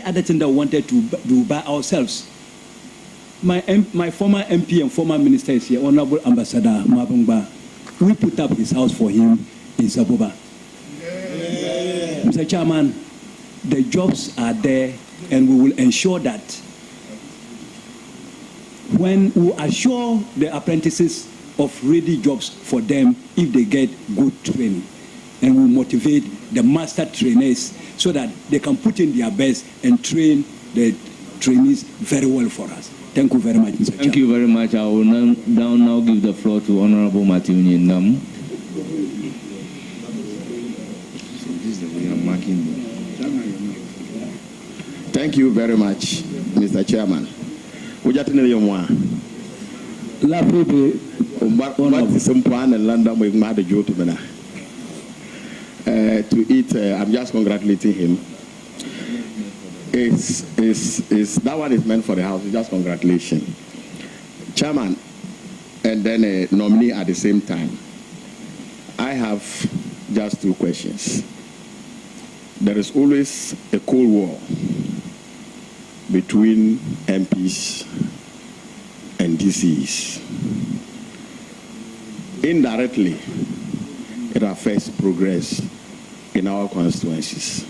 other thing that we wanted to do by ourselves. My former MP and former minister is here, Honorable Ambassador Mabungba. We put up his house for him in Sabuba. Yeah. Mr. Chairman, the jobs are there, and we will ensure that when we assure the apprentices of ready jobs for them if they get good training, and we motivate the master trainers so that they can put in their best and train the trainees very well for us. Thank you very much, Mr. Chairman. Thank you very much. I will now give the floor to Honorable Matthew Nyindam. So this is the way I'm marking. Thank you very much, Mr. Chairman. To it, I'm just congratulating him. That one is meant for the House. Just congratulations, Chairman, and then a nominee at the same time. I have just two questions. There is always a cold war between MPs and DCs. Indirectly, it affects progress in our constituencies.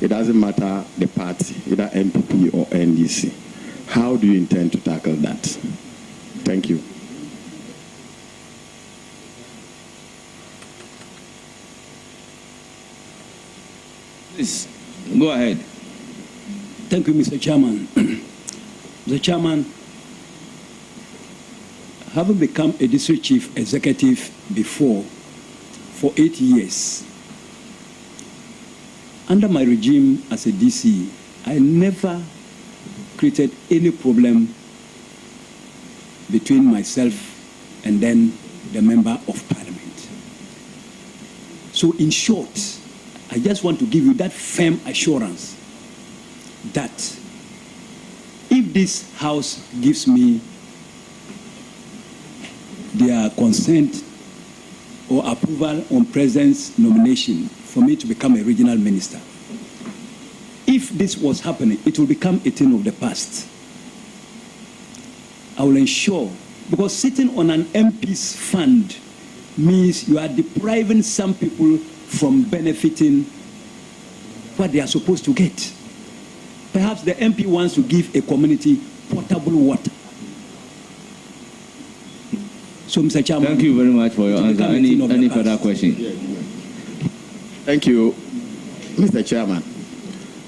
It doesn't matter the party, either MPP or NDC. How do you intend to tackle that? Thank you. Please, go ahead. Thank you, Mr. Chairman. Mr. Chairman, having become a district chief executive before for 8 years, under my regime as a DC, I never created any problem between myself and then the member of parliament. So in short, I just want to give you that firm assurance that if this House gives me their consent or approval on President's nomination for me to become a regional minister, if this was happening, it will become a thing of the past. I will ensure, because sitting on an MP's fund means you are depriving some people from benefiting what they are supposed to get. Perhaps the MP wants to give a community potable water. So, Mr. Chairman, thank you very much for your answer. Any further question? Thank you, Mr. Chairman.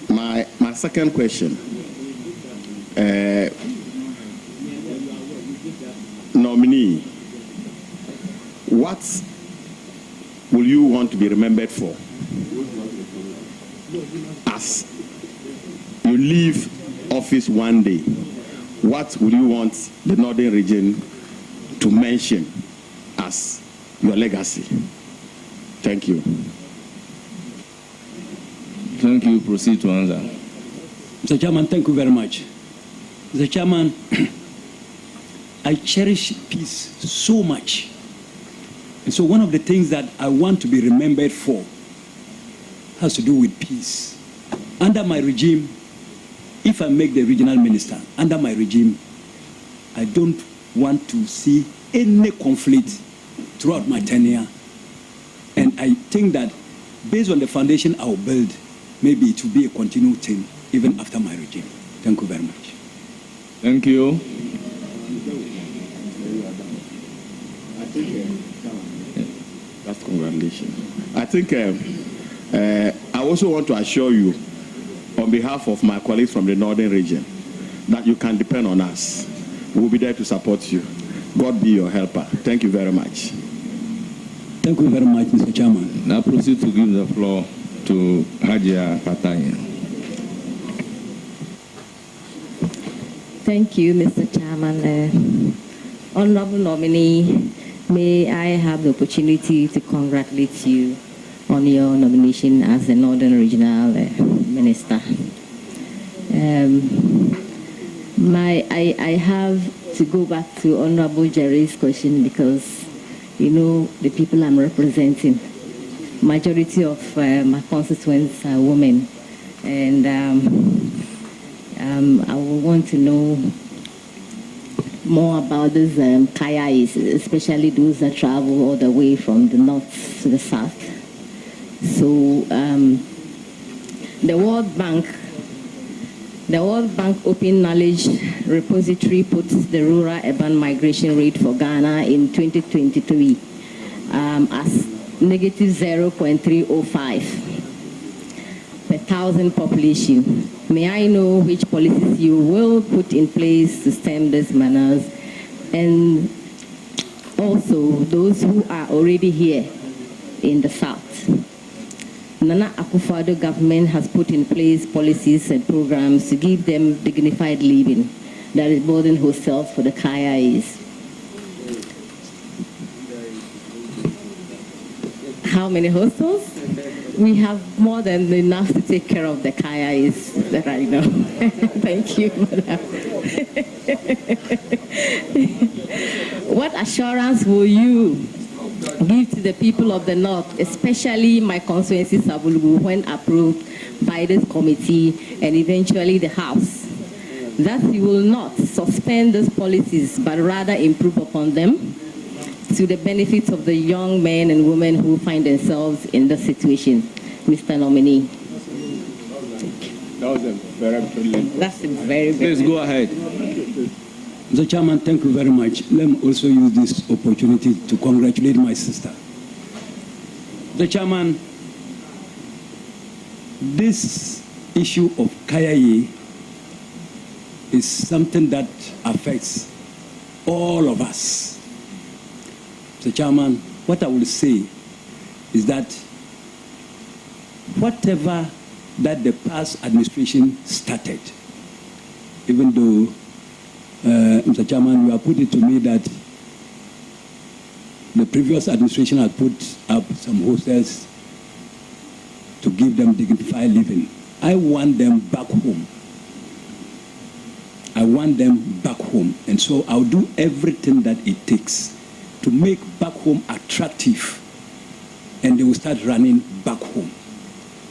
My second question. Nominee, what will you want to be remembered for as you leave office one day? What would you want the Northern region to mention as your legacy? Thank you. Thank you. Proceed to answer. Mr. Chairman, thank you very much. Mr. Chairman, I cherish peace so much. And so one of the things that I want to be remembered for has to do with peace. Under my regime, if I make the regional minister, under my regime, I don't want to see any conflict throughout my tenure. And I think that based on the foundation I'll build, maybe it will be a continued thing even after my regime. Thank you very much. Thank you. That's congratulations. I think I also want to assure you, on behalf of my colleagues from the Northern region, that you can depend on us. We'll be there to support you. God be your helper. Thank you very much. Thank you very much, Mr. Chairman. Now proceed to give the floor to Hajia Pataya. Thank you, Mr. Chairman. Honorable nominee, may I have the opportunity to congratulate you on your nomination as the Northern Regional Minister. I have to go back to Honorable Jerry's question because, you know, the people I'm representing, majority of my constituents are women. And want to know more about these Kayais, especially those that travel all the way from the north to the south. So the World Bank Open Knowledge Repository puts the rural urban migration rate for Ghana in 2023 as negative 0.305 per thousand population. May I know which policies you will put in place to stem these manners, and also those who are already here in the south? Nana Akufo-Addo government has put in place policies and programs to give them dignified living. That is boarding hostels for the Kayais. How many hostels? We have more than enough to take care of the Kayais that I know. Thank you, madam. What assurance will you give to the people of the North, especially my constituency, Sabulugu, when approved by this committee and eventually the House, that you will not suspend those policies, but rather improve upon them to the benefit of the young men and women who find themselves in this situation? Mr. Nominee. That was a very brilliant. That's a very, Please go ahead. Mr. Chairman, thank you very much. Let me also use this opportunity to congratulate my sister. Mr. Chairman, this issue of Kayaye is something that affects all of us. Mr. Chairman, what I will say is that whatever that the past administration started, even though, Mr. Chairman, you have put it to me that the previous administration had put up some hostels to give them dignified living. I want them back home. I want them back home. And so I'll do everything that it takes to make back home attractive, and they will start running back home.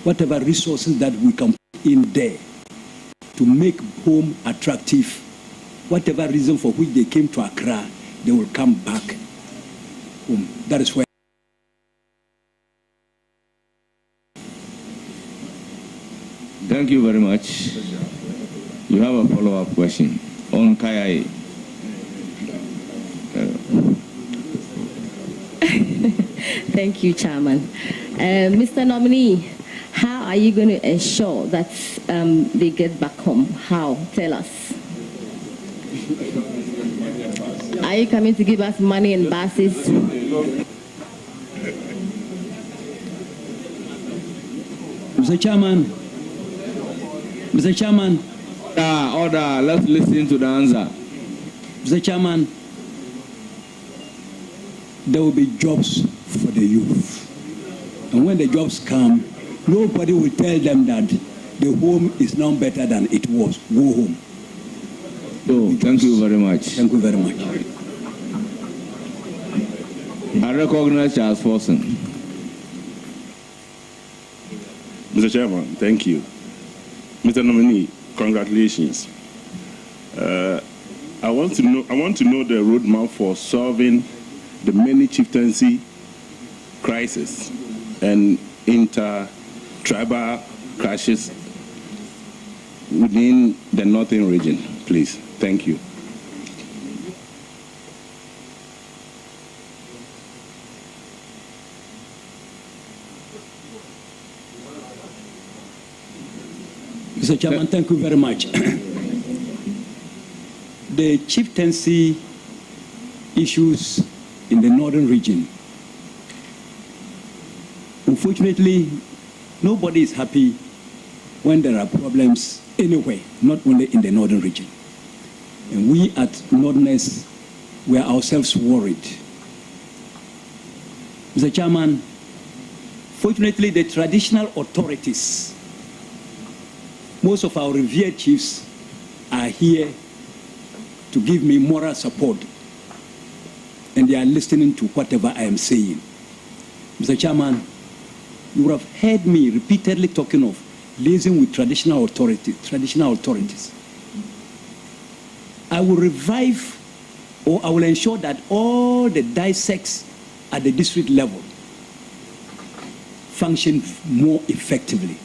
Whatever resources that we can put in there to make home attractive, whatever reason for which they came to Accra, they will come back home. That is where. Thank you very much. You have a follow-up question on Kayai. Thank you, Chairman. Mr. Nominee, how are you going to ensure that they get back home? How? Tell us. Are you coming to give us money and buses? Mr. Chairman. Mr. Chairman. Order. Let's listen to the answer. Mr. Chairman, there will be jobs for the youth. And when the jobs come, nobody will tell them that the home is now better than it was. Go home. So, thank you very much. Thank you very much. I recognize Charles Forson. Mr. Chairman, thank you. Mr. Nominee, congratulations. I want to know the roadmap for solving the many chieftaincy crisis and inter-tribal clashes within the northern region, please. Thank you. Mr. Chairman, thank you very much. The chieftaincy issues in the northern region, unfortunately, nobody is happy when there are problems anywhere, not only in the northern region. And we at Northerners, we are ourselves worried. Mr. Chairman, fortunately, the traditional authorities, most of our revered chiefs are here to give me moral support, and they are listening to whatever I am saying. Mr. Chairman, you would have heard me repeatedly talking of liaising with traditional authorities. I will revive, or I will ensure that all the dissects at the district level function more effectively,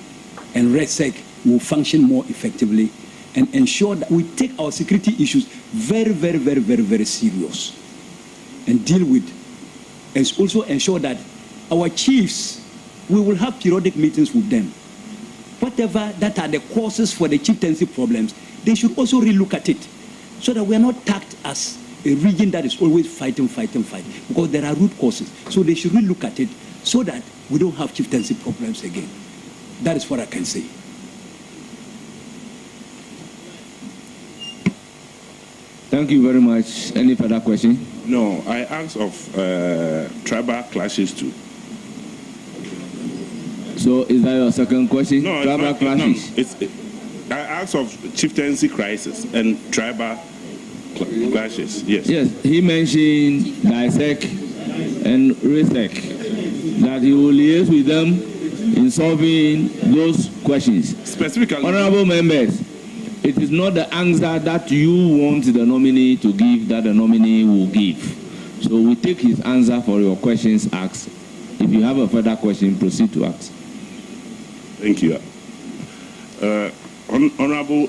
and RESEC will function more effectively, and ensure that we take our security issues very, very, very, very, very serious and deal with, and also ensure that our chiefs, we will have periodic meetings with them. Whatever that are the causes for the chieftaincy problems, they should also relook at it, so that we are not tagged as a region that is always fighting, because there are root causes. So they should relook at it so that we don't have chieftaincy problems again. That is what I can say. Thank you very much. Any further question? No, I asked of tribal clashes too. So is that your second question? No, tribal clashes? I asked of chieftaincy crisis and tribal clashes. Yes. Yes, he mentioned dissect and resec, that he will liaise with them in solving those questions. Specifically, honorable members, it is not the answer that you want the nominee to give that the nominee will give. So we take his answer for your questions asked. If you have a further question, proceed to ask. Thank you. Honorable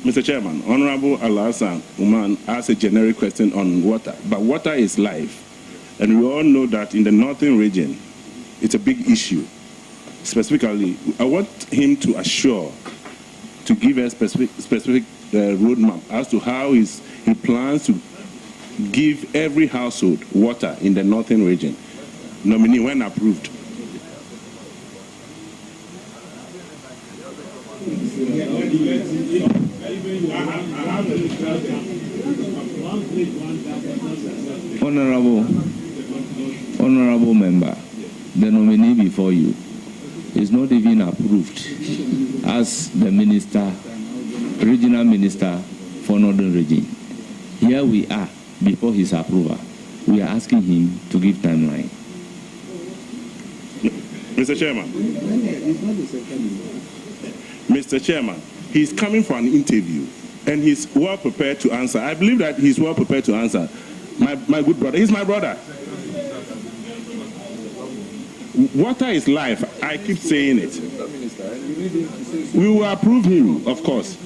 Mr. Chairman, Honorable Alasan Uman asked a generic question on water, but water is life. And we all know that in the northern region, it's a big issue. Specifically, I want him to assure, to give a specific roadmap as to how he plans to give every household water in the northern region. Nominee, when approved. Honorable member, the nominee before you is not even approved as the minister, regional minister for Northern Region. Here we are before his approval. We are asking him to give timeline. Mr. Chairman, he's coming for an interview and he's well prepared to answer. I believe that he's well prepared to answer. My good brother, he's my brother. Water is life. I keep saying it. We will approve him, of course.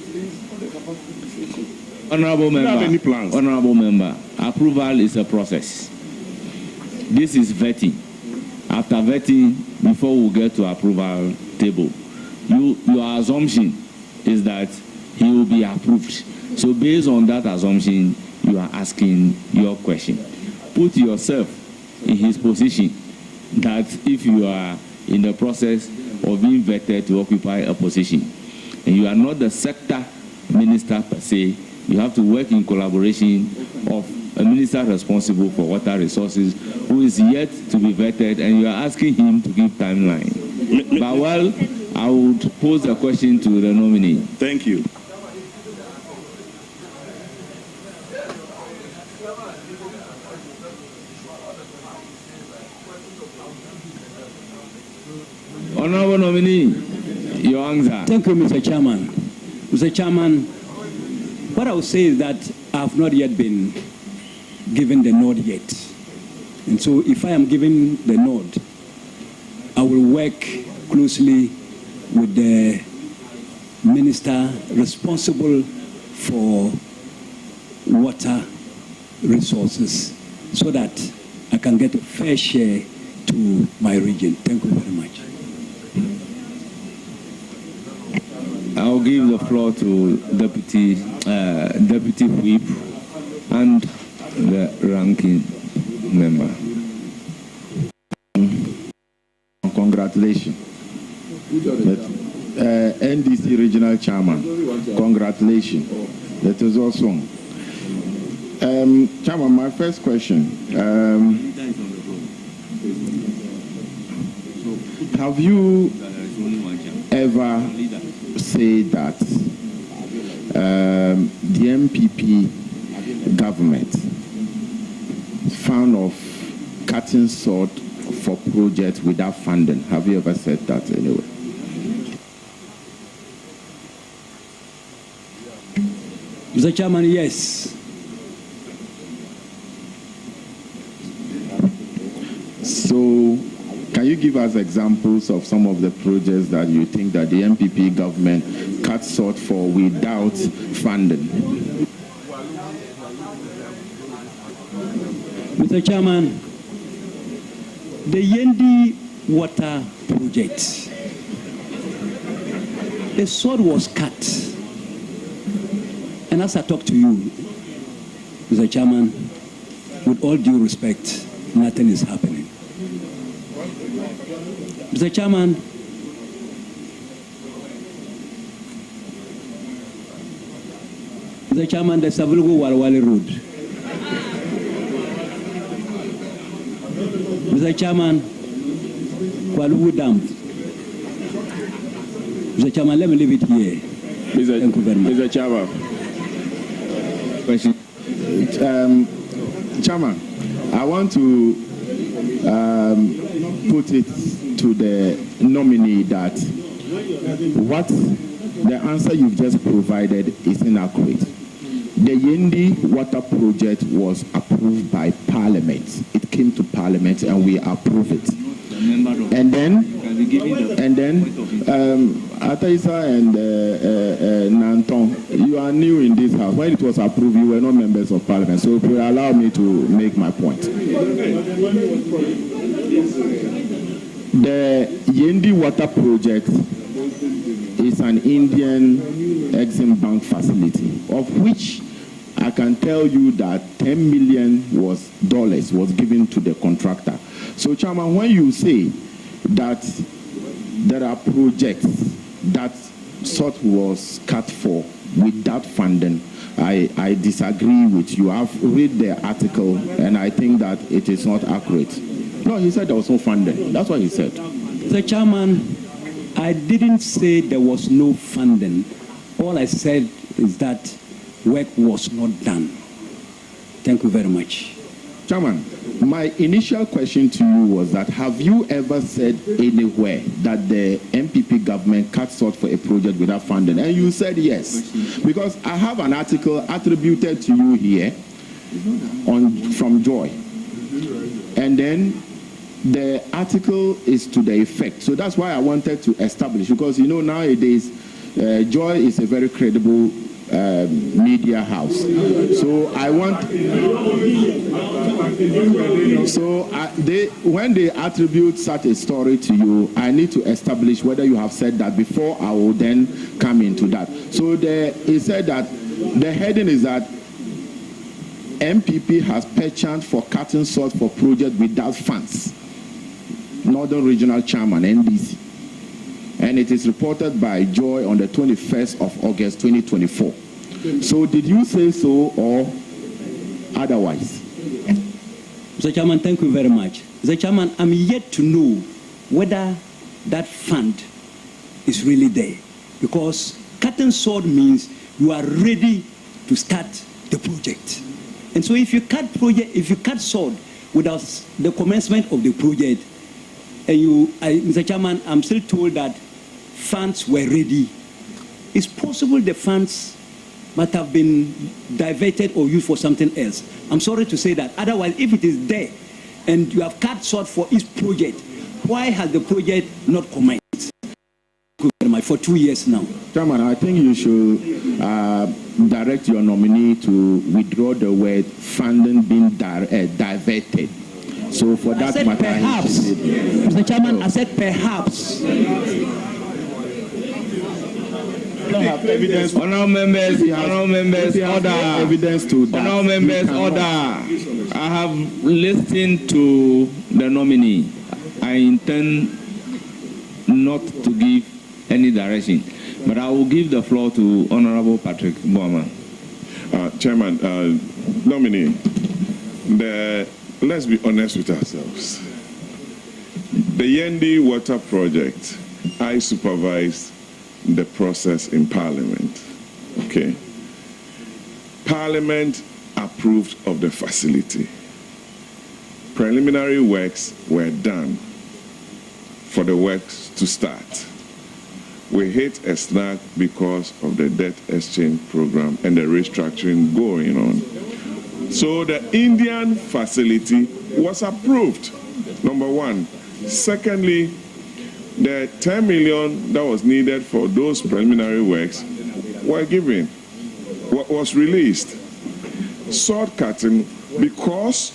Honorable member, have any plans? Honorable member, approval is a process. This is vetting. After vetting, before we get to approval table, your assumption is that he will be approved. So based on that assumption, you are asking your question. Put yourself in his position, that if you are in the process of being vetted to occupy a position, and you are not the sector minister per se, you have to work in collaboration of a minister responsible for water resources who is yet to be vetted, and you are asking him to give timeline. But well, I would pose a question to the nominee. Thank you. Honorable nominee, your answer. Thank you, Mr. Chairman. Mr. Chairman, what I will say is that I have not yet been given the nod yet. And so if I am given the nod, I will work closely with the minister responsible for water resources so that I can get a fair share to my region. Thank you very much. I'll give the floor to Deputy Whip and the ranking member. Congratulations. NDC Regional Chairman, congratulations. That is awesome. Chairman, my first question. Have you ever said that the MPP government fan of cutting short for projects without funding? Have you ever said that anyway? Mr. Chairman, yes. So, can you give us examples of some of the projects that you think that the MPP government cut short for without funding? Mr. Chairman, the Yendi water project, the sword was cut. And as I talk to you, Mr. Chairman, with all due respect, nothing is happening. Mr. Chairman, the Savulugu Warwale Road. Mr. Chairman, Kwalugu Dam. Mr. Chairman, let me leave it here. Thank you very much. Mr. Chairman. Question. Chairman, I want to put it to the nominee that what the answer you've just provided is inaccurate. The Yendi water project was approved by Parliament. It came to Parliament and we approved it. And then Ataisa and Nanton, you are new in this house. When it was approved, you were not members of Parliament. So if you allow me to make my point. The Yendi water project is an Indian Exim Bank facility, of which I can tell you that $10 million was given to the contractor. So, Chairman, when you say that there are projects that sort was cut for without funding, I disagree with you. I've read the article and I think that it is not accurate. No, he said there was no funding. That's what he said. Mr. Chairman, I didn't say there was no funding. All I said is that work was not done. Thank you very much. Chairman, my initial question to you was that have you ever said anywhere that the MPP government cut short for a project without funding? And you said yes. Because I have an article attributed to you here from Joy. And then the article is to the effect. So that's why I wanted to establish, because you know nowadays Joy is a very credible media house. So I want. So when they attribute such a story to you, I need to establish whether you have said that before. I will then come into that. So he said that the heading is that MPP has penchant for cutting short for project without funds. Northern Regional Chairman, NDC. And it is reported by Joy on the 21st of August 2024. So did you say so or otherwise? Mr. Chairman, thank you very much. Mr. Chairman, I'm yet to know whether that fund is really there. Because cutting sword means you are ready to start the project. And so if you cut sword without the commencement of the project, and Mr. Chairman, I'm still told that funds were ready. It's possible the funds might have been diverted or used for something else. I'm sorry to say that. Otherwise, if it is there and you have cut short for each project, why has the project not commenced for 2 years now? Chairman, I think you should direct your nominee to withdraw the word funding being diverted. So for that matter, perhaps, Mr. Chairman, I said perhaps. Have evidence. Honourable members, order. Evidence to that. Honourable members, order. I have listened to the nominee. I intend not to give any direction, but I will give the floor to Honourable Patrick Boama. Chairman, nominee, let's be honest with ourselves. The Yendi water project, I supervised the process in Parliament. Okay. Parliament approved of the facility. Preliminary works were done for the works to start. we hit a snag because of the debt exchange program and the restructuring going on. So the Indian facility was approved, number one. Secondly, the 10 million that was needed for those preliminary works were given, was released. Sword cutting, because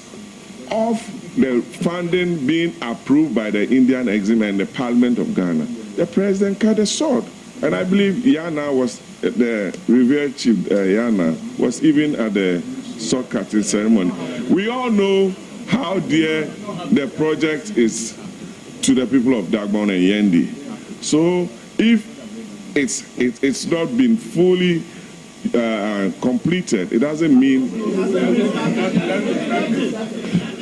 of the funding being approved by the Indian Exim and the Parliament of Ghana, the president cut a sword. And I believe Yana was, the revered chief Yana, was even at the sword cutting ceremony. We all know how dear the project is to the people of Dagbon and Yendi. So if it's not been fully completed, it doesn't mean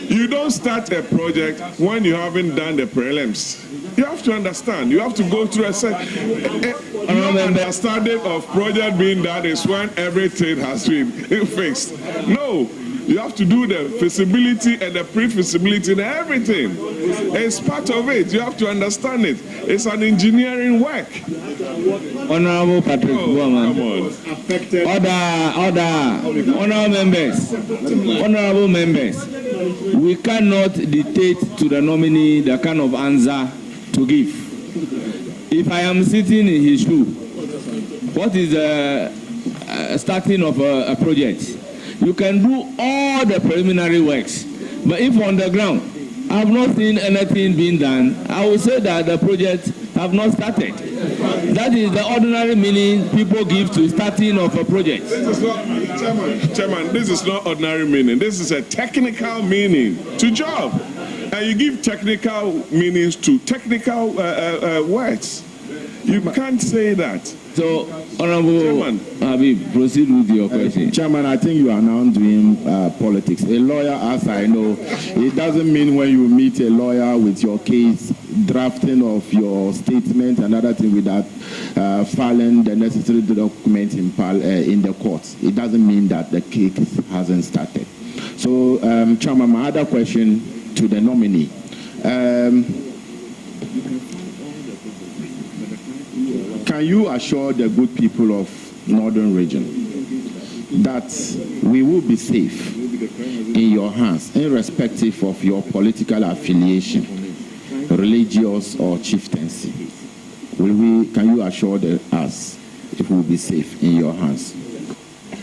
you don't start a project when you haven't done the prelims. You have to understand. You have to go through your understanding of project being done is when everything has been fixed. No. You have to do the feasibility and the pre-feasibility and everything. It's part of it. You have to understand it. It's an engineering work. Honorable Patrick Woman. Honorable members, we cannot dictate to the nominee the kind of answer to give. If I am sitting in his shoe, what is the starting of a project? You can do all the preliminary works, but if on the ground I have not seen anything being done, I will say that the project have not started. That is the ordinary meaning people give to starting of a project. This is not, Chairman, this is not ordinary meaning. This is a technical meaning to job. And you give technical meanings to technical words. You can't say that. So, Honorable Habib, proceed with your question. Chairman, I think you are now doing politics. A lawyer, as I know, it doesn't mean when you meet a lawyer with your case, drafting of your statement and other thing without filing the necessary documents in the courts. It doesn't mean that the case hasn't started. So, Chairman, my other question to the nominee. Can you assure the good people of Northern Region that we will be safe in your hands, irrespective of your political affiliation, religious or chieftaincy? Can you assure us if we will be safe in your hands?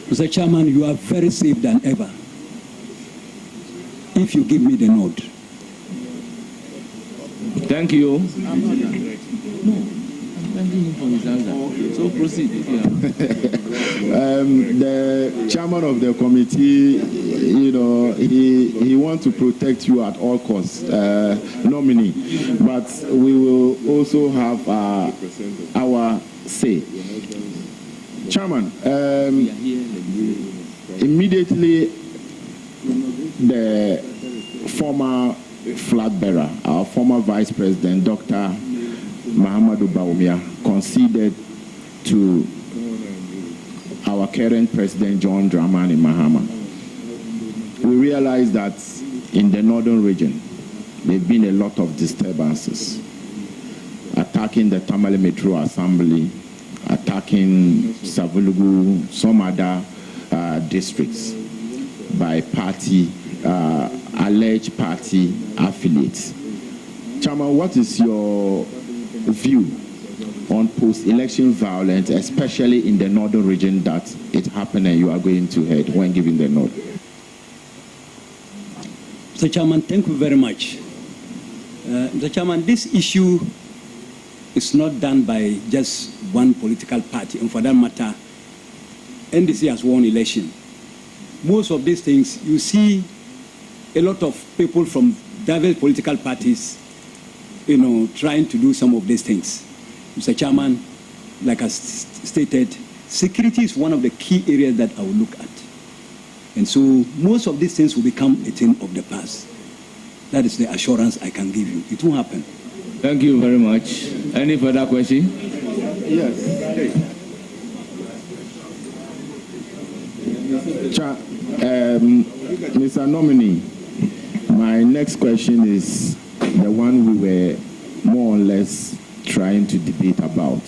Mr. Chairman, you are very safe than ever if you give me the nod. Thank you. So proceed. The chairman of the committee, you know, he wants to protect you at all costs, nominee. But we will also have our say. Chairman, immediately the former flag bearer, our former vice president, Dr. Mahamadou Bawumia, conceded to our current president, John Dramani Mahama. We realize that in the Northern Region, there have been a lot of disturbances, attacking the Tamale Metro Assembly, attacking Savulugu, some other districts by party, alleged party affiliates. Chairman, what is your view on post-election violence, especially in the Northern Region, that it happened and you are going to head when giving the nod? Mr. Chairman, thank you very much. Mr. Chairman, this issue is not done by just one political party, and for that matter, NDC has won election. Most of these things, you see a lot of people from diverse political parties, you know, trying to do some of these things. Mr. Chairman, like I stated, security is one of the key areas that I will look at. And so most of these things will become a thing of the past. That is the assurance I can give you. It won't happen. Thank you very much. Any further question? Yes. Mr. Nominee, my next question is the one we were more or less trying to debate about.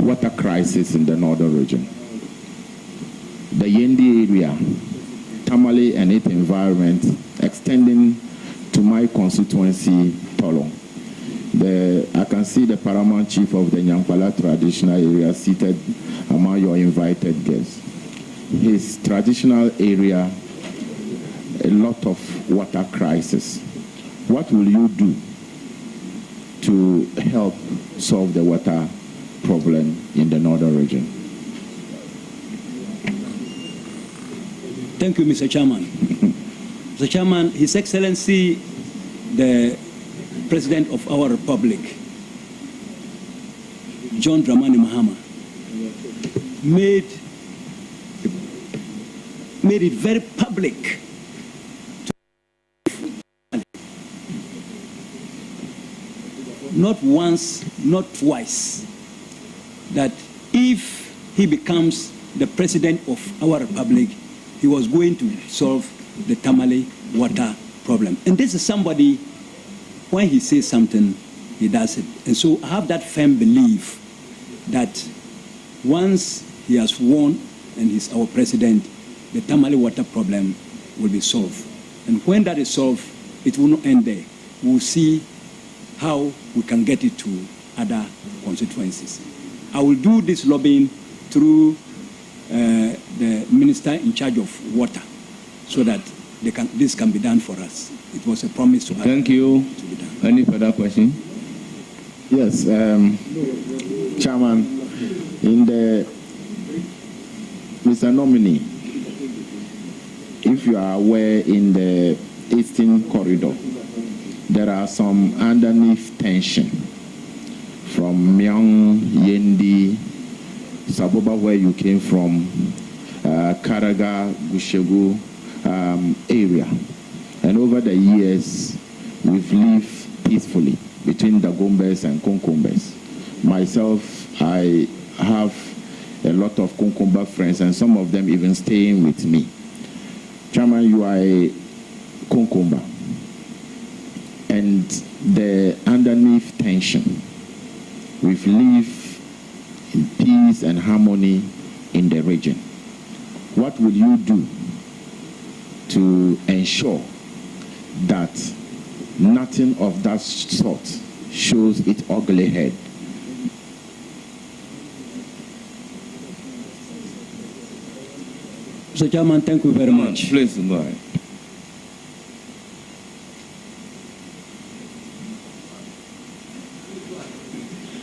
water crisis in the northern region. The Yendi area, Tamale and its environment, extending to my constituency, Tolo. I can see the paramount chief of the Nyankpala traditional area seated among your invited guests. His traditional area, a lot of water crisis. What will you do to help solve the water problem in the northern region? Thank you, Mr. Chairman. Mr. Chairman, His Excellency, the President of our Republic, John Dramani Mahama, made it very public not once, not twice, that if he becomes the president of our republic, he was going to solve the Tamale water problem. And this is somebody, when he says something, he does it. And so I have that firm belief that once he has won and he's our president, the Tamale water problem will be solved. And when that is solved, it will not end there. We'll see how we can get it to other constituencies. I will do this lobbying through the minister in charge of water so that this can be done for us. It was a promise to us. Thank you. To be done. Any further question? Yes, Chairman, in the Mr. Nominee, if you are aware, in the Eastern Corridor, there are some underneath tension from Myong, Yendi, Saboba, where you came from, Karaga, Gushegu area. And over the years, we've lived peacefully between the Gombes and Konkombes. Myself, I have a lot of Konkomba friends, and some of them even staying with me. Chairman, you are a Konkomba. And the underneath tension, we've lived in peace and harmony in the region. What will you do to ensure that nothing of that sort shows its ugly head? Mr. Chairman, thank you very much. Please go ahead.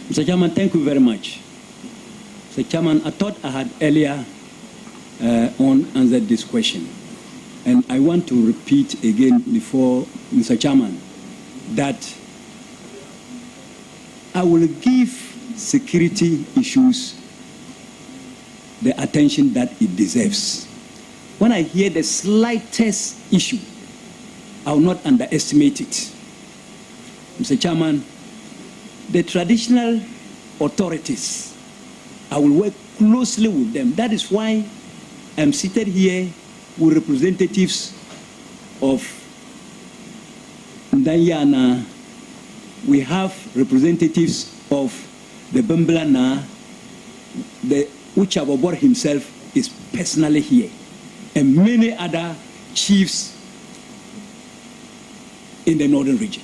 Mr. Chairman, thank you very much. Mr. Chairman, I thought I had earlier on answered this question. And I want to repeat again before Mr. Chairman that I will give security issues the attention that it deserves. When I hear the slightest issue, I will not underestimate it. Mr. Chairman, the traditional authorities, I will work closely with them. That is why I'm seated here with representatives of Ndanyana. We have representatives of the Bamblana. The Uchabobor himself is personally here, and many other chiefs in the northern region.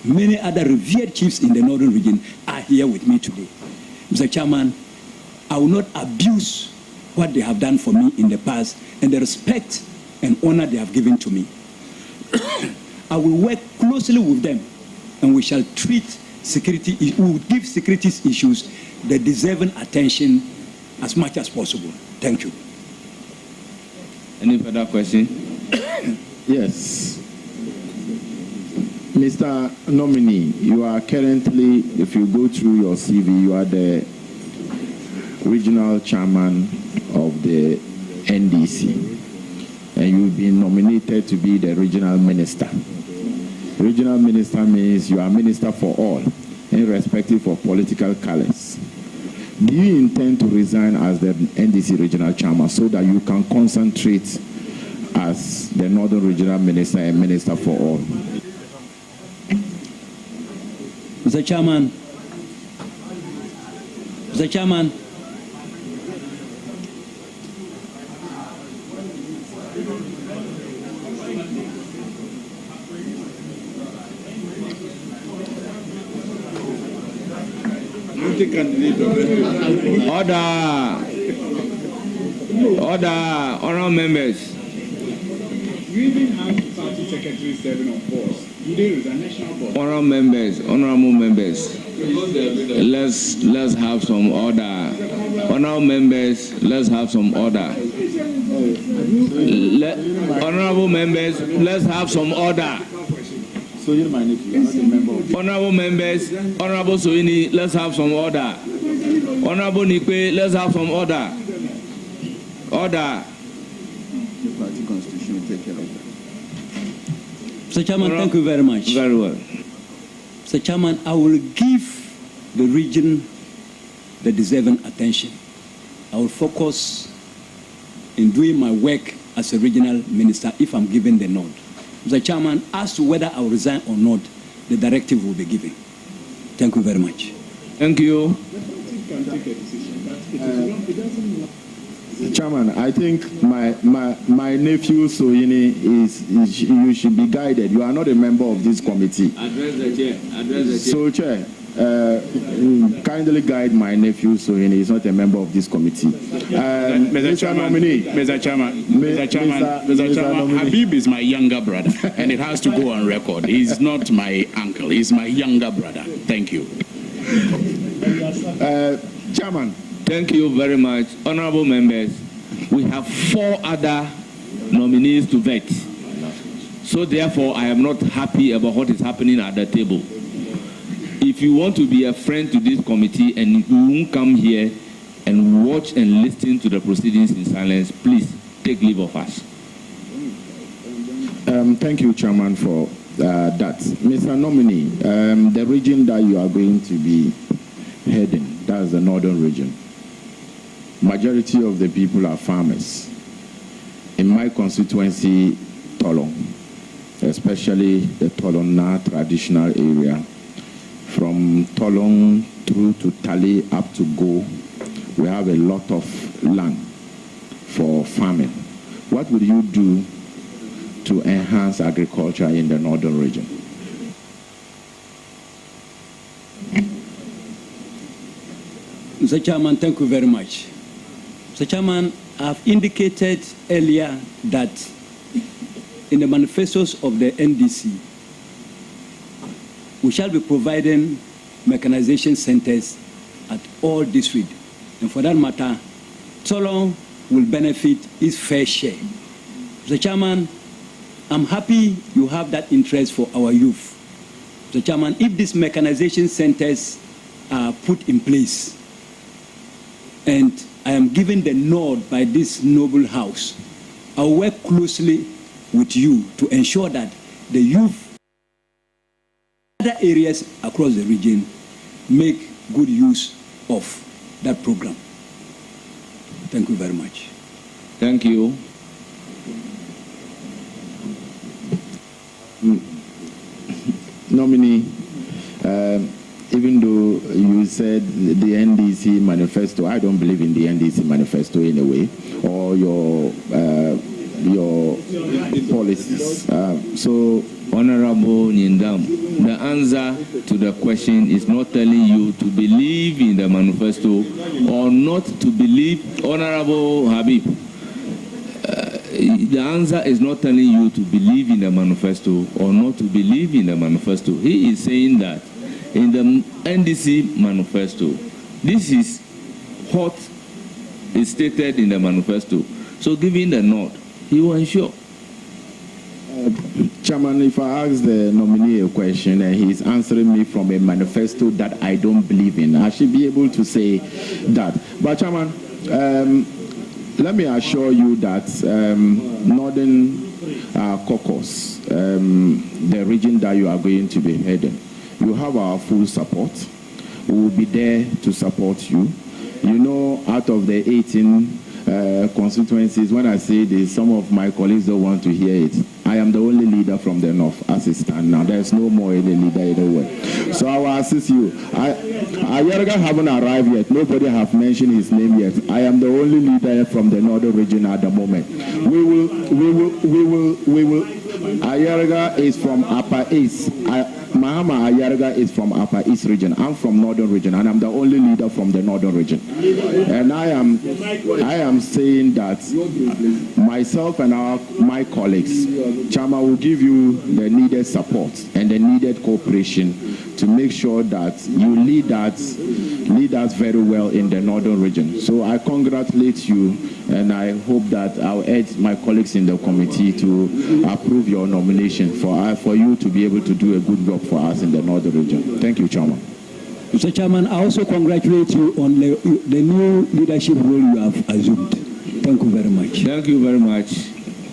Many other revered chiefs in the northern region are here with me today. Mr. Chairman, I will not abuse what they have done for me in the past and the respect and honor they have given to me. I will work closely with them, and we shall treat security, we will give security issues the deserving attention as much as possible. Thank you. Any further question? Yes. Mr. Nominee, you are currently, if you go through your CV, you are the regional chairman of the NDC, and you've been nominated to be the regional minister. Regional minister means you are minister for all, irrespective of political colors. Do you intend to resign as the NDC regional chairman so that you can concentrate as the northern regional minister and minister for all? Mr. Chairman, Mr. Chairman, Order, honourable members. You even have party secretary serving on boards. You deal with a national board. Honourable members, let's have some order. Honourable members, let's have some order. Honourable members, let's have some order. So you might need to not a member of Honourable members, Honourable Soini, let's have some order. Honourable Nikwe, let's have some order. Order. the party constitution will take care of that. Mr. Chairman, thank you very much. Very well. Mr. Chairman, I will give the region the deserving attention. I will focus in doing my work as a regional minister if I'm given the nod. Mr. Chairman, as to whether I will resign or not, the directive will be given. Thank you very much. Thank you. Chairman, I think my nephew Soyini you should be guided. You are not a member of this committee. Address the chair. So, Chair, kindly guide my nephew Soyini. He's not a member of this committee. Mr. Chairman, Habib is my younger brother, and it has to go on record. He's not my uncle. He's my younger brother. Thank you. Chairman. Thank you very much. Honourable members, we have 4 other nominees to vet. So therefore, I am not happy about what is happening at the table. If you want to be a friend to this committee and you won't come here and watch and listen to the proceedings in silence, please take leave of us. Thank you, Chairman, for that. Mr. Nominee, the region that you are going to be heading, that's the northern region. Majority of the people are farmers. In my constituency, Tolong, especially the Tolona traditional area, from Tolong through to Tali up to Go, we have a lot of land for farming. What will you do to enhance agriculture in the northern region? Mr. Chairman, thank you very much. Mr. Chairman, I've indicated earlier that in the manifestos of the NDC, we shall be providing mechanization centers at all districts. And for that matter, Tolong will benefit its fair share. Mr. Chairman, I'm happy you have that interest for our youth. Mr. Chairman, if these mechanization centers are put in place, and I am given the nod by this noble house, I will work closely with you to ensure that the youth in other areas across the region make good use of that program. Thank you very much. Thank you. Nominee, even though you said the NDC manifesto, I don't believe in the NDC manifesto in a way, or your policies. So, Honorable Nindam, the answer to the question is not telling you to believe in the manifesto or not to believe. Honorable Habib, the answer is not telling you to believe in the manifesto or not to believe in the manifesto. He is saying that in the NDC manifesto, this is what is stated in the manifesto. So giving the nod, he will ensure. Chairman, if I ask the nominee a question and he's answering me from a manifesto that I don't believe in, I should be able to say that. But Chairman, let me assure you that Northern Caucasus, the region that you are going to be heading, you have our full support. We will be there to support you. You know, out of the 18 constituencies, when I say this, some of my colleagues don't want to hear it. I I am the only leader from the north as it stands now. There's no more any leader anywhere. So I will assist you. Ayerga haven't arrived yet. Nobody have mentioned his name yet. I am the only leader from the northern region at the moment. We will. Ayerga is from Upper East. Mahama Ayerga is from Upper East region. I'm from northern region, and I'm the only leader from the northern region. And I am saying that myself and my colleagues, Chama, will give you the needed support and the needed cooperation to make sure that you lead us very well in the northern region. So I congratulate you, and I hope that I'll urge my colleagues in the committee to approve your nomination for you to be able to do a good job for us in the northern region. Thank you, Chairman. Mr. Chairman, I also congratulate you on the new leadership role you have assumed. Thank you very much. Thank you very much.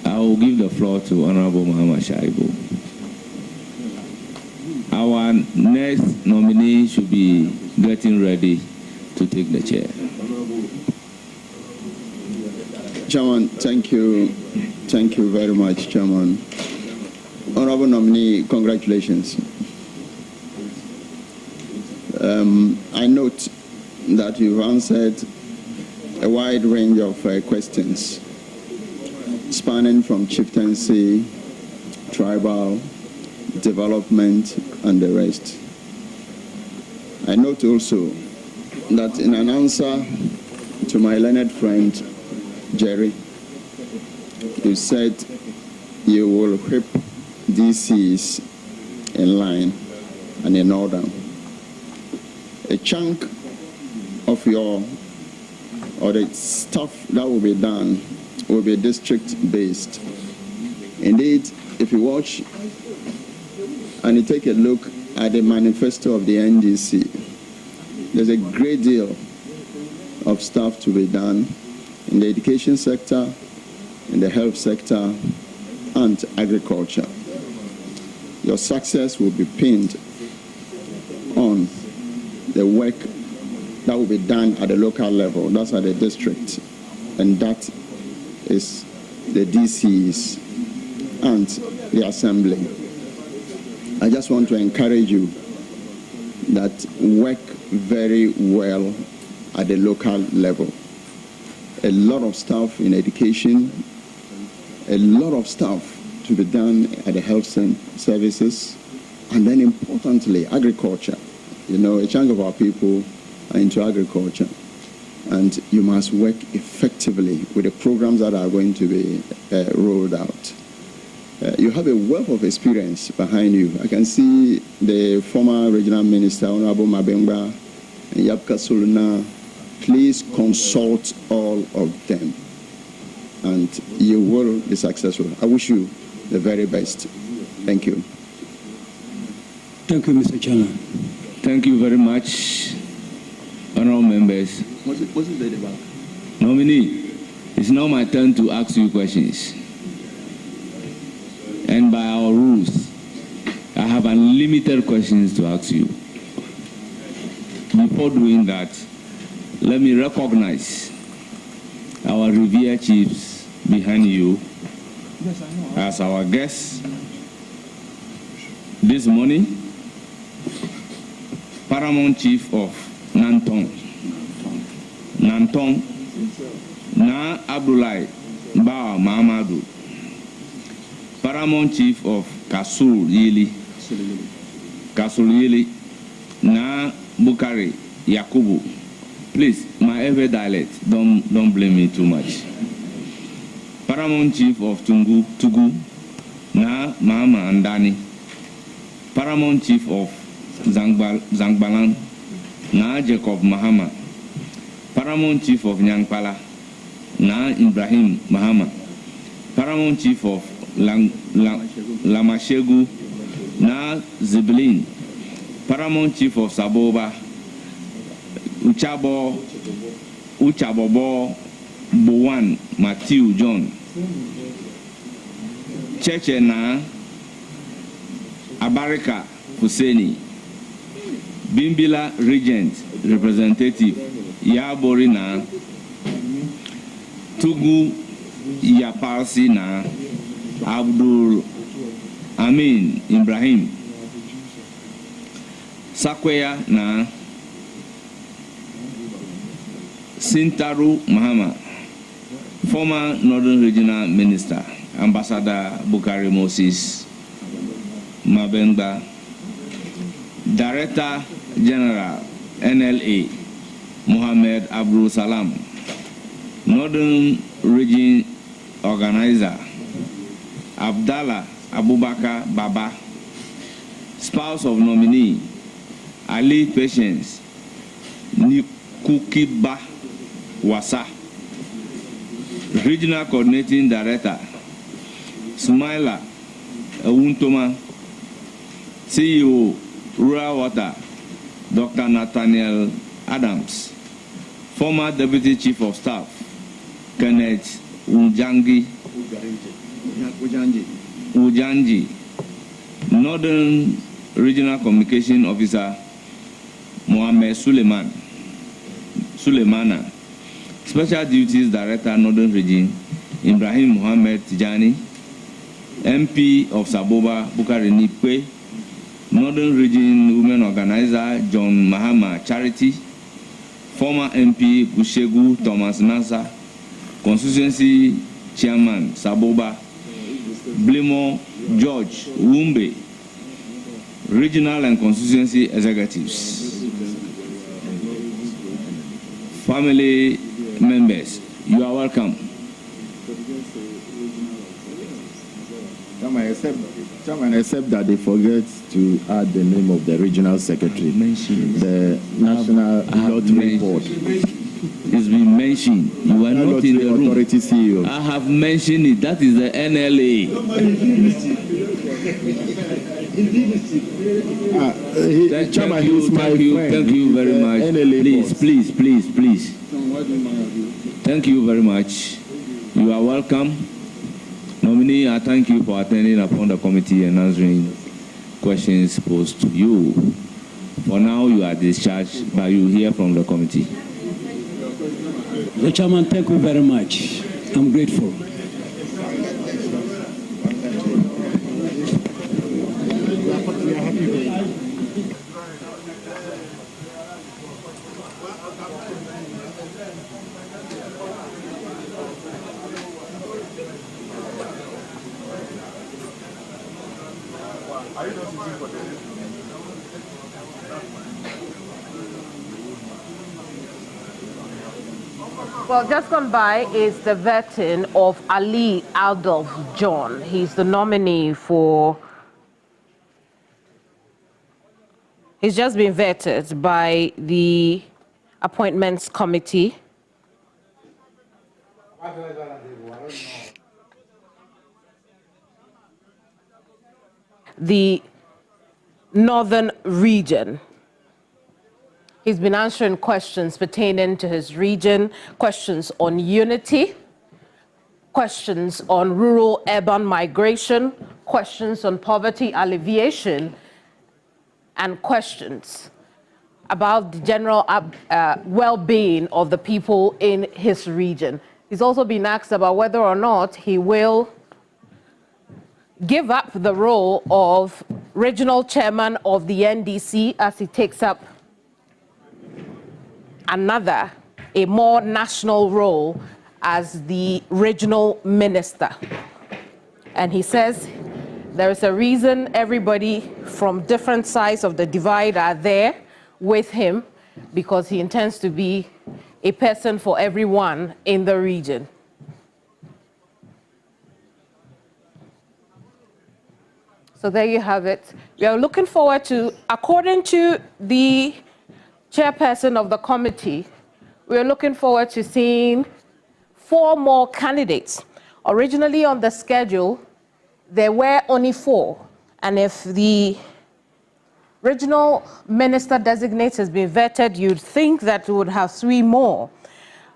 I will give the floor to Honorable Muhammad Shaibu. Our next nominee should be getting ready to take the chair. Chairman, thank you. Thank you very much, Chairman. Honorable nominee, congratulations. I note that you've answered a wide range of questions spanning from chieftaincy, tribal, development, and the rest. I note also that in an answer to my learned friend, Jerry, you said you will whip DCs in line and in order. A chunk of the stuff that will be done will be district-based. Indeed, if you watch and you take a look at the manifesto of the NDC, there's a great deal of stuff to be done in the education sector, in the health sector, and agriculture. Your success will be pinned on the work that will be done at the local level, that's at the district, and that is the DCs and the assembly. I just want to encourage you that work very well at the local level. A lot of stuff in education, a lot of stuff to be done at the health services, and then importantly, agriculture. You know, a chunk of our people are into agriculture, and you must work effectively with the programs that are going to be rolled out. You have a wealth of experience behind you. I can see the former regional minister, Honorable Mabengba and Yapka Soluna. Please consult all of them, and you will be successful. I wish you the very best. Thank you. Thank you, Mr. Chairman. Thank you very much, honorable members. What's it about? Nominee, it's now my turn to ask you questions. And by our rules, I have unlimited questions to ask you. Before doing that, let me recognize our revered chiefs behind you as our guests this morning. Paramount Chief of Nantong, Na Abdullah Ba Mahamadou. Paramount Chief of Kasul Yili, Na Bukari Yakubu. Please, my every dialect, don't blame me too much. Paramount Chief of Tugu, Na Mahama Andani. Paramount Chief of Zangbalan, Na Jacob Mahama. Paramount Chief of Nyangpala, Na Ibrahim Mahama. Paramount Chief of Lamashegu, Na Ziblin. Paramount Chief of Saboba, Uchabobo Bowan Matthew John. Cheche Na Abarika Husseini. Bimbila Regent Representative Yabori Na. Tugu Yapalsi Na Abdul Amin Ibrahim, Sakweya na Sintaru Mahama, former Northern Regional Minister, Ambassador Bukari Moses Mabenda, Director General NLA Mohammed Abdul Salam, Northern Region Organizer Abdallah Abubakar Baba, spouse of nominee Ali Patience Nikukiba Wasa, Regional Coordinating Director Sumaila Ewuntoma, CEO Rural Water Dr. Nathaniel Adams, former Deputy Chief of Staff Kenneth Ujangi, Northern Regional Communication Officer Mohammed Suleimana, Special Duties Director Northern Region Ibrahim Mohammed Tijani, MP of Saboba Bukari Nikwe, Northern Region Women Organizer John Mahama Charity, former MP Bushegu Thomas Nasa, Constituency Chairman Saboba Blimo George Wumbe, Regional and Constituency Executives, family members, you are welcome. Chairman, except that they forget to add the name of the regional secretary, the national lottery board. It's been mentioned. You are not in the room. Authority CEO. I have mentioned it. That is the NLA. Chairman, thank you very much. Please. Thank you very much. You are welcome. Nominee, I thank you for attending upon the committee and answering questions posed to you. For now, you are discharged, but you hear from the committee. The Chairman, thank you very much. I'm grateful. Well, just gone by is the vetting of Ali Adolf John. He's the nominee for... He's just been vetted by the Appointments Committee. The Northern Region. He's been answering questions pertaining to his region, questions on unity, questions on rural-urban migration, questions on poverty alleviation, and questions about the general well-being of the people in his region. He's also been asked about whether or not he will give up the role of regional chairman of the NDC as he takes up a more national role as the regional minister. And he says there is a reason everybody from different sides of the divide are there with him, because he intends to be a person for everyone in the region. So there you have it. We are looking forward to, according to the chairperson of the committee, we are looking forward to seeing 4 more candidates. Originally on the schedule, there were only 4. And if the regional minister designate has been vetted, you'd think that we would have 3 more.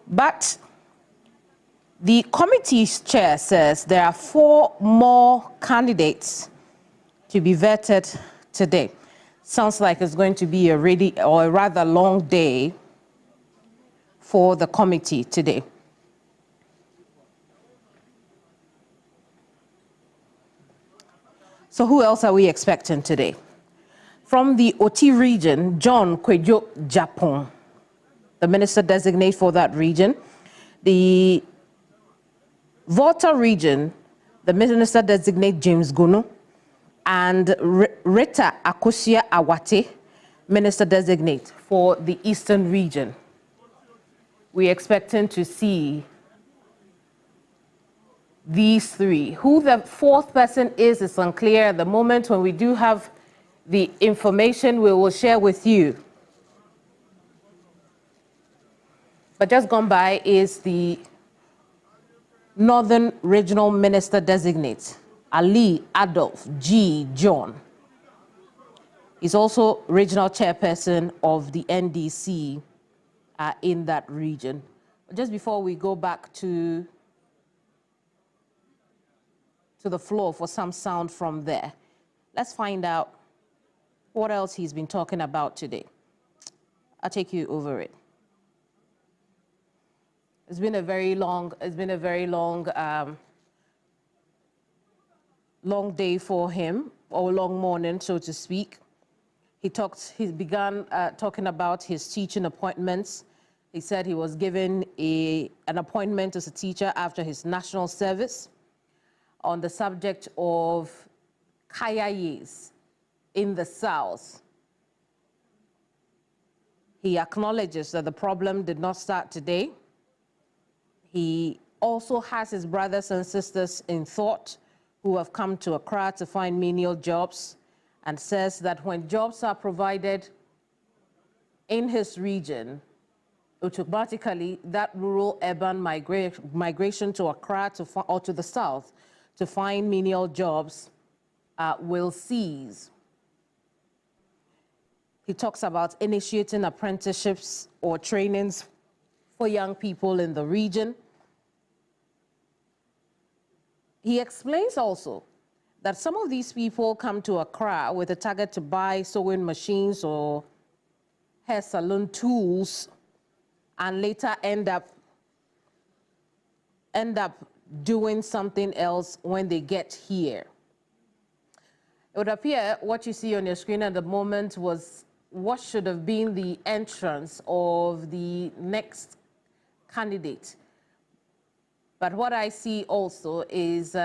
But the committee's chair says there are 4 more candidates to be vetted today. Sounds like it's going to be a rather long day for the committee today. So who else are we expecting today? From the Oti region, John Kwejo Japon, the minister designate for that region. The Volta region, the minister designate James Gono, and Rita Akosia Awate, minister designate for the eastern region. We're expecting to see these three. Who the fourth person is unclear at the moment. When we do have the information, we will share with you. But just gone by is the Northern Regional Minister Designate, Ali Adolf G. John. He's also regional chairperson of the NDC in that region. Just before we go back to the floor for some sound from there, let's find out what else he's been talking about today. I'll take you over it. It's been a very long, long day for him, or long morning, so to speak. He began talking about his teaching appointments. He said he was given an appointment as a teacher after his national service on the subject of kayayes in the South. He acknowledges that the problem did not start today. He also has his brothers and sisters in thought who have come to Accra to find menial jobs, and says that when jobs are provided in his region, automatically that rural urban migration to Accra or to the South to find menial jobs will cease. He talks about initiating apprenticeships or trainings for young people in the region. He explains also that some of these people come to Accra with a target to buy sewing machines or hair salon tools, and later end up doing something else when they get here. It would appear what you see on your screen at the moment was what should have been the entrance of the next candidate. But what I see also is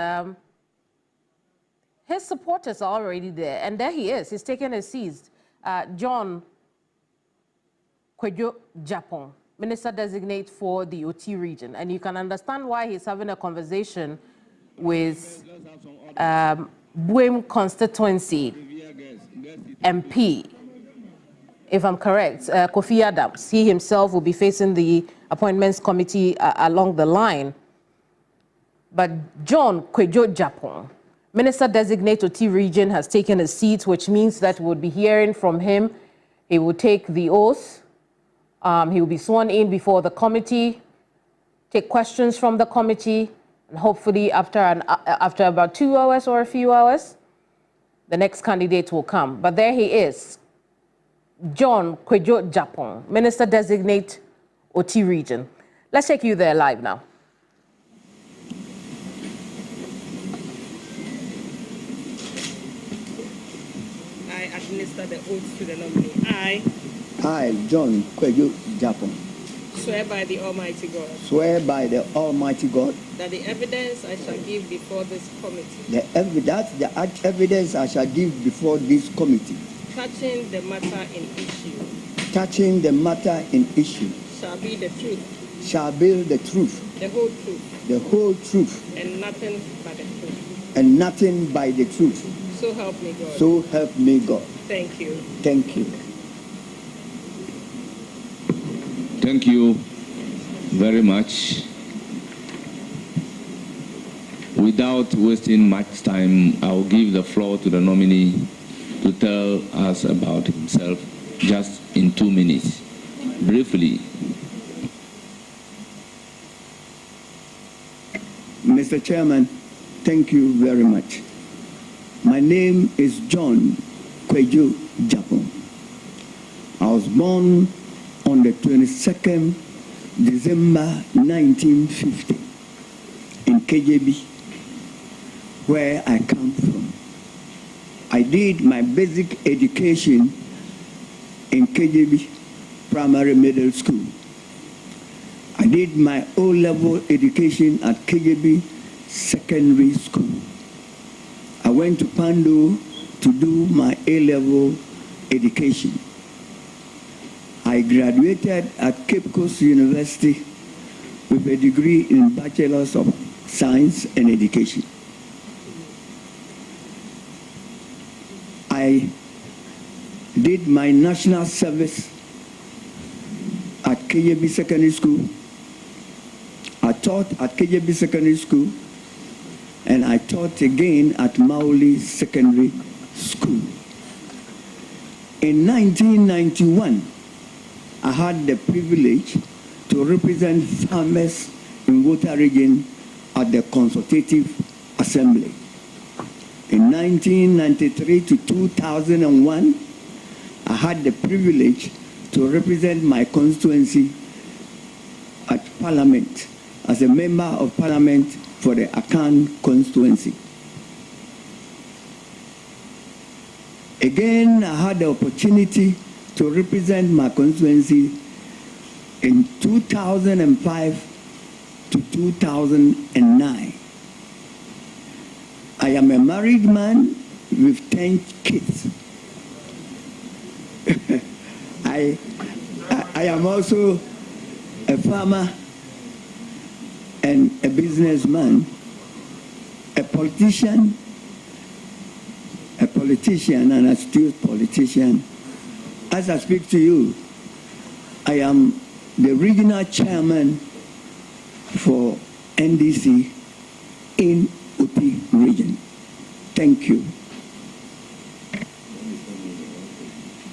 his supporters are already there, and there he is. He's taken a seat. John Kwejo Japon, Minister Designate for the Oti region. And you can understand why he's having a conversation with Buem constituency MP, if I'm correct, Kofi Adams. He himself will be facing the appointments committee along the line. But John Kwejo Japon, Minister Designate Oti region, has taken a seat, which means that we'll be hearing from him. He will take the oath. He will be sworn in before the committee, take questions from the committee, and hopefully after about 2 hours or a few hours, the next candidate will come. But there he is, John Kwejo Japon, Minister Designate Oti region. Let's take you there live now. I administer the oath to the nominee. I, John Kwejo Japon, swear by the Almighty God. Swear by the Almighty God. That the evidence I shall give before this committee. The evidence I shall give before this committee. Touching the matter in issue. Touching the matter in issue. Shall be the truth. Shall be the truth. The whole truth. The whole truth. And nothing but the truth. And nothing but the truth. So help me God. So help me God. Thank you. Thank you. Thank you very much. Without wasting much time, I will give the floor to the nominee to tell us about himself just in 2 minutes. Briefly. Mr. Chairman, thank you very much. My name is John Kwejo Japon. I was born on the 22nd December 1950 in KJB, where I come from. I did my basic education in KJB Primary Middle School. I did my O-level education at KJB Secondary School. I went to Pando to do my A-level education. I graduated at Cape Coast University with a degree in Bachelor's of Science and Education. I did my national service at KJB Secondary School. I taught at KJB Secondary School, and I taught again at Mauli Secondary School. In 1991, I had the privilege to represent farmers in Volta region at the Consultative Assembly. In 1993 to 2001, I had the privilege to represent my constituency at Parliament as a member of Parliament for the Akan constituency. Again, I had the opportunity to represent my constituency in 2005 to 2009. I am a married man with 10 kids. I am also a farmer and a businessman, a politician and a still politician. As I speak to you, I am the regional chairman for NDC in Uti region. Thank you.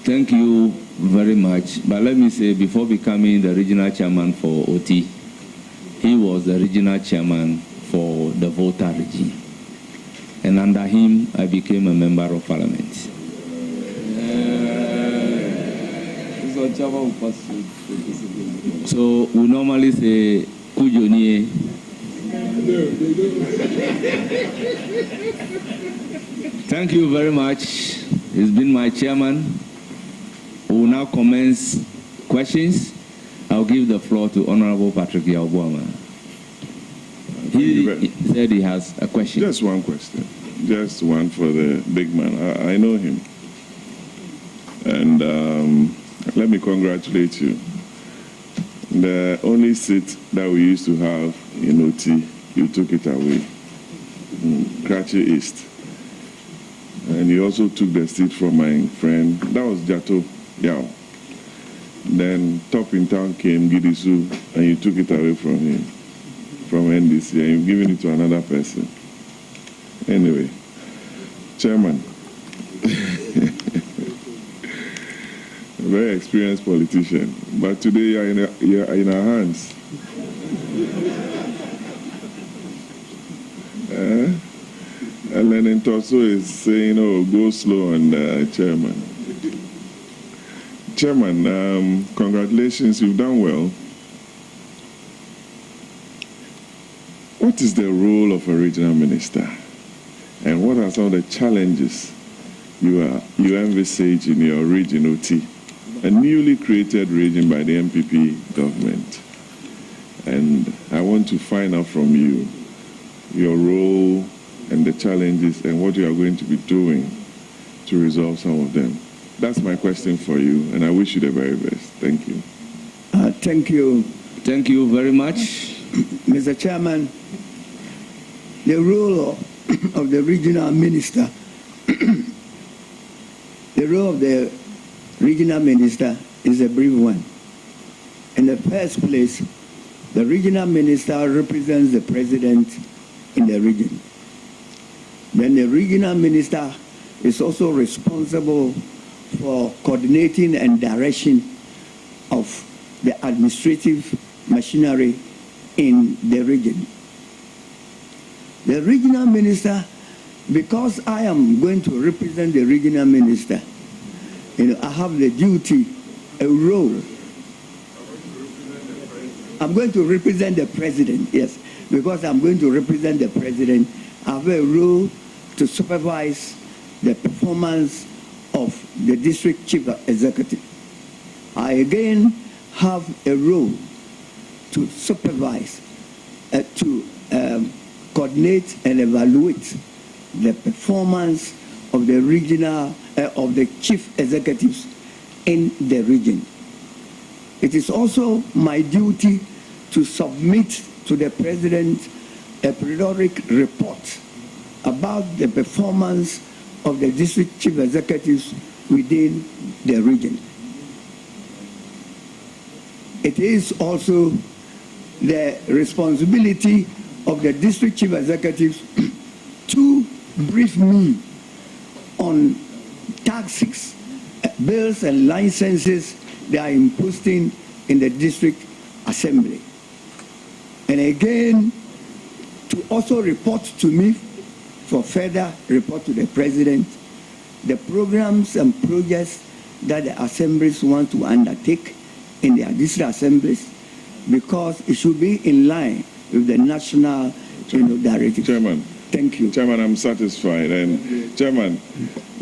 Thank you very much. But let me say, before becoming the regional chairman for OT, he was the regional chairman for the Volta region. And under him, I became a member of parliament. So we normally say, Kujonie. Thank you very much. He's been my chairman. We will now commence questions. I'll give the floor to Honorable Patrick Yaobuama. He said he has a question. Just one question. Just one for the big man. I know him. And let me congratulate you. The only seat that we used to have in OT, you took it away. Krachi East. And you also took the seat from my friend. That was Jato Yao. Then Top in Town came, Gidisu, and you took it away from him, from NDC, and you've given it to another person. Anyway, Chairman, a very experienced politician, but today you're in our hands. And Lenin Toso is saying, oh, go slow on Chairman. Chairman, congratulations, you've done well. What is the role of a regional minister? And what are some of the challenges you envisage in your region, OT, a newly created region by the MPP government? And I want to find out from you your role and the challenges and what you are going to be doing to resolve some of them. That's my question for you, and I wish you the very best. Thank you. Thank you. Thank you very much. Mr. Chairman, the role of the regional minister, the role of the regional minister is a brief one. In the first place, the regional minister represents the president in the region. Then the regional minister is also responsible for coordinating and direction of the administrative machinery in the region. The regional minister, because I am going to represent the regional minister, I have the duty, a role. I'm going to represent the president, yes, because I'm going to represent the president. I have a role to supervise the performance of the district chief executive. I again have a role to supervise, to coordinate and evaluate the performance of the regional, of the chief executives in the region. It is also my duty to submit to the President a periodic report about the performance of the district chief executives within the region. It is also the responsibility of the district chief executives to brief me on taxes, bills and licenses they are imposing in the district assembly. And again, to also report to me for further report to the President, the programs and projects that the assemblies want to undertake in their district assemblies, because it should be in line with the national directive. Chairman. Thank you. Chairman, I'm satisfied. And Chairman,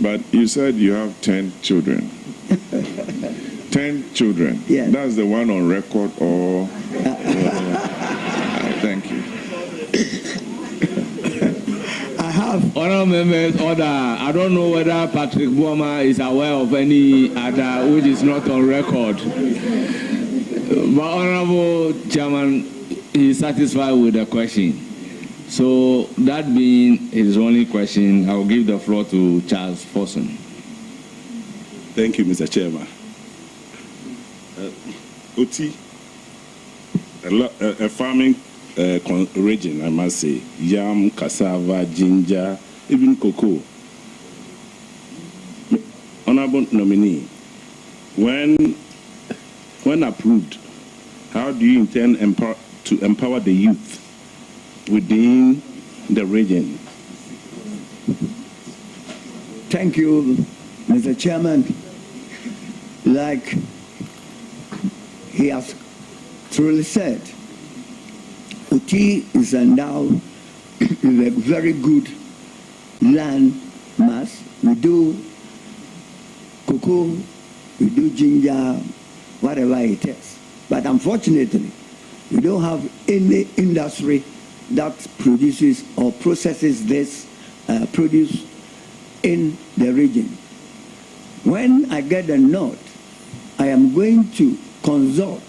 but you said you have 10 children. 10 children. Yes. That's the one on record, or thank you. I have. Honourable members, order. I don't know whether Patrick Bouma is aware of any other which is not on record. But Honourable Chairman, he is satisfied with the question. So that being his only question, I will give the floor to Charles Forson. Thank you, Mr. Chairman. Oti, a farming region, I must say, yam, cassava, ginger, even cocoa. Honorable nominee, when approved, how do you intend to empower the youth within the region? Thank you, Mr. Chairman. Like he has truly said, Oti is endowed with a very good land mass. We do cocoa, we do ginger, whatever it is. But unfortunately, we don't have any industry that produces or processes this produce in the region. When I get the nod, I am going to consult,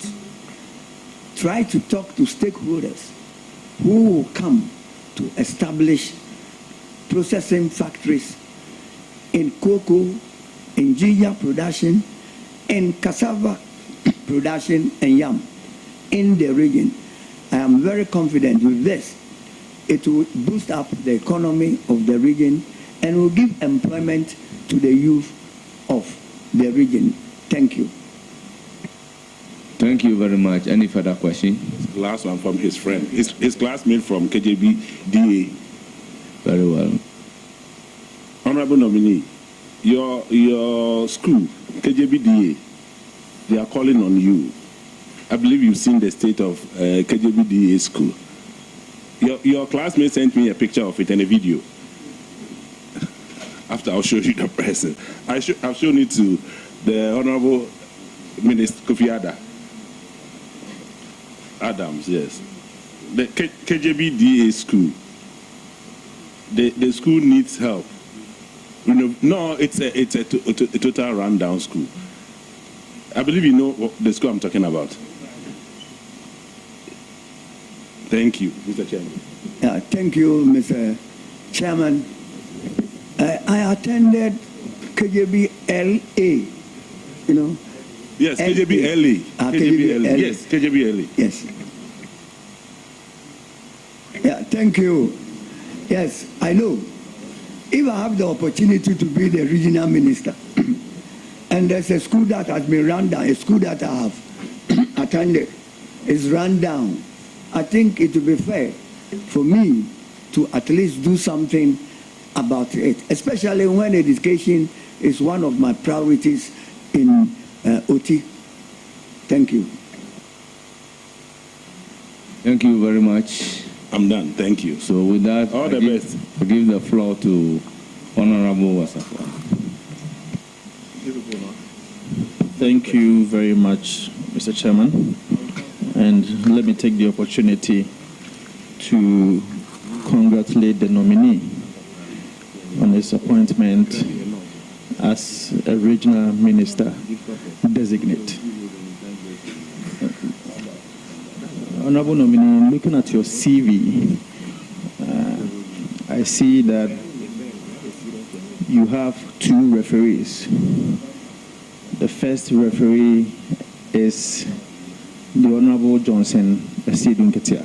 try to talk to stakeholders who will come to establish processing factories in cocoa, in ginger production, in cassava production and yam in the region. I am very confident with this. It will boost up the economy of the region and will give employment to the youth of the region. Thank you. Thank you very much. Any further question? Last one from his friend, his classmate from KJB DA. Very well. Honorable nominee, your school, KJB DA, they are calling on you. I believe you've seen the state of KJB DA school. Your classmate sent me a picture of it and a video. After I'll show you the person. I've shown it to the Honorable Minister Kofi Adams, yes. The KJB DA school. The school needs help. No, it's a total rundown school. I believe you know what the school I'm talking about. Thank you, Mr. Chairman. Thank you, Mr. Chairman. I attended KJB LA, you know. Yes, KJB LA. KJB LA. Yes, KJB LA. Yes. Yeah, thank you. Yes, I know. If I have the opportunity to be the regional minister, and there's a school that has been run down, a school that I have attended is run down, I think it would be fair for me to at least do something about it, especially when education is one of my priorities in OT. Thank you. Thank you very much. I'm done. Thank you. So with that, all the best. I give the floor to Honorable Wasafwa. Thank you very much, Mr. Chairman. And let me take the opportunity to congratulate the nominee on his appointment as a regional minister designate. Honorable nominee, looking at your CV, I see that you have 2 referees. The first referee is the Honorable Johnson Esidun Ketia,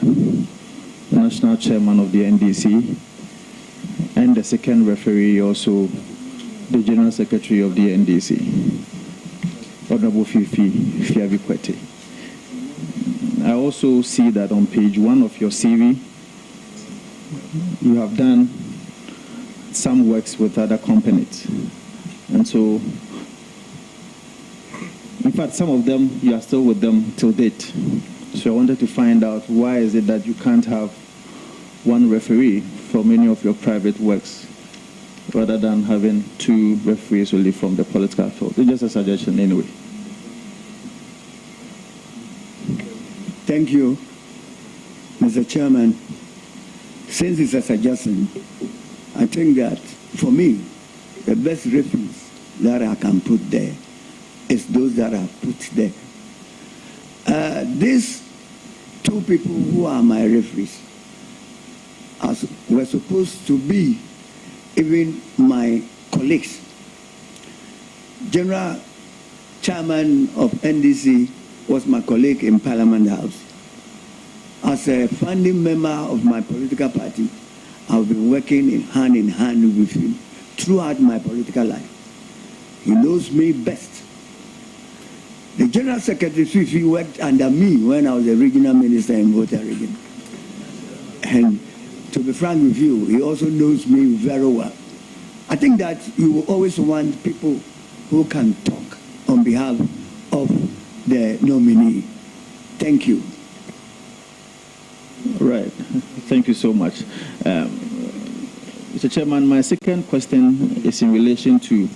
National Chairman of the NDC, and the second referee also the General Secretary of the NDC, Honorable Fifi Fiavikwete. I also see that on page 1 of your CV, you have done some works with other companies. And so, in fact, some of them, you are still with them till date. So I wanted to find out why is it that you can't have one referee for many of your private works rather than having 2 referees only from the political field. It's just a suggestion anyway. Thank you, Mr. Chairman. Since it's a suggestion, I think that for me, the best referees that I can put there is those that are put there. These 2 people who are my referees were supposed to be even my colleagues. General Chairman of NDC was my colleague in Parliament House. As a founding member of my political party, I've been working hand in hand with him throughout my political life. He knows me best. The General Secretary, Fifi, worked under me when I was a regional minister in Volta region. And to be frank with you, he also knows me very well. I think that you will always want people who can talk on behalf of the nominee. Thank you. Right. Thank you so much. Mr. Chairman, my second question is in relation to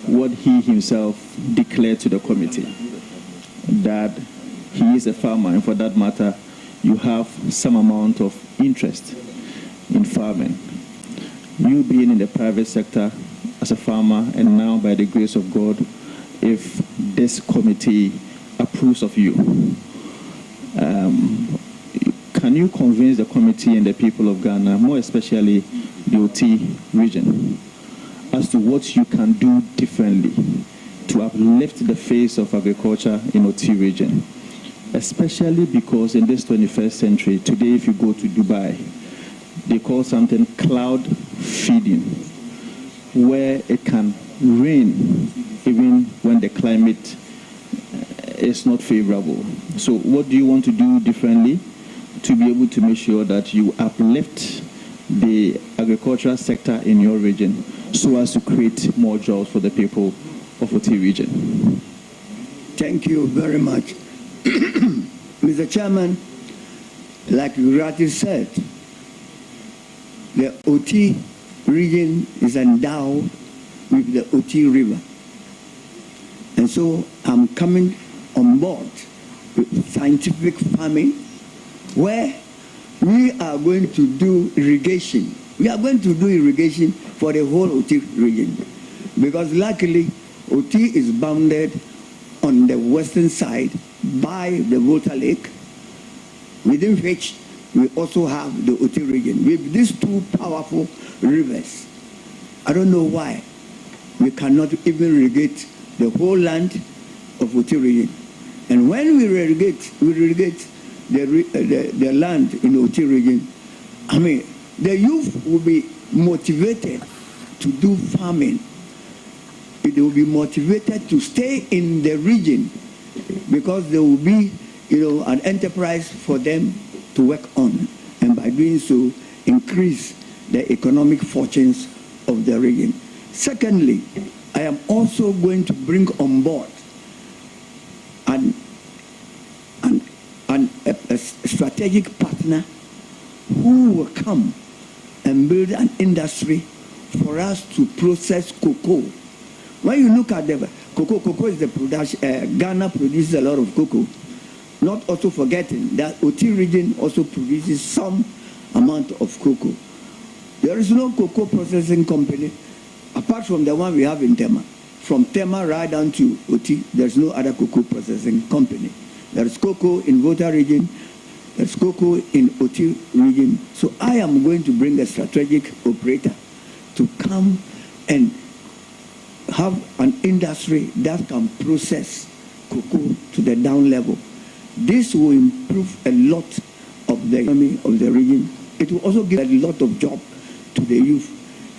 what he himself declared to the committee, that he is a farmer, and for that matter, you have some amount of interest in farming. You being in the private sector as a farmer, and now by the grace of God, if this committee approves of you, can you convince the committee and the people of Ghana, more especially the OT region, as to what you can do differently to uplift the face of agriculture in OT region? Especially because in this 21st century, today if you go to Dubai, they call something cloud feeding, where it can rain even when the climate is not favorable. So what do you want to do differently to be able to make sure that you uplift the agricultural sector in your region so as to create more jobs for the people of OT region? Thank you very much. Mr. Chairman, like you rightly said, the OT region is endowed with the OT River. And so I'm coming on board with scientific farming, where we are going to do irrigation. We are going to do irrigation for the whole OT region, because luckily OT is bounded on the western side by the Volta Lake, within which we also have the OT region. With these 2 powerful rivers, I don't know why we cannot even irrigate the whole land of OT region. And when we irrigate the land in OT region, I mean, the youth will be motivated to do farming. They will be motivated to stay in the region, because there will be, an enterprise for them to work on, and by doing so, increase the economic fortunes of the region. Secondly, I am also going to bring on board a strategic partner who will come and build an industry for us to process cocoa. When you look at the cocoa is the production. Ghana produces a lot of cocoa. Not also forgetting that OT region also produces some amount of cocoa. There is no cocoa processing company apart from the one we have in Tema. From Tema right down to OT, there's no other cocoa processing company. There is cocoa in Volta region. There's cocoa in OT region. So I am going to bring a strategic operator to come and have an industry that can process cocoa to the down level. This will improve a lot of the economy of the region. It will also give a lot of job to the youth.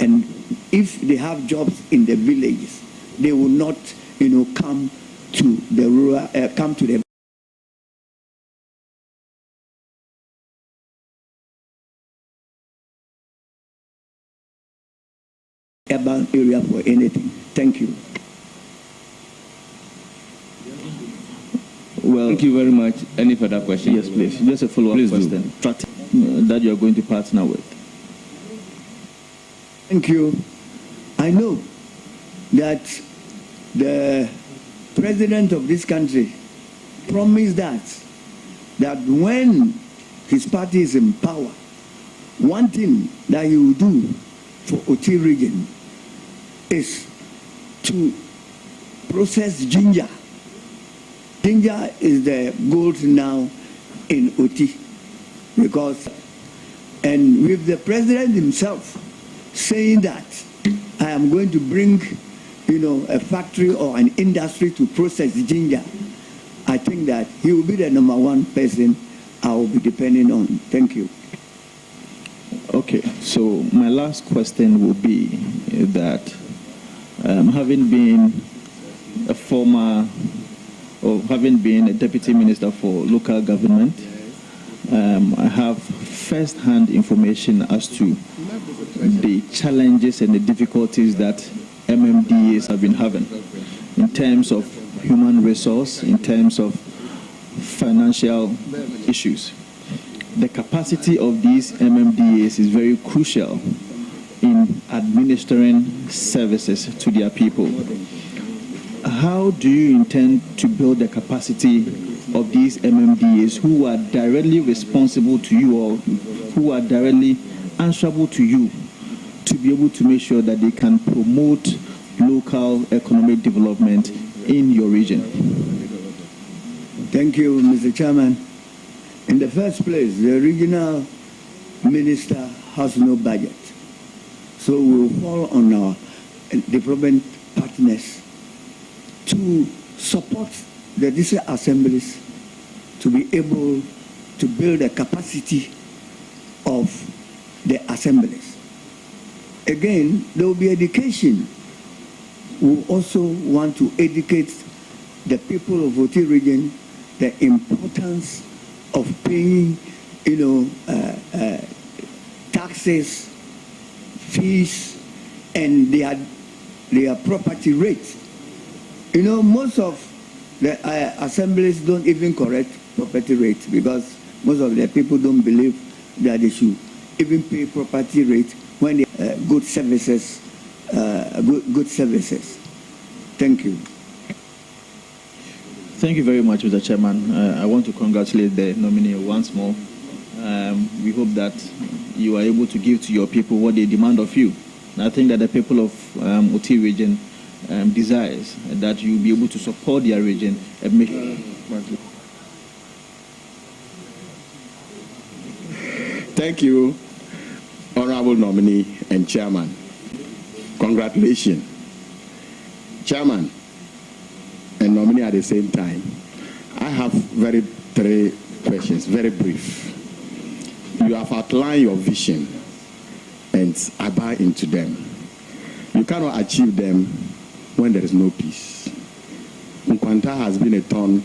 And if they have jobs in the villages, they will not, come to the rural, come to the urban area for anything. Thank you. Well, thank you very much. Any further questions? Yes, please. Just a follow-up question that you are going to partner with. Thank you. I know that the president of this country promised that when his party is in power, one thing that he will do for OT region is to process ginger. Ginger is the gold now in OT and with the president himself saying that I am going to bring, a factory or an industry to process ginger, I think that he will be the number one person I will be depending on. Thank you. Okay, so my last question will be that having been a former or having been a deputy minister for local government, I have first-hand information as to the challenges and the difficulties that MMDAs have been having in terms of human resource, in terms of financial issues. The capacity of these MMDAs is very crucial in administering services to their people. How do you intend to build the capacity of these MMDAs who are directly responsible to you or who are directly answerable to you to be able to make sure that they can promote local economic development in your region? Thank you, Mr. Chairman. In the first place, the regional minister has no budget. So we will call on our development partners to support the district assemblies to be able to build the capacity of the assemblies. Again, there will be education. We also want to educate the people of OT region the importance of paying, taxes, fees, and their property rates. Most of the assemblies don't even correct property rates because most of the people don't believe that they should even pay property rate when they good services. Good services. Thank you. Thank you very much, Mr. Chairman. I want to congratulate the nominee once more. We hope that you are able to give to your people what they demand of you. And I think that the people of OT region desires that you be able to support their region and make. Thank you, Honorable Nominee and Chairman. Congratulations. Chairman and nominee at the same time. I have three questions, very brief. You have outlined your vision and I buy into them. You cannot achieve them when there is no peace. Nkwanta has been a thorn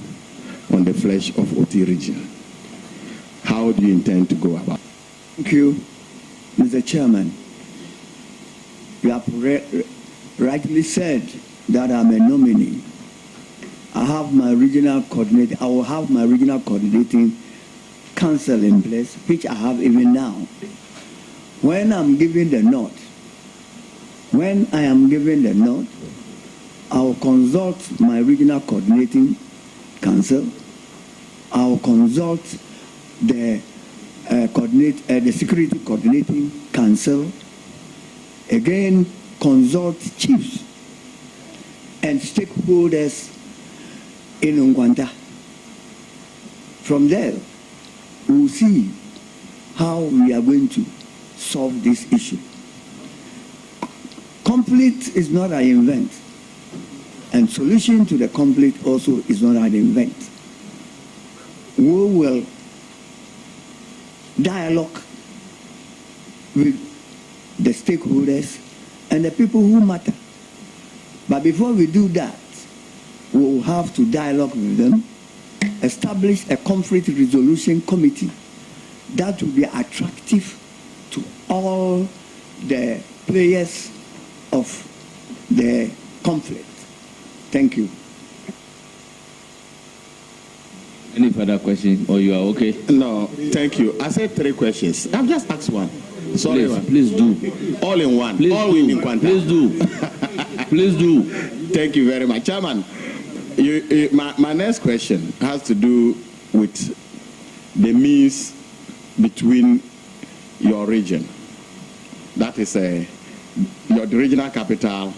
on the flesh of OT region. How do you intend to go about it? Thank you, Mr. Chairman. You have rightly said that I'm a nominee. I have my regional coordinator. I will have my regional coordinating council in place, which I have even now. When I'm giving the nod, When I am given the nod, I will consult my regional coordinating council. I will consult the security coordinating council. Again, consult chiefs and stakeholders in Nkwanta. From there, we will see how we are going to solve this issue. Conflict is not an event, and solution to the conflict also is not an event. We will dialogue with the stakeholders and the people who matter. But before we do that, we will have to dialogue with them, establish a conflict resolution committee that will be attractive to all the players of the conflict. Thank you. Any further questions, or you are okay? No, thank you. I said 3 questions. I've just asked one. Sorry, please do. All in one. Please all do. in Nkwanta. Please do. Please do. Thank you very much. Chairman, my next question has to do with the means between your region. That is your regional capital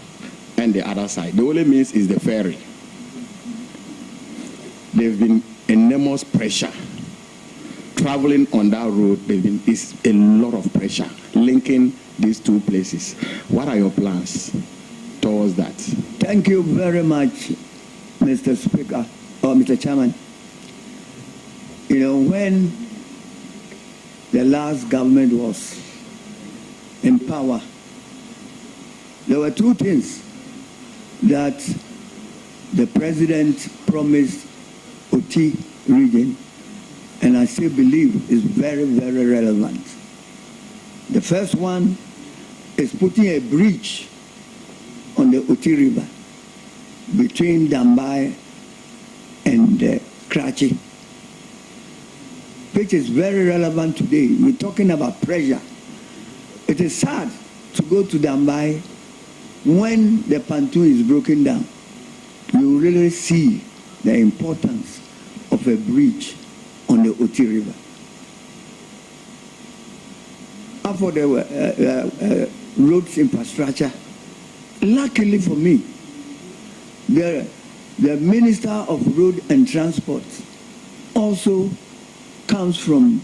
and the other side. The only means is the ferry. There's been enormous pressure. Traveling on that road, is a lot of pressure linking these two places. What are your plans towards that? Thank you very much, Mr. Speaker, or Mr. Chairman. You know, when the last government was in power, there were 2 things that the president promised OT region, and I still believe is very, very relevant. The first one is putting a bridge on the Oti River between Dambai and Krachi, which is very relevant today. We're talking about pressure. It is sad to go to Dambai when the pontoon is broken down. You really see the importance of a bridge on the Oti River. And for the roads infrastructure, luckily for me, the Minister of Road and Transport also comes from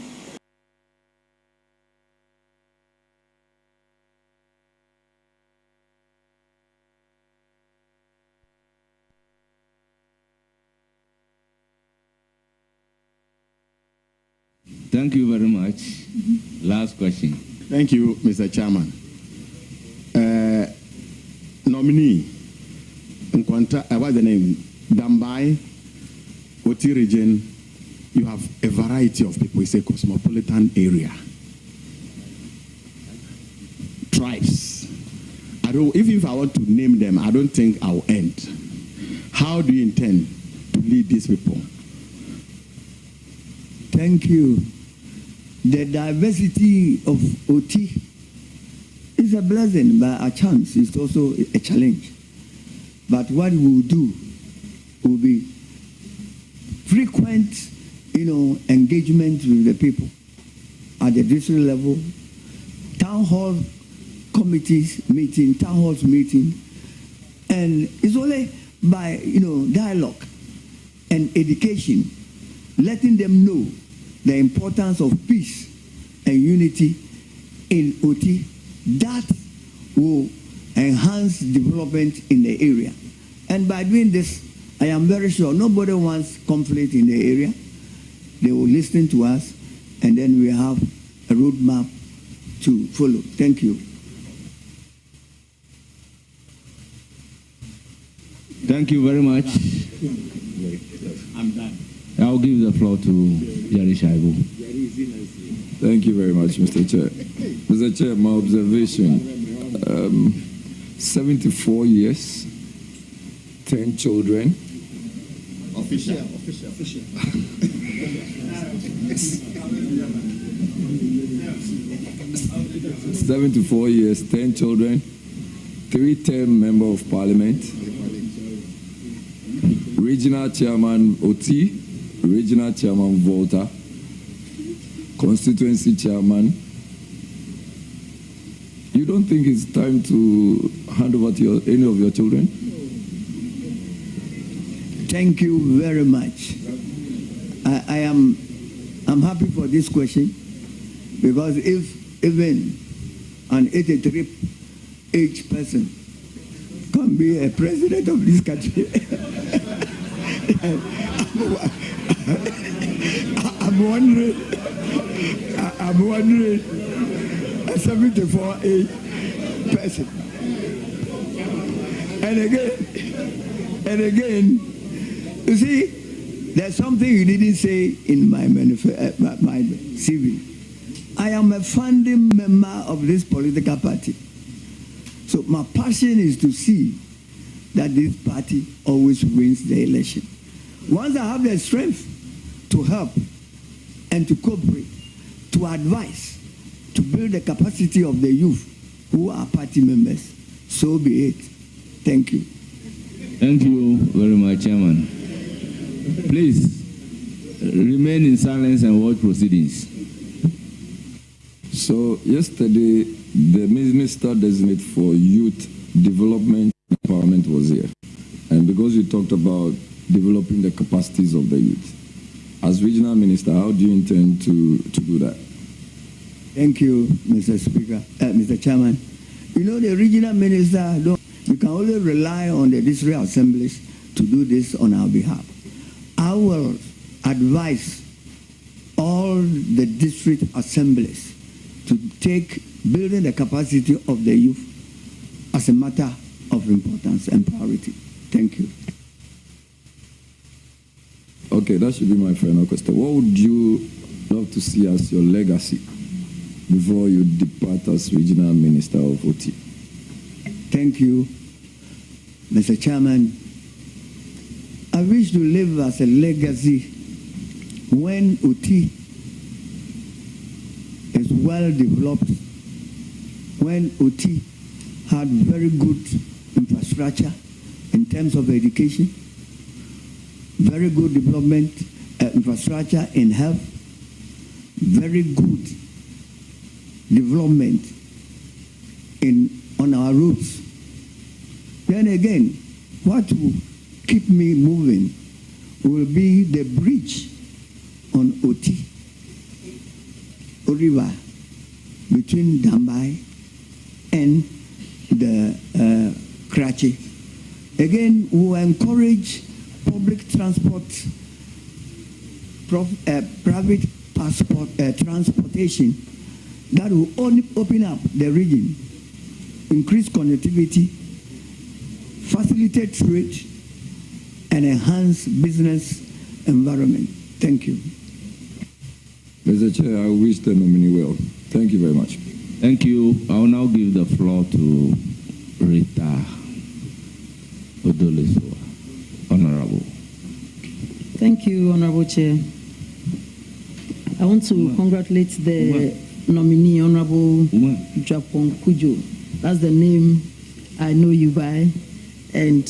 Thank you very much. Last question. Thank you, Mr. Chairman. Nominee, Nkwanta, what's the name? Dambai, Oti region, you have a variety of people. It's a cosmopolitan area. Tribes. If I want to name them, I don't think I'll end. How do you intend to lead these people? Thank you. The diversity of OT is a blessing, but a chance is also a challenge. But what we will do will be frequent, engagement with the people at the district level, town hall committees meeting, town halls meeting, and it's only by dialogue and education, letting them know the importance of peace and unity in OT that will enhance development in the area. And by doing this, I am very sure nobody wants conflict in the area. They will listen to us, and then we have a roadmap to follow. Thank you. Thank you very much. I'm done. I'll give the floor to Jerry Shaibu. Thank you very much, Mr. Chair. Mr. Chair, my observation, 74 years, 10 children. Official. 74 years, 10 children, 3-term Member of Parliament, Regional Chairman Oti, Regional Chairman Volta, Constituency Chairman. You don't think it's time to hand over to any of your children? Thank you very much. I'm happy for this question, because if even an 83-age person can be a president of this country, I'm wondering, a 74-age person. And again, you see, there's something you didn't say in my CV. I am a founding member of this political party. So my passion is to see that this party always wins the election. Once I have the strength to help and to cooperate, to advise, to build the capacity of the youth who are party members, so be it. Thank you. Thank you very much, Chairman. Please remain in silence and watch proceedings. So yesterday, the Minister Designate for Youth Development and Empowerment was here. And because you talked about developing the capacities of the youth, as Regional Minister, how do you intend to do that? Thank you, Mr. Speaker, Mr. Chairman. You know, the Regional Minister, you can only rely on the district assemblies to do this on our behalf. I will advise all the district assemblies to take building the capacity of the youth as a matter of importance and priority. Thank you. Okay, that should be my final question. What would you love to see as your legacy before you depart as Regional Minister of OT? Thank you, Mr. Chairman. I wish to live as a legacy when OT is well developed, when OT had very good infrastructure in terms of education, very good development, infrastructure in health, very good development on our roads. Then again, what will keep me moving will be the bridge on OT, River, between Dambai and the Karachi. Again, we will encourage public transport, private transportation that will only open up the region, increase connectivity, facilitate trade, and enhance business environment. Thank you. Mr. Chair, I wish the nominee well. Thank you very much. Thank you. I will now give the floor to Rita Odoleso, Honorable. Thank you, Honorable Chair. I want to congratulate the nominee, Honorable Japon Kujo. That's the name I know you by. And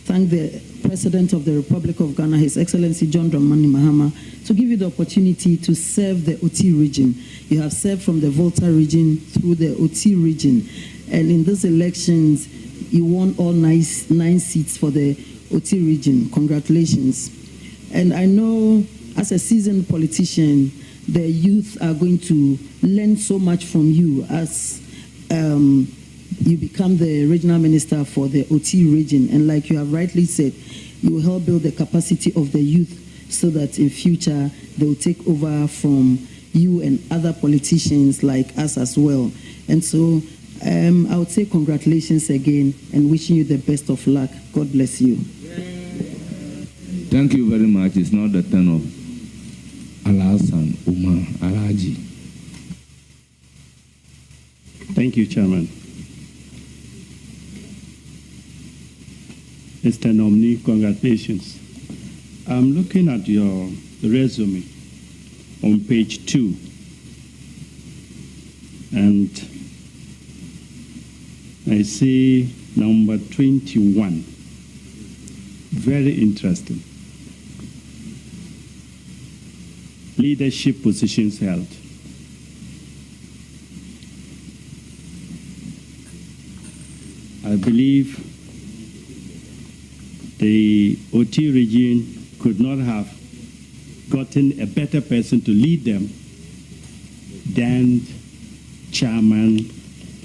thank the President of the Republic of Ghana, His Excellency John Dramani Mahama, to give you the opportunity to serve the OT region. You have served from the Volta region through the OT region. And in these elections, you won all 9 seats for the OT region. Congratulations. And I know as a seasoned politician, the youth are going to learn so much from you as you become the regional minister for the OT region. And like you have rightly said, you will help build the capacity of the youth so that in future they will take over from you and other politicians like us as well. And so I would say congratulations again and wishing you the best of luck. God bless you. Thank you very much. It's not the turn of Alasan Umar Alaji. Thank you, Chairman. Mr. Nominee, congratulations. I'm looking at your resume on page 2. And I see number 21. Very interesting. Leadership positions held. I believe the OT region could not have gotten a better person to lead them than Chairman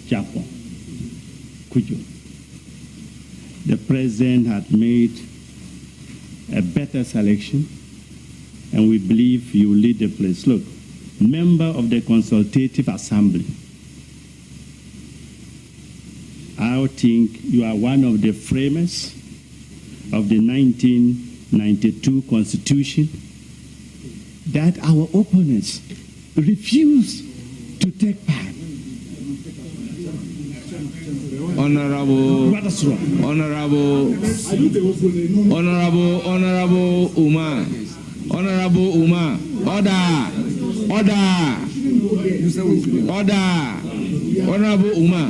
Japon Kujo. The president had made a better selection, and we believe you will lead the place. Look, member of the Consultative Assembly, I think you are one of the framers of the 1992 Constitution that our opponents refuse to take part. Honorable Umar, order. Honorable Umar,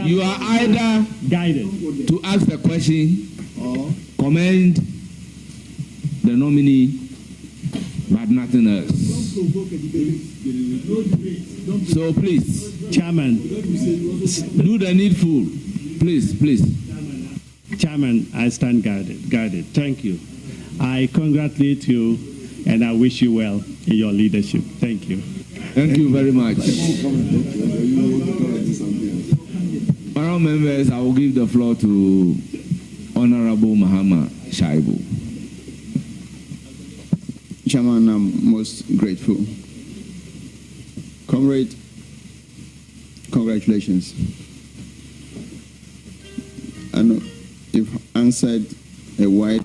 you are either guided to ask the question or commend the nominee, but nothing else. So please, Chairman, do the needful. Please. Chairman, I stand guided. Thank you. I congratulate you and I wish you well in your leadership. Thank you. Thank you very much. Honourable members, I will give the floor to Honourable Mahama Shaibu. Chairman, I'm most grateful. Comrade, congratulations. I know you've answered a wide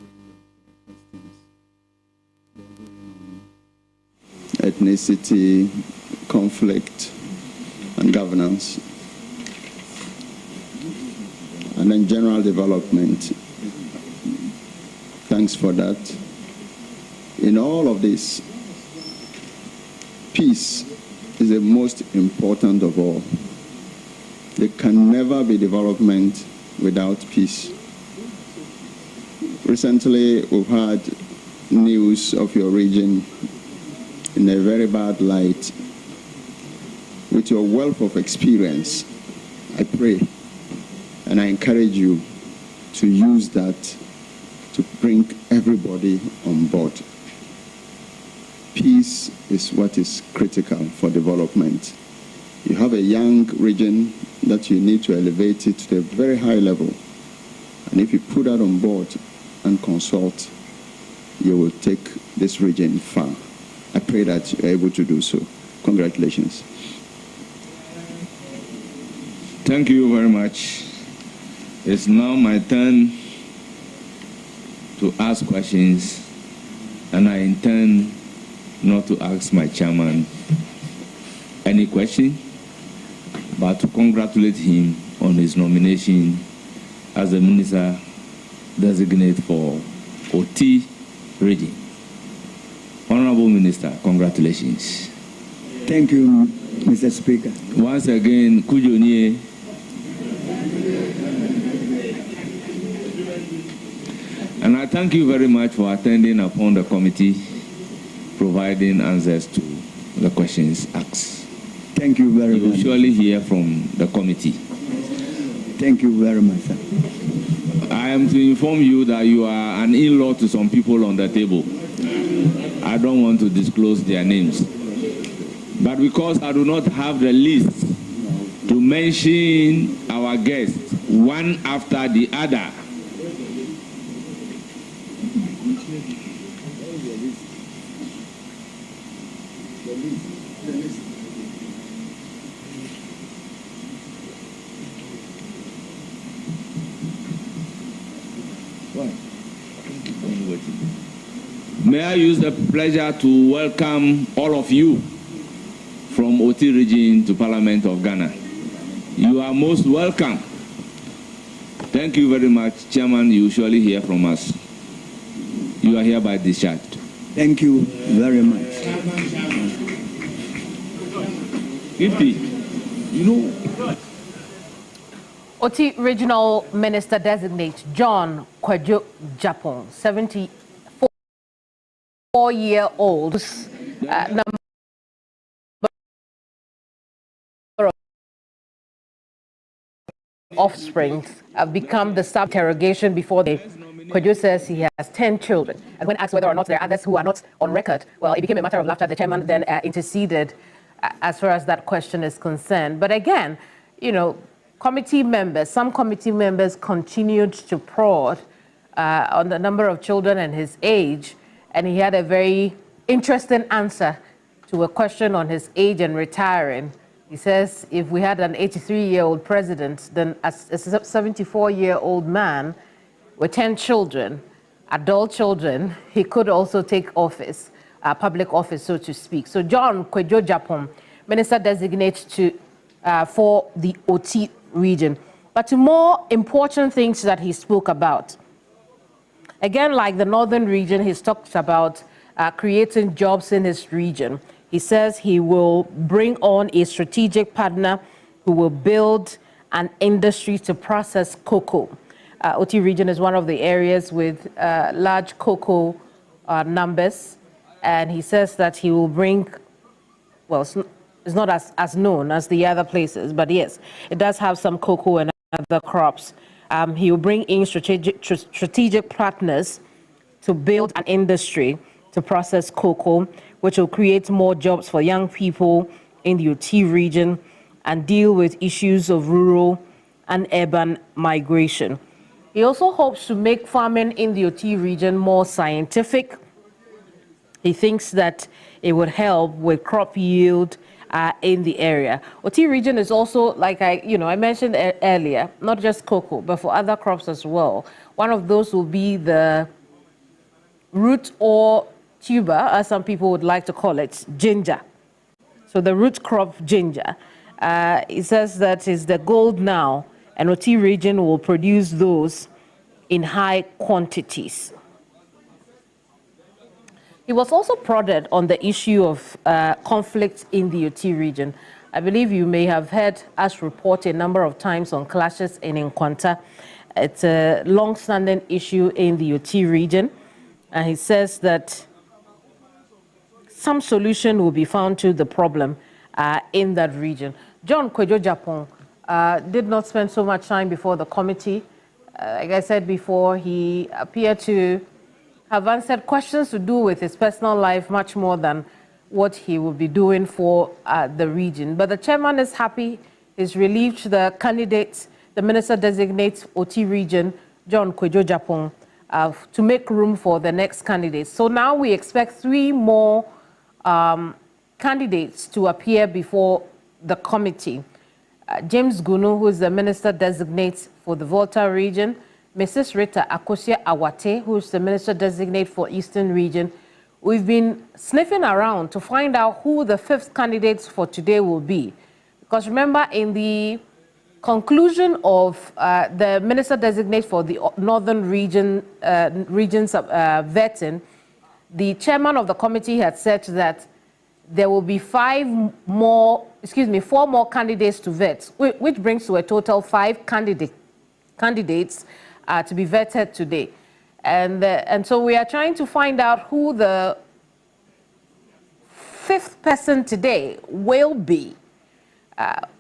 ethnicity, conflict, and governance, and then general development. Thanks for that. In all of this, peace is the most important of all. There can never be development without peace. Recently, we've had news of your region in a very bad light. With your wealth of experience, I pray and I encourage you to use that to bring everybody on board. Peace is what is critical for development. You have a young region that you need to elevate it to a very high level. And if you put that on board and consult, you will take this region far. I pray that you're able to do so. Congratulations. Thank you very much. It's now my turn to ask questions, and I intend not to ask my chairman any question, but to congratulate him on his nomination as the minister designate for OT region. Honorable Minister, congratulations. Thank you, Mr. Speaker. Once again, Kujonie. And I thank you very much for attending upon the committee, providing answers to the questions asked. Thank you very much. You will surely hear from the committee. Thank you very much, sir. I am to inform you that you are an in-law to some people on the table. I don't want to disclose their names. But because I do not have the list to mention our guests one after the other, may I use the pleasure to welcome all of you from OT region to Parliament of Ghana. You are most welcome. Thank you very much. Chairman, you will surely hear from us. You are hereby discharged. Thank you very much. Gifty, you know. Oti Regional Minister Designate John Kwadwo Japon, 74-year-old, number of offspring have become the sub-interrogation before the Kwadwo says he has 10 children. And when asked whether or not there are others who are not on record, well, it became a matter of laughter. The chairman then interceded as far as that question is concerned. But again, you know, some committee members continued to prod on the number of children and his age, and he had a very interesting answer to a question on his age and retiring. He says if we had an 83-year-old president, then as a 74-year-old man with 10 children, adult children, he could also take office, public office, so to speak. So John Kwadwo Japon, Minister Designate for the Oti region. But to more important things that he spoke about. Again, like the northern region, he's talked about creating jobs in his region. He says he will bring on a strategic partner who will build an industry to process cocoa. Oti region is one of the areas with large cocoa numbers, and he says that he will bring, well, it's not as known as the other places, but yes, it does have some cocoa and other crops. He will bring in strategic partners to build an industry to process cocoa, which will create more jobs for young people in the Oti region and deal with issues of rural and urban migration. He also hopes to make farming in the Oti region more scientific. He thinks that it would help with crop yield in the area. Oti region is also, like I mentioned earlier, not just cocoa, but for other crops as well. One of those will be the root or tuber, as some people would like to call it, ginger. So the root crop ginger. It says that is the gold now, and Oti region will produce those in high quantities. He was also prodded on the issue of conflict in the Oti region. I believe you may have heard us report a number of times on clashes in Nkwanta. It's a long-standing issue in the Oti region. And he says that some solution will be found to the problem in that region. John Kwadwo Japon did not spend so much time before the committee. Like I said before, he appeared to have answered questions to do with his personal life much more than what he will be doing for the region. But the chairman is happy. He's relieved the candidate, the minister designates Oti region, John Kwadwo Japon, to make room for the next candidate. So now we expect 3 more candidates to appear before the committee. James Gunu, who is the minister designate for the Volta region, Mrs. Rita Akosia Awate, who is the minister designate for Eastern region. We've been sniffing around to find out who the 5th candidates for today will be. Because remember, in the conclusion of the minister designate for the northern region's vetting, the chairman of the committee had said that there will be 4 more candidates to vet, which brings to a total 5 candidates to be vetted today. And so we are trying to find out who the 5th person today will be.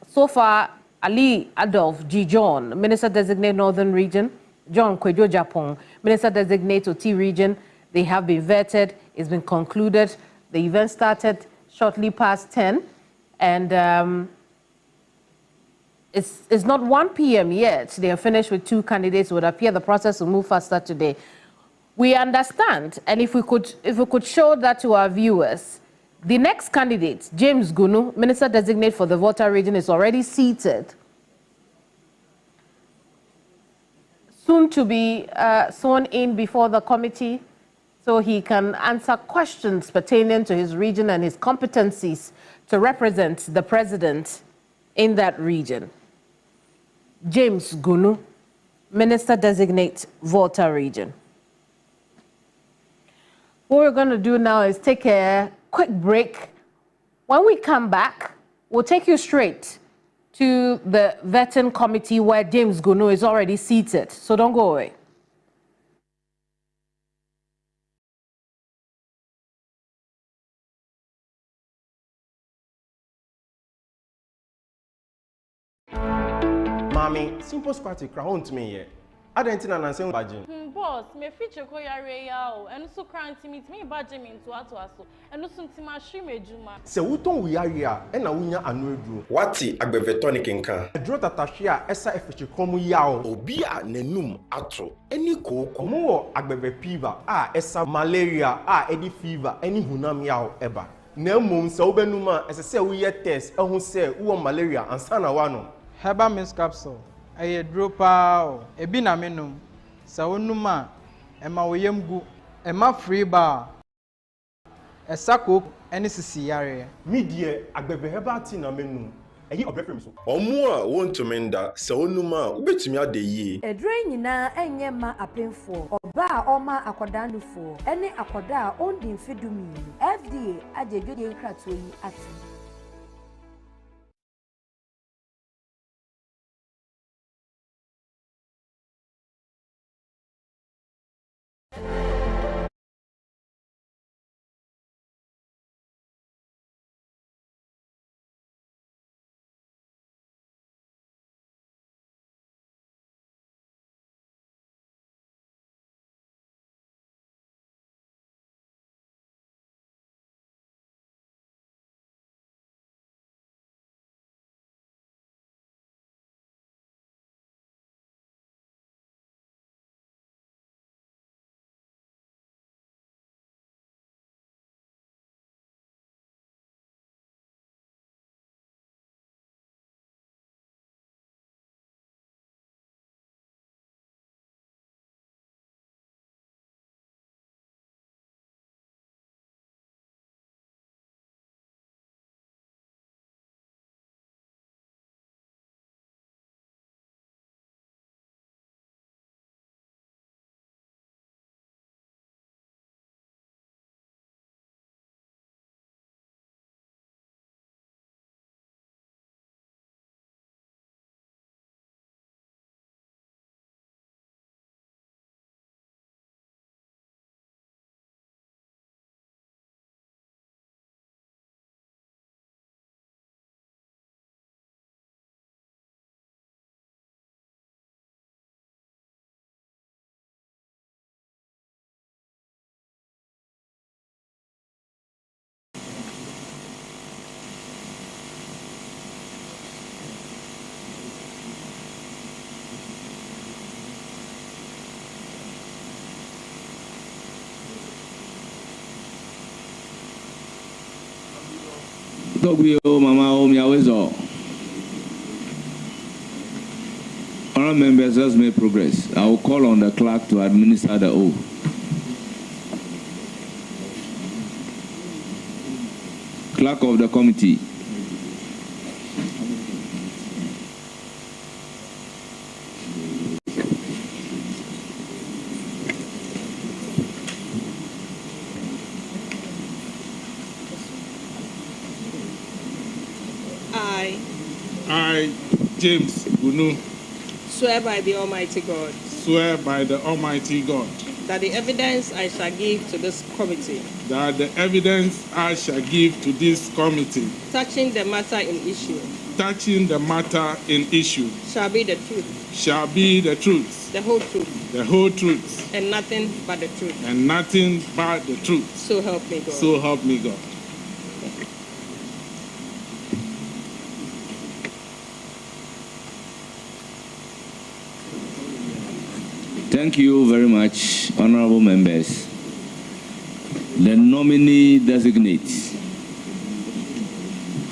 So far, Ali Adolf G. John, Minister Designate Northern Region, John Kwadwo Japon, Minister Designate Oti Region, they have been vetted, it's been concluded. The event started shortly past 10, and it's not 1 p.m. yet. They are finished with 2 candidates. It would appear the process will move faster today. We understand, and if we could show that to our viewers, the next candidate, James Gunu, Minister Designate for the Volta region, is already seated, soon to be sworn in before the committee, so he can answer questions pertaining to his region and his competencies to represent the president in that region. James Gunu, Minister Designate Volta region. What we're going to do now is take a quick break. When we come back, we'll take you straight to the vetting committee where James Gono is already seated. So don't go away. Mommy, simple squatty crown to me here. I don't think I'm saying badging. Boss, me feature ko yare yao, and so cranty meet me badging me into aso, and no soon tima shime juma. Se wuton we are and a winya anodru. Wati agbevetonik nka. Dro tatashia esa efeche komu yao. Obia nenum ato. Any ko komo agbeve fever, esa malaria, any fever, any hunam yao eba. Na mum se obenuma ese se we test ehun se wo malaria ansana wano. Herbal mist capsule. Aye dropa ebi na menum. Sa onuma ema woyemgu ema free bar. Esako eni sisi yare. Midie agbebe herbal tea na menum. Eyi obrefrem so. Omo a wontumenda sa onuma ubetumi ade yi. Edre nyina enye ma apemfo. Oba oma akodanufo. Ene akoda ondi mfidumi. FDA ajejode nkrato yi ati. Honourable members, let's make progress. I will call on the clerk to administer the oath. Clerk of the committee. I, James Gono, swear by the Almighty God. Swear by the Almighty God. That the evidence I shall give to this committee. That the evidence I shall give to this committee. Touching the matter in issue. Touching the matter in issue. Shall be the truth. Shall be the truth. The whole truth. The whole truth. And nothing but the truth. And nothing but the truth. So help me God. So help me God. Thank you very much, honorable members. The nominee designate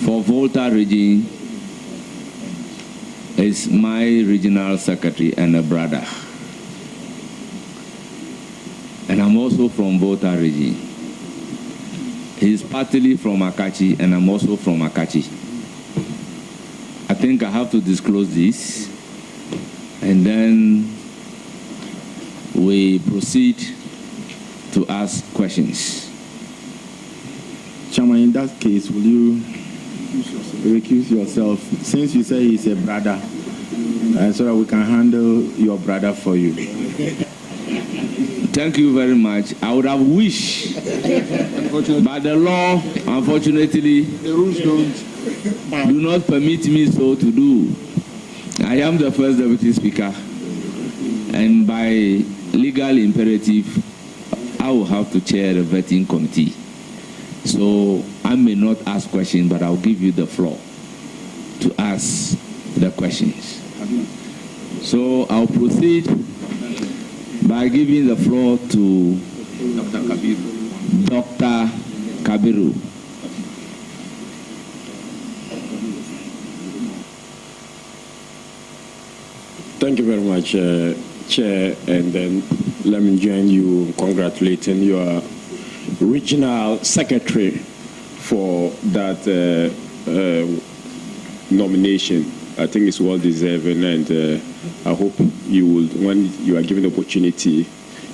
for Volta region is my regional secretary and a brother. And I'm also from Volta region. He's partly from Akachi and I'm also from Akachi. I think I have to disclose this and then we proceed to ask questions. Chairman, in that case, will you recuse yourself. Since you say he's a brother, so that we can handle your brother for you. Thank you very much. I would have wished, but the law, unfortunately, the rules do not permit me so to do. I am the first deputy speaker, and by legal imperative, I will have to chair the vetting committee. So I may not ask questions, but I'll give you the floor to ask the questions. So I'll proceed by giving the floor to Dr. Kabiru. Thank you very much, Chair, and then let me join you in congratulating your regional secretary for that nomination. I think it's well deserving, and I hope you will, when you are given the opportunity,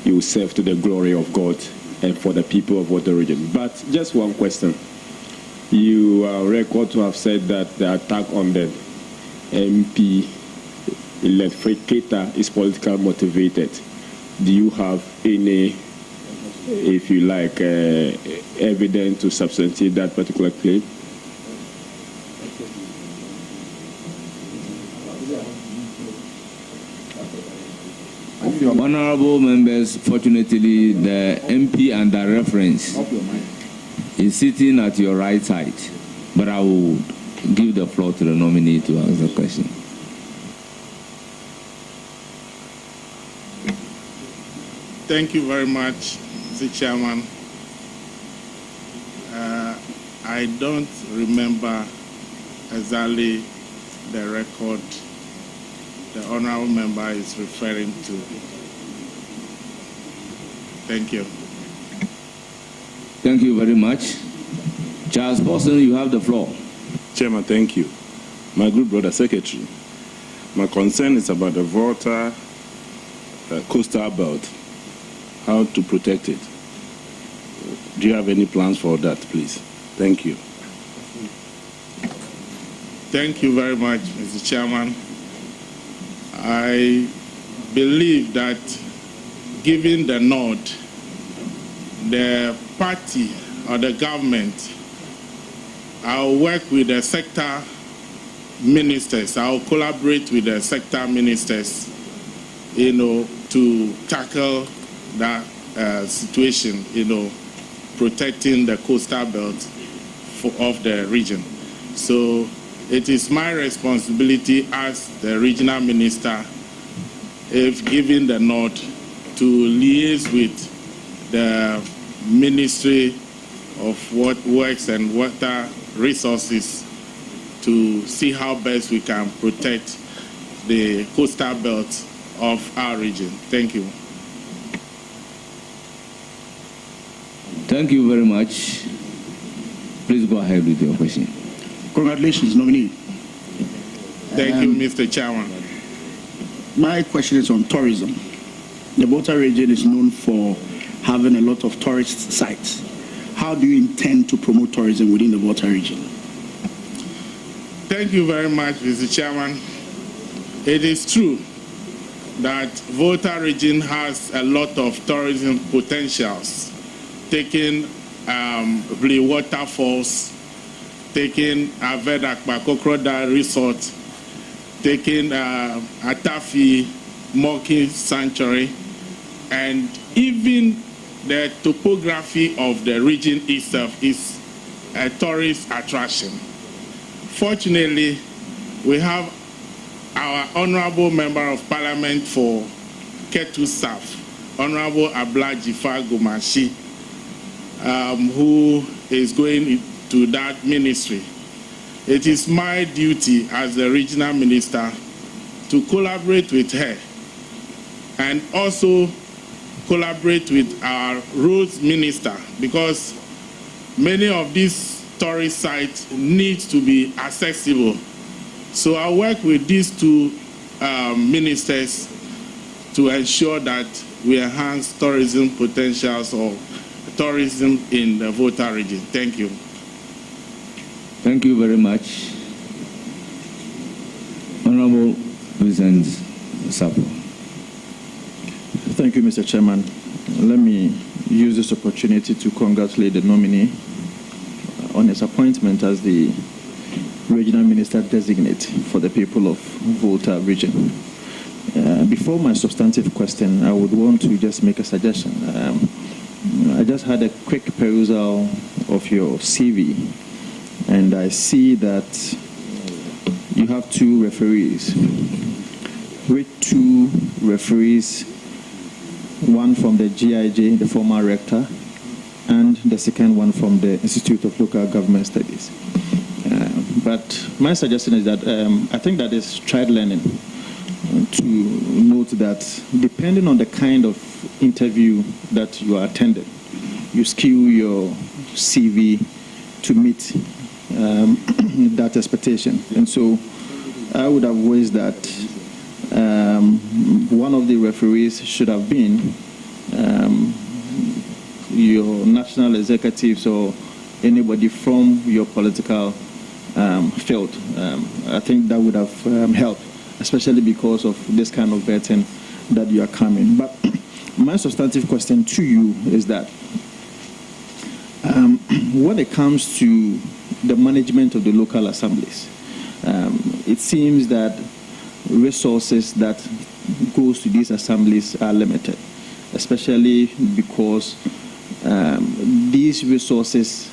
you will serve to the glory of God and for the people of the region. But just one question. You are record to have said that the attack on the MP electricator is politically motivated. Do you have any, if you like, evidence to substantiate that particular claim? Honorable members, fortunately, the MP under reference is sitting at your right side, but I will give the floor to the nominee to answer the question. Thank you very much, Mr. Chairman. I don't remember exactly the record the honorable member is referring to. Thank you. Thank you very much. Charles Paulson, you have the floor. Chairman, thank you. My good brother secretary, my concern is about the Volta coastal belt, how to protect it. Do you have any plans for that, please? Thank you. Thank you very much, Mr. Chairman. I believe that given the nod, the party or the government, I'll work with the sector ministers. I'll collaborate with the sector ministers, to tackle that situation, protecting the coastal belt of the region. So it is my responsibility as the regional minister, if given the nod, to liaise with the Ministry of Works and Water Resources to see how best we can protect the coastal belt of our region. Thank you. Thank you very much. Please go ahead with your question. Congratulations, nominee. Thank you, Mr. Chairman. My question is on tourism. The Volta region is known for having a lot of tourist sites. How do you intend to promote tourism within the Volta region? Thank you very much, Mr. Chairman. It is true that Volta region has a lot of tourism potentials, taking Blue waterfalls, taking Avedakpa Crocodile Resort, taking Atafi Monkey Sanctuary, and even the topography of the region itself is a tourist attraction. Fortunately, we have our Honorable Member of Parliament for Ketu South, Honorable Ablaji Fagomashi, who is going to that ministry. It is my duty as the regional minister to collaborate with her and also collaborate with our roads minister, because many of these tourist sites need to be accessible. So I work with these two ministers to ensure that we enhance tourism potentials or tourism in the Volta region. Thank you. Thank you very much. Honorable Vincent Sapo. Thank you, Mr. Chairman. Let me use this opportunity to congratulate the nominee on his appointment as the Regional Minister Designate for the people of Volta region. Before my substantive question, I would want to just make a suggestion. I just had a quick perusal of your CV, and I see that you have 2 referees, with 2 referees, one from the GIJ, the former rector, and the second one from the Institute of Local Government Studies. But my suggestion is that I think that is tried learning to note that depending on the kind of interview that you are attending, you skew your CV to meet that expectation. And so I would have wished that one of the referees should have been your national executives or anybody from your political field. I think that would have helped, especially because of this kind of vetting that you are coming. But my substantive question to you is that when it comes to the management of the local assemblies, it seems that resources that goes to these assemblies are limited, especially because these resources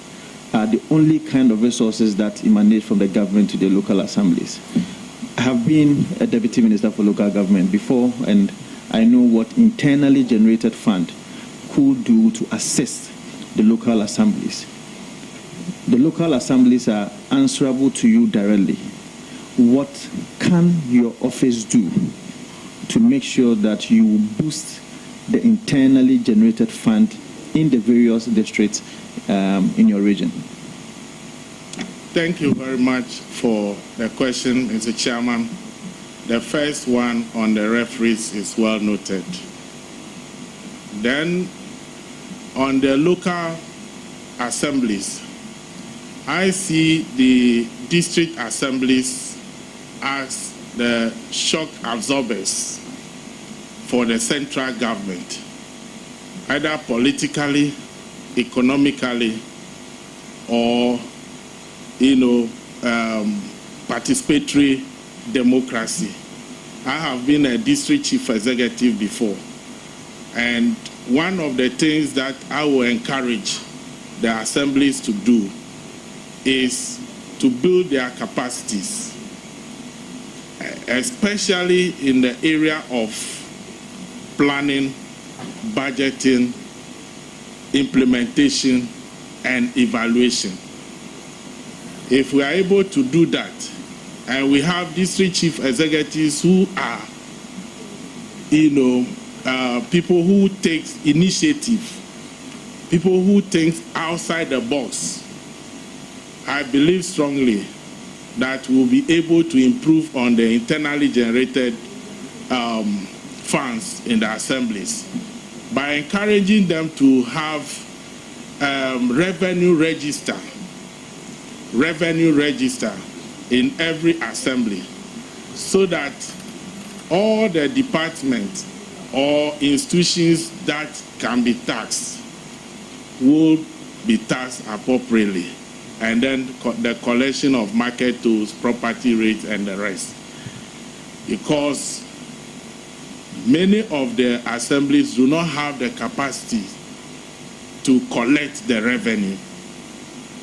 are the only kind of resources that emanate from the government to the local assemblies. I have been a deputy minister for local government before, and I know what internally generated fund could do to assist the local assemblies. The local assemblies are answerable to you directly. What can your office do to make sure that you boost the internally generated fund in the various districts in your region? Thank you very much for the question, Mr. Chairman. The first one on the referees is well noted. Then on the local assemblies, I see the district assemblies as the shock absorbers for the central government, either politically, economically, or participatory democracy. I have been a district chief executive before, and one of the things that I will encourage the assemblies to do is to build their capacities, especially in the area of planning, budgeting, implementation, and evaluation. If we are able to do that, and we have district chief executives who are, people who take initiative, people who think outside the box, I believe strongly that we'll be able to improve on the internally generated funds in the assemblies by encouraging them to have revenue register in every assembly, so that all the departments or institutions that can be taxed will be taxed appropriately, and then the collection of market tools, property rates, and the rest. Because many of the assemblies do not have the capacity to collect the revenue.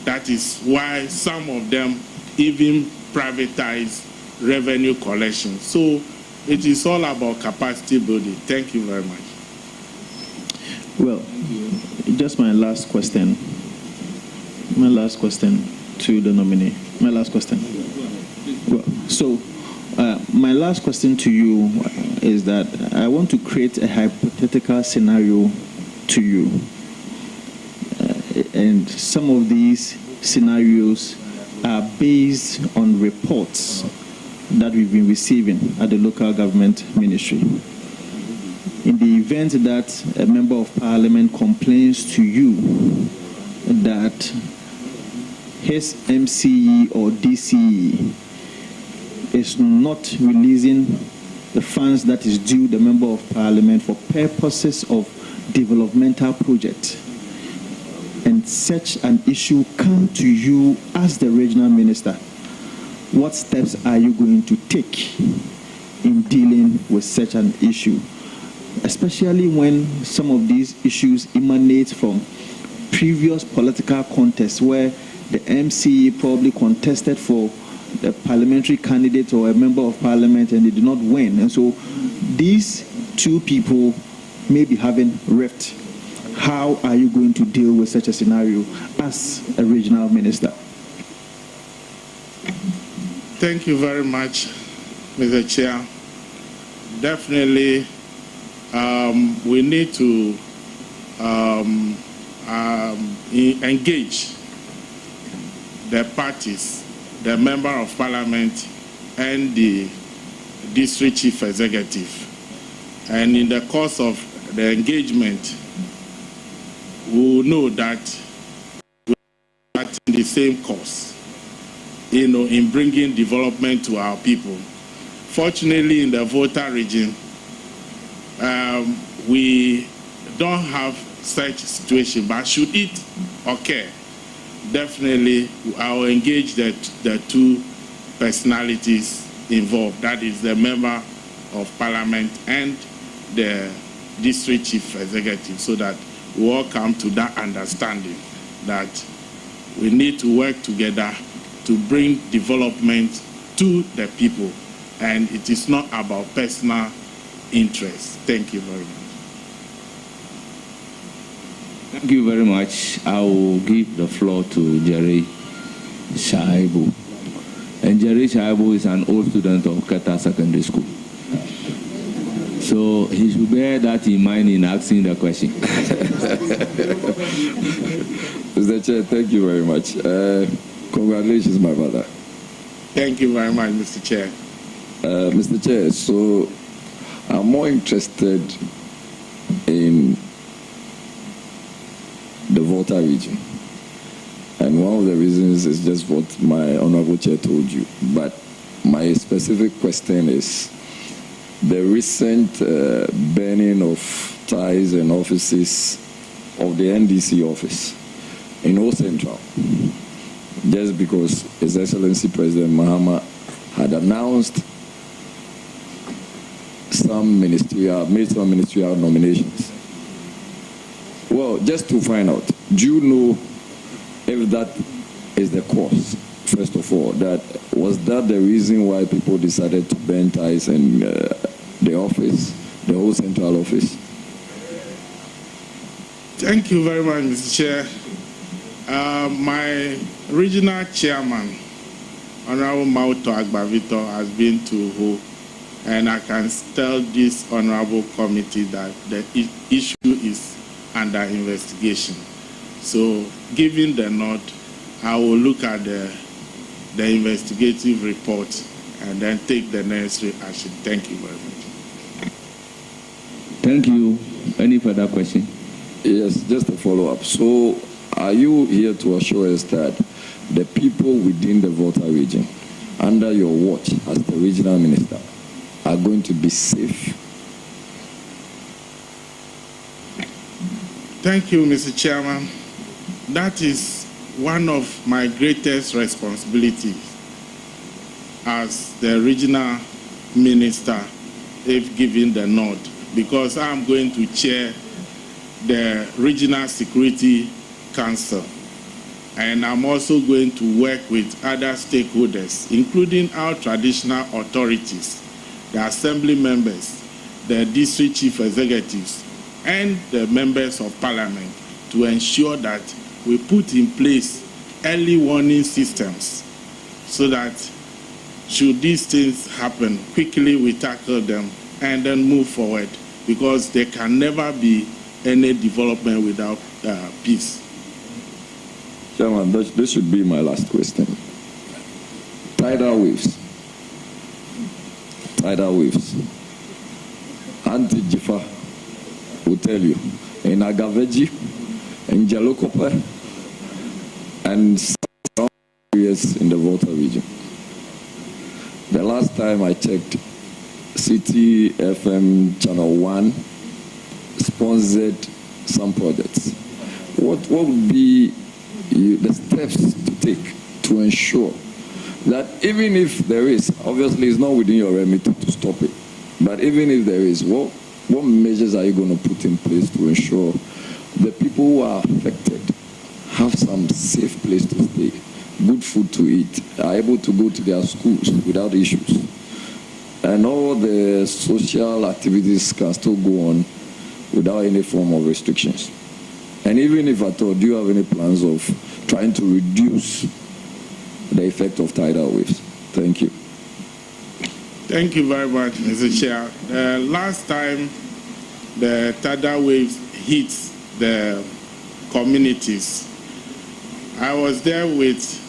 That is why some of them even privatize revenue collection. So it is all about capacity building. Thank you very much. Well, just my last question to the nominee. My last question. Well, so my last question to you is that I want to create a hypothetical scenario to you. And some of these scenarios are based on reports that we've been receiving at the local government ministry. In the event that a member of parliament complains to you that his MCE or DCE is not releasing the funds that is due the member of parliament for purposes of developmental project, and such an issue come to you as the regional minister, what steps are you going to take in dealing with such an issue, especially when some of these issues emanate from previous political contests where the MCE probably contested for a parliamentary candidate or a member of parliament and they did not win, and so these two people may be having rift. How are you going to deal with such a scenario as a regional minister? Thank you very much, Mr. Chair. Definitely, we need to engage the parties, the member of parliament, and the district chief executive. And in the course of the engagement, we will know that we are in the same course, in bringing development to our people. Fortunately, in the Volta region, we don't have such situation, but should it occur, definitely I will engage the two personalities involved, that is the member of parliament and the district chief executive, so that we all come to that understanding that we need to work together to bring development to the people, and it is not about personal interest. Thank you very much. Thank you very much. I will give the floor to Jerry Shaibu. And Jerry Shaibu is an old student of Keta Secondary School. So he should bear that in mind in asking the question. Mr. Chair, thank you very much. Congratulations, my brother. Thank you very much, Mr. Chair. Mr. Chair, so I'm more interested in the Volta region. And one of the reasons is just what my Honorable Chair told you. But my specific question is the recent burning of ties and offices of the NDC office in Old Central, just because His Excellency President Mahama had announced made some ministerial nominations. Well, just to find out, do you know if that is the cause? First of all, was that the reason why people decided to burn ties in the office, the whole central office? Thank you very much, Mr. Chair. My regional chairman, Honorable Mauto Agbavito, has been to Ho, and I can tell this honorable committee that the issue is under investigation. So, given the nod, I will look at the investigative report and then take the necessary action. Thank you very much. Thank you. Any further question? Yes, just a follow-up. So, are you here to assure us that the people within the Volta region, under your watch as the regional minister, are going to be safe? Thank you, Mr. Chairman. That is one of my greatest responsibilities as the regional minister, if given the nod, because I'm going to chair the Regional Security Council, and I'm also going to work with other stakeholders, including our traditional authorities, the assembly members, the district chief executives, and the members of parliament, to ensure that we put in place early warning systems so that should these things happen, quickly we tackle them and then move forward, because there can never be any development without peace. Chairman, this should be my last question. Tidal waves. Tidal waves. Auntie Jifa will tell you, in Agaveji, in Jalokope, and years in the Volta region. The last time I checked, City FM Channel 1 sponsored some projects. What would be the steps to take to ensure that even if there is, obviously it's not within your remit to stop it, but even if there is, what measures are you going to put in place to ensure the people who are affected have some safe place to stay, good food to eat, are able to go to their schools without issues, and all the social activities can still go on without any form of restrictions? And even if at all, do you have any plans of trying to reduce the effect of tidal waves? Thank you. Thank you very much, Mr. Chair. Last time the tidal waves hit the communities, I was there with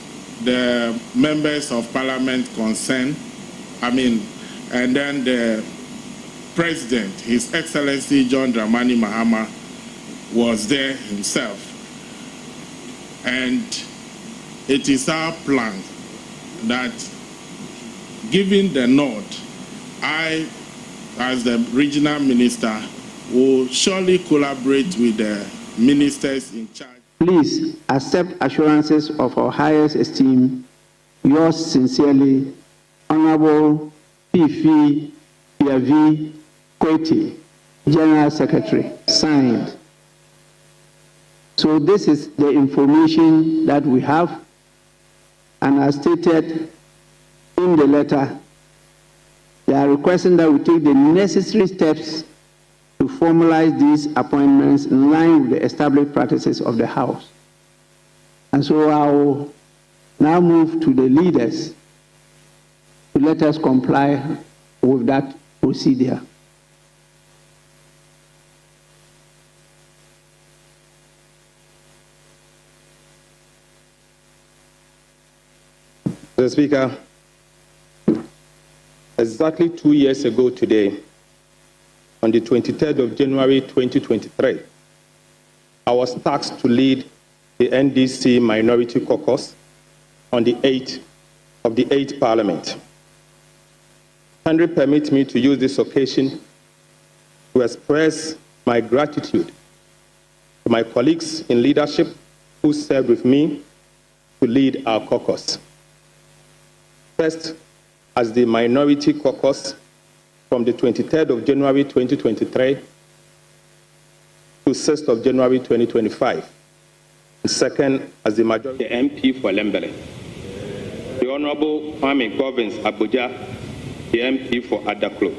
the members of parliament concerned, and then the President, His Excellency John Dramani Mahama, was there himself. And it is our plan that, given the nod, I, as the regional minister, will surely collaborate with the ministers in charge. Please accept assurances of our highest esteem. Yours sincerely, Honorable P.F. P.V. Koiti, General Secretary, signed. So this is the information that we have, and as stated in the letter, they are requesting that we take the necessary steps to formalize these appointments in line with the established practices of the House. And so I will now move to the leaders to let us comply with that procedure. Mr. Speaker, exactly 2 years ago today, on the 23rd of January 2023, I was tasked to lead the NDC Minority Caucus on the 8th of the 8th Parliament. Kindly permit me to use this occasion to express my gratitude to my colleagues in leadership who served with me to lead our caucus. First, as the Minority Caucus from the 23rd of January 2023 to 6th of January 2025. And second, as the majority MP for Lembele. The Honorable Kwame Govins Abuja, the MP for Adaklo.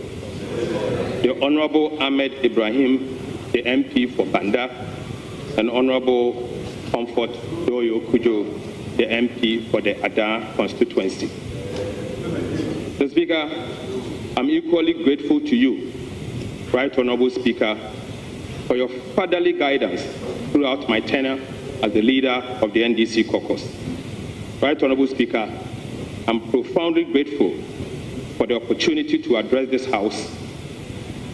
The Honorable Ahmed Ibrahim, the MP for Banda. And Honorable Comfort Doyo Kujo, the MP for the Ada constituency. Mr. Speaker, I'm equally grateful to you, Right Honorable Speaker, for your fatherly guidance throughout my tenure as the leader of the NDC caucus. Right Honorable Speaker, I'm profoundly grateful for the opportunity to address this House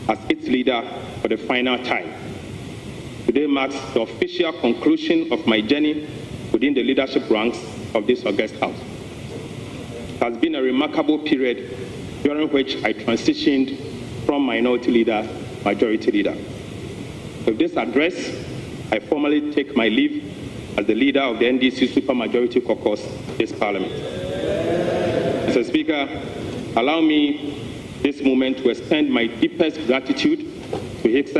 as its leader for the final time. Today marks the official conclusion of my journey within the leadership ranks of this august House. It has been a remarkable period during which I transitioned from minority leader to majority leader. With this address, I formally take my leave as the leader of the NDC Supermajority Caucus this Parliament. Mr. Speaker, allow me this moment to extend my deepest gratitude to His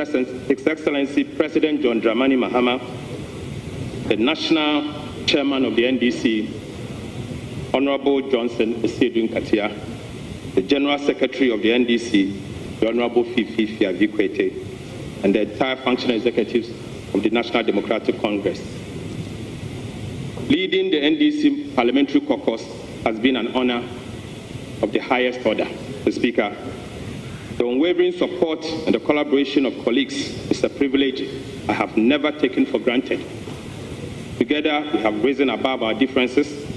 Excellency President John Dramani Mahama, the National Chairman of the NDC, Honorable Johnson Esedun Katia, the General Secretary of the NDC, the Honorable Fifi Fiavikwete, and the entire functional executives of the National Democratic Congress. Leading the NDC Parliamentary Caucus has been an honor of the highest order. Mr. Speaker, the unwavering support and the collaboration of colleagues is a privilege I have never taken for granted. Together, we have risen above our differences,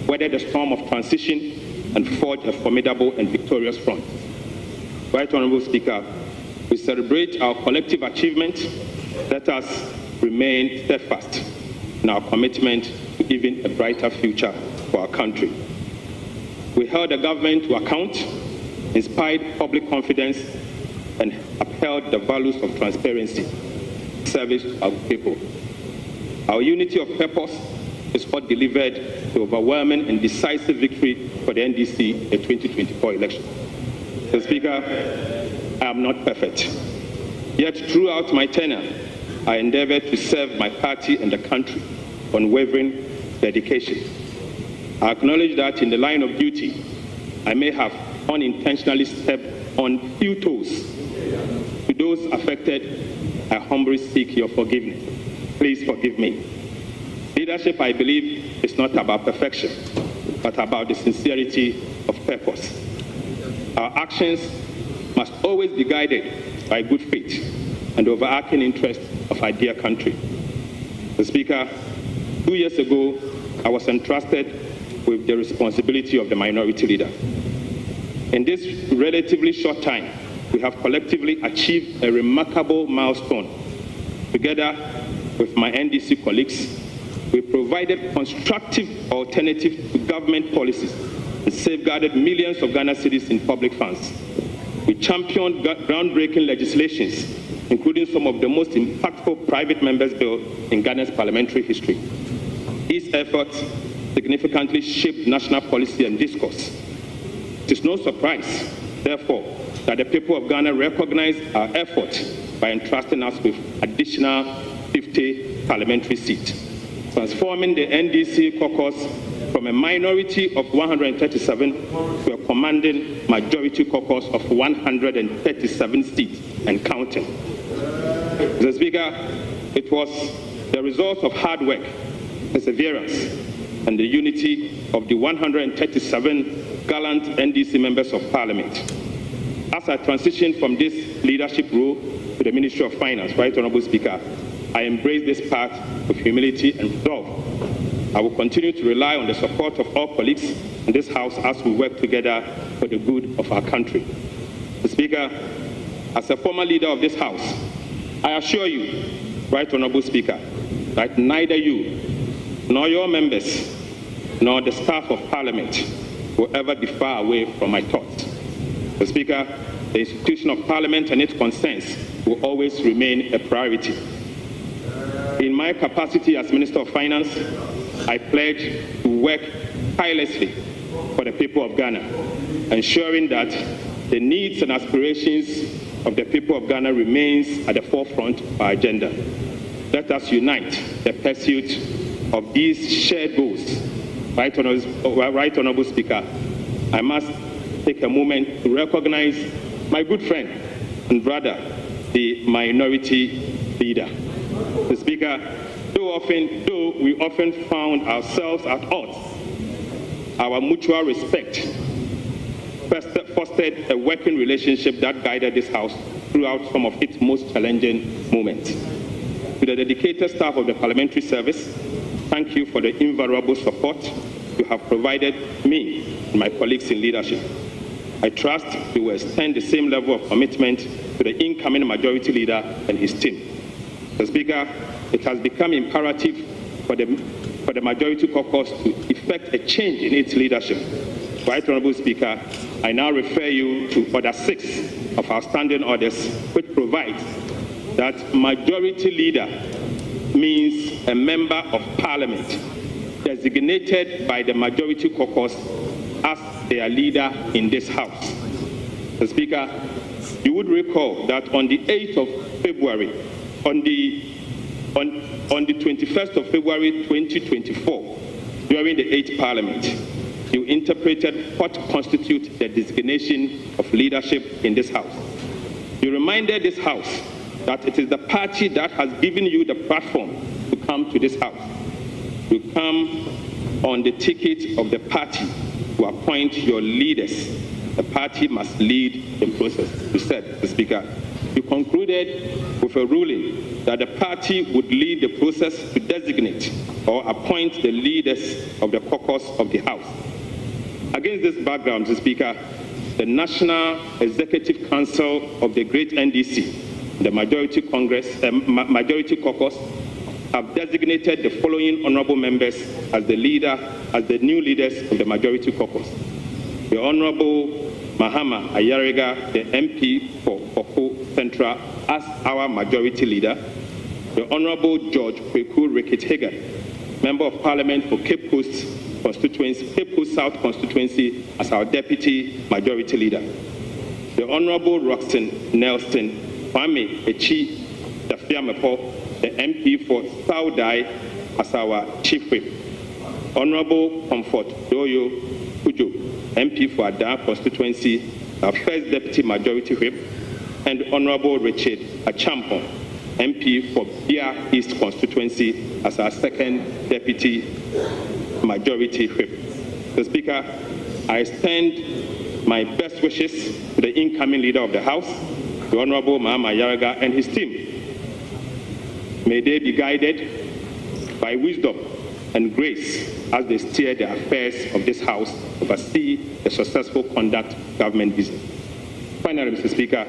weathered the storm of transition, and forged a formidable and victorious front. Right Honorable Speaker, we celebrate our collective achievement. Let us remain steadfast in our commitment to even a brighter future for our country. We held the government to account, inspired public confidence, and upheld the values of transparency, service to our people. Our unity of purpose is what delivered the overwhelming and decisive victory for the NDC in the 2024 election. Mr. Speaker, I am not perfect. Yet throughout my tenure, I endeavored to serve my party and the country with unwavering dedication. I acknowledge that in the line of duty, I may have unintentionally stepped on few toes. To those affected, I humbly seek your forgiveness. Please forgive me. Leadership, I believe, is not about perfection, but about the sincerity of purpose. Our actions must always be guided by good faith and the overarching interest of our dear country. Mr. Speaker, 2 years ago, I was entrusted with the responsibility of the minority leader. In this relatively short time, we have collectively achieved a remarkable milestone. Together with my NDC colleagues, we provided constructive alternatives to government policies and safeguarded millions of Ghana cedis in public funds. We championed groundbreaking legislations, including some of the most impactful private members' bills in Ghana's parliamentary history. These efforts significantly shaped national policy and discourse. It is no surprise, therefore, that the people of Ghana recognize our efforts by entrusting us with additional 50 parliamentary seats, transforming the NDC caucus from a minority of 137 to a commanding majority caucus of 137 seats and counting. Mr. Speaker, it was the result of hard work, perseverance, and the unity of the 137 gallant NDC members of Parliament. As I transition from this leadership role to the Ministry of Finance, Right Honourable Speaker, I embrace this path with humility and resolve. I will continue to rely on the support of all colleagues in this House as we work together for the good of our country. Mr. Speaker, as a former leader of this House, I assure you, Right Honourable Speaker, that neither you nor your members nor the staff of Parliament will ever be far away from my thoughts. Mr. Speaker, the institution of Parliament and its concerns will always remain a priority. In my capacity as Minister of Finance, I pledge to work tirelessly for the people of Ghana, ensuring that the needs and aspirations of the people of Ghana remains at the forefront of our agenda. Let us unite the pursuit of these shared goals. Right Honourable Speaker, I must take a moment to recognize my good friend and brother, the minority leader. Mr. Speaker, though we often found ourselves at odds, our mutual respect fostered a working relationship that guided this House throughout some of its most challenging moments. To the dedicated staff of the Parliamentary Service, thank you for the invaluable support you have provided me and my colleagues in leadership. I trust you will extend the same level of commitment to the incoming majority leader and his team. Mr. Speaker, it has become imperative for the majority caucus to effect a change in its leadership. Right Honourable Speaker, I now refer you to Order 6 of our standing orders, which provides that majority leader means a member of Parliament designated by the majority caucus as their leader in this House. Mr. Speaker, you would recall that on the 8th of February, on the 21st of February 2024, during the 8th Parliament, you interpreted what constitutes the designation of leadership in this House. You reminded this House that it is the party that has given you the platform to come to this House. You come on the ticket of the party to appoint your leaders. The party must lead the process. You said, Mr. Speaker, you concluded with a ruling that the party would lead the process to designate or appoint the leaders of the caucus of the House. Against this background, Mr. Speaker, the National Executive Council of the Great NDC, the Majority Caucus, I've designated the following honorable members as the new leaders of the Majority Caucus. The Honorable Mahama Ayariga, the MP for Oko Central, as our Majority Leader. The Honorable George Kweku Rekit-Hagan, Member of Parliament for Cape Coast South Constituency, as our Deputy Majority Leader. The Honorable Roxanne Nelson Kwame Echi Dafiamepo, the MP for Saudai, as our Chief Whip. Honorable Comfort Doyo Kujo, MP for Ada Constituency, our First Deputy Majority Whip. And Honorable Richard Achampon, MP for Bia East Constituency, as our Second Deputy Majority Whip. Mr. Speaker, I extend my best wishes to the incoming Leader of the House, the Honorable Mahama Ayariga, and his team. May they be guided by wisdom and grace as they steer the affairs of this House, oversee the successful conduct of government business. Finally, Mr. Speaker,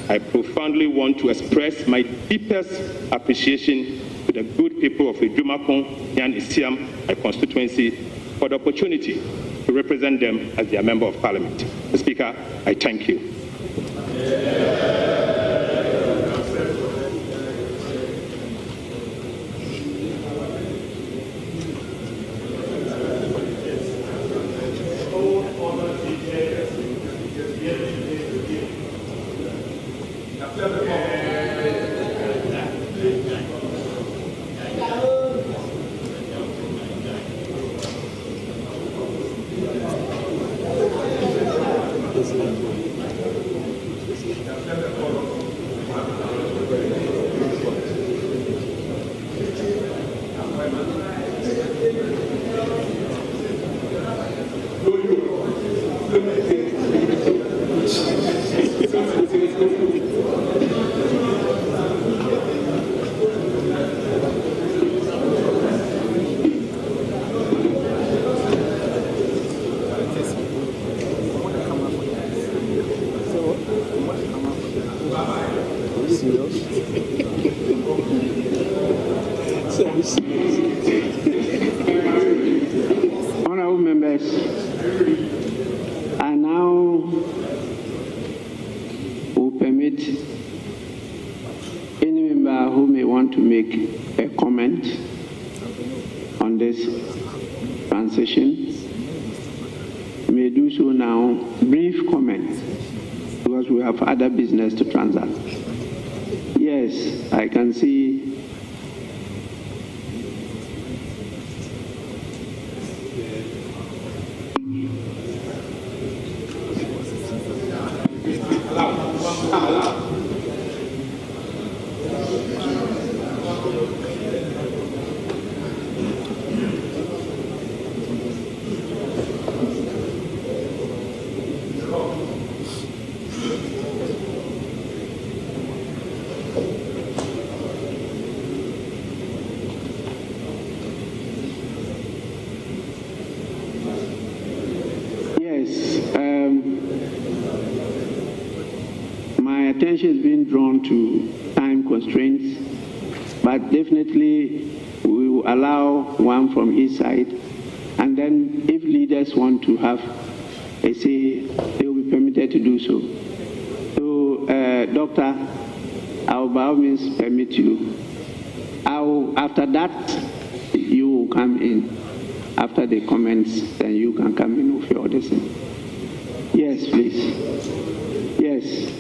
I profoundly want to express my deepest appreciation to the good people of Ijumakon, Yan Isiam, my constituency, for the opportunity to represent them as their Member of Parliament. Mr. Speaker, I thank you. Honorable members, I now will permit any member who may want to make a comment on this transition may do so now. Brief comment, because we have other business to transact. Yes, I can see. My attention is being drawn to time constraints, but definitely we will allow one from each side, and then if leaders want to have a say, they will be permitted to do so. So, Doctor, I will by all means permit you. After that, you will come in. After the comments, then you can come in with your audition. Yes, please. Yes.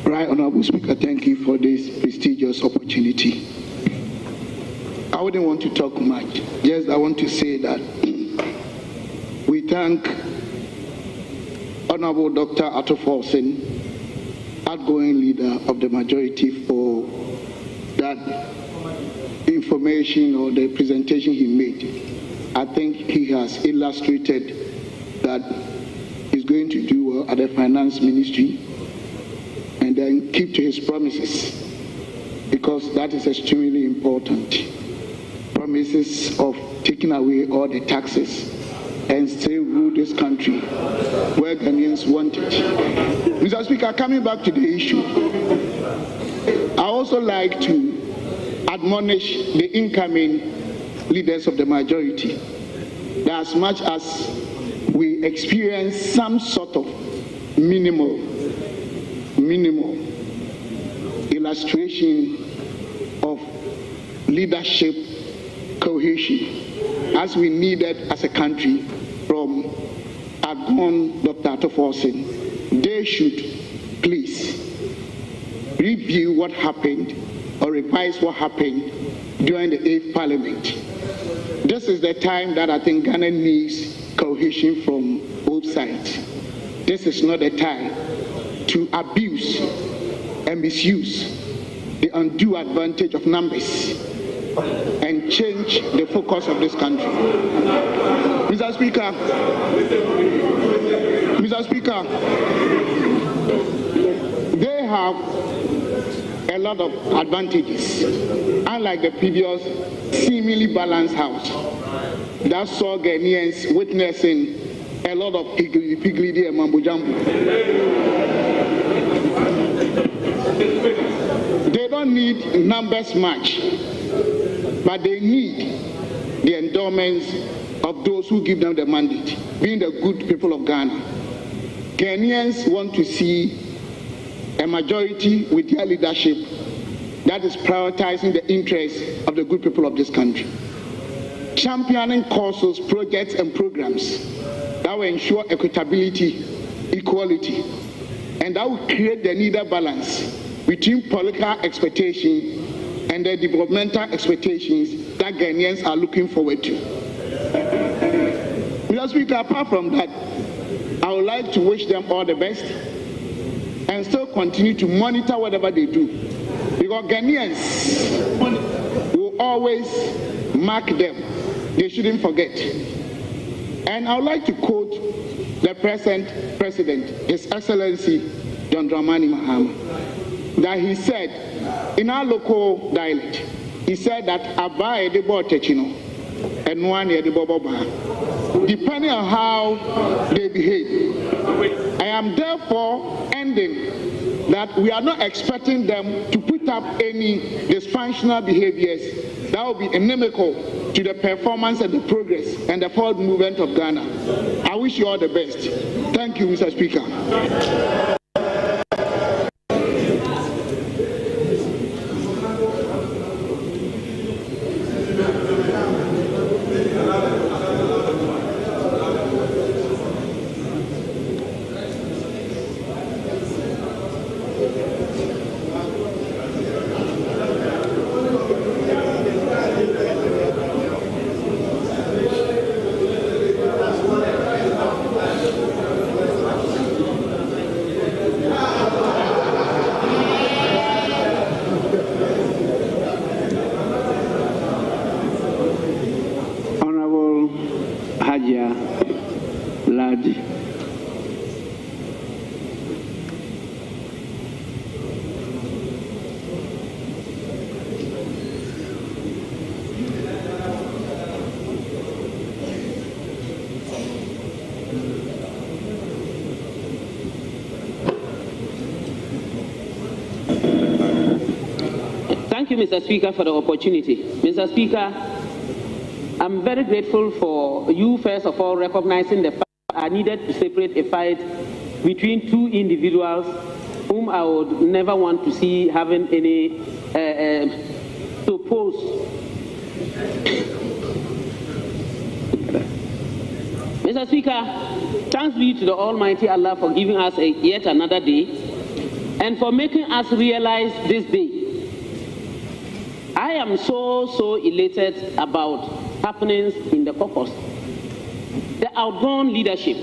Right, Honorable Speaker, thank you for this prestigious opportunity. I wouldn't want to talk much. Yes, I want to say that we thank Honorable Dr. Attoforsen, outgoing leader of the majority, for that information or the presentation he made. I think he has illustrated that he's going to do well at the Finance Ministry and then keep to his promises, because that is extremely important. Promises of taking away all the taxes and still rule this country where Ghanaians want it. Mr. Speaker, coming back to the issue, I also like to admonish the incoming leaders of the majority that as much as we experience some sort of minimal illustration of leadership cohesion as we needed as a country from Agon Dr. Atoforsen, they should please review what happened or revise what happened during the 8th Parliament. This is the time that I think Ghana needs cohesion from both sides. This is not the time to abuse and misuse the undue advantage of numbers and change the focus of this country. Mr. Speaker, they have a lot of advantages, unlike the previous seemingly balanced house that saw Ghanaians witnessing a lot of higgledy and mambo jumbo. They don't need numbers much, but they need the endowments of those who give them the mandate, being the good people of Ghana. Ghanaians want to see a majority with their leadership that is prioritizing the interests of the good people of this country, championing causes, projects, and programs that will ensure equitability, equality, and that will create the needed balance between political expectations and the developmental expectations that Ghanaians are looking forward to. Mr. Speaker, apart from that, I would like to wish them all the best and still continue to monitor whatever they do, because Ghanaians will always mark them. They shouldn't forget. And I would like to quote the present President, His Excellency John Dramani Mahama, that he said, in our local dialect, he said that Aba edebo techino and one edebo boba, depending on how they behave. I am therefore ending that we are not expecting them to put up any dysfunctional behaviors that will be inimical to the performance and the progress and the forward movement of Ghana. I wish you all the best. Thank you, Mr. Speaker. Thank you, Mr. Speaker, for the opportunity. Mr. Speaker, I'm very grateful for you, first of all, recognizing the fact that I needed to separate a fight between two individuals whom I would never want to see having any opposed. Mr. Speaker, thanks be to the Almighty Allah for giving us yet another day and for making us realize this day. I am so elated about happenings in the caucus. The outgone leadership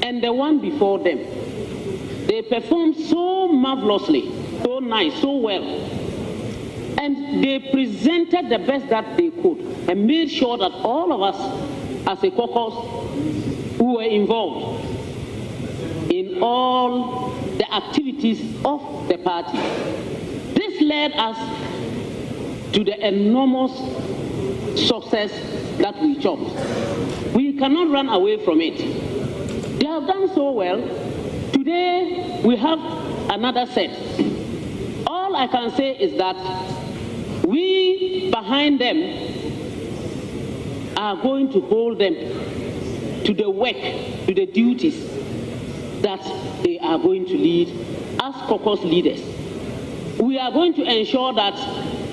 and the one before them. They performed so marvelously, so nice, so well. And they presented the best that they could and made sure that all of us as a caucus who were involved in all the activities of the party. This led us to the enormous success that we chopped. We cannot run away from it. They have done so well. Today, we have another set. All I can say is that we behind them are going to hold them to the work, to the duties that they are going to lead as caucus leaders. We are going to ensure that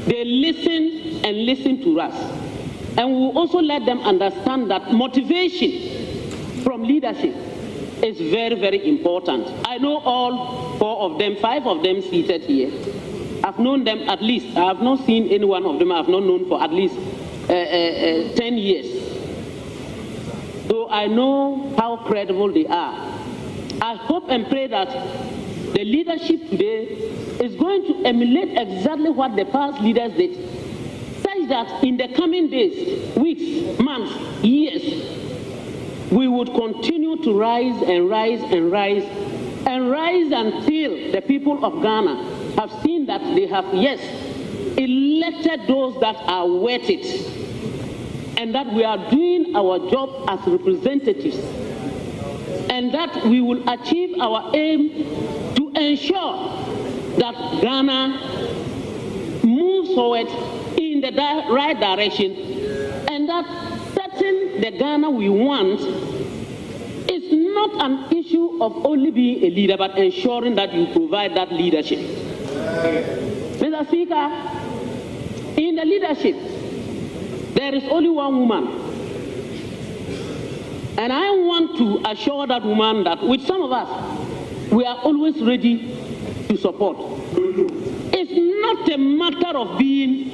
they listen and listen to us. And we will also let them understand that motivation from leadership is very, very important. I know all 4 of them, 5 of them seated here. I've known them at least, I have not seen any one of them I have not known for at least 10 years. So I know how credible they are. I hope and pray that the leadership today is going to emulate exactly what the past leaders did, such that in the coming days, weeks, months, years, we would continue to rise and rise and rise and rise until the people of Ghana have seen that they have, yes, elected those that are worth it, and that we are doing our job as representatives, and that we will achieve our aim to ensure that Ghana moves forward in the right direction, and that setting the Ghana we want is not an issue of only being a leader, but ensuring that you provide that leadership. Mr. Speaker, in the leadership, there is only one woman. And I want to assure that woman that with some of us, we are always ready to support. It's not a matter of being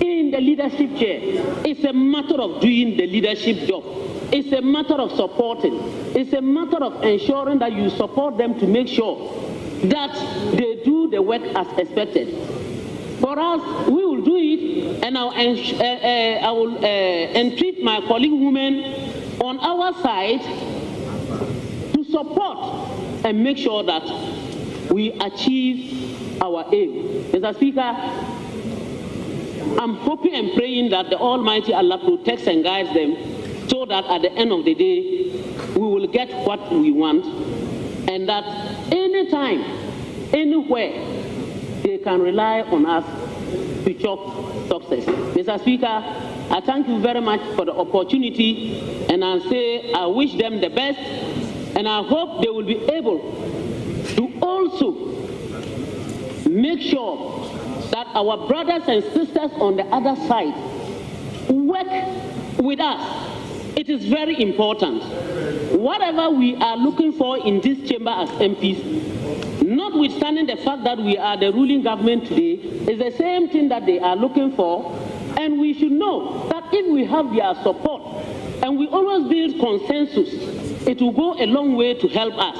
in the leadership chair. It's a matter of doing the leadership job. It's a matter of supporting. It's a matter of ensuring that you support them to make sure that they do the work as expected. For us, we will do it, and I will entreat my colleague women on our side to support and make sure that we achieve our aim. Mr. Speaker, I'm hoping and praying that the Almighty Allah protects and guides them so that at the end of the day, we will get what we want, and that anytime, anywhere, they can rely on us to chop success. Mr. Speaker, I thank you very much for the opportunity, and I say I wish them the best, and I hope they will be able to also make sure that our brothers and sisters on the other side work with us. It is very important. Whatever we are looking for in this chamber as MPs, notwithstanding the fact that we are the ruling government today, is the same thing that they are looking for, and we should know that if we have their support and we always build consensus, it will go a long way to help us.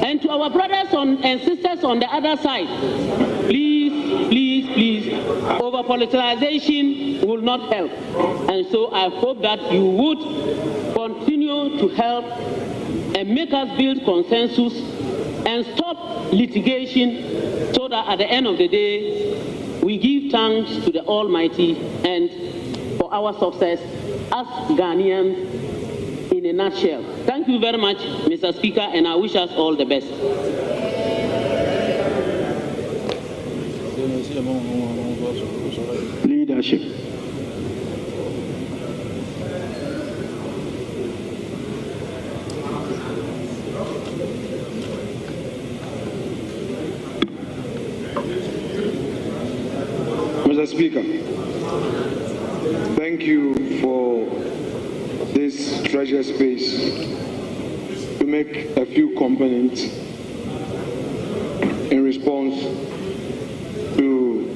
And to our brothers and sisters on the other side, please, please, please, over-politicization will not help. And so I hope that you would continue to help and make us build consensus and stop litigation, so that at the end of the day, we give thanks to the Almighty and for our success as Ghanaians in a nutshell. Thank you very much, Mr. Speaker, and I wish us all the best. Leadership. Mr. Speaker, thank you for this treasure space to make a few comments in response to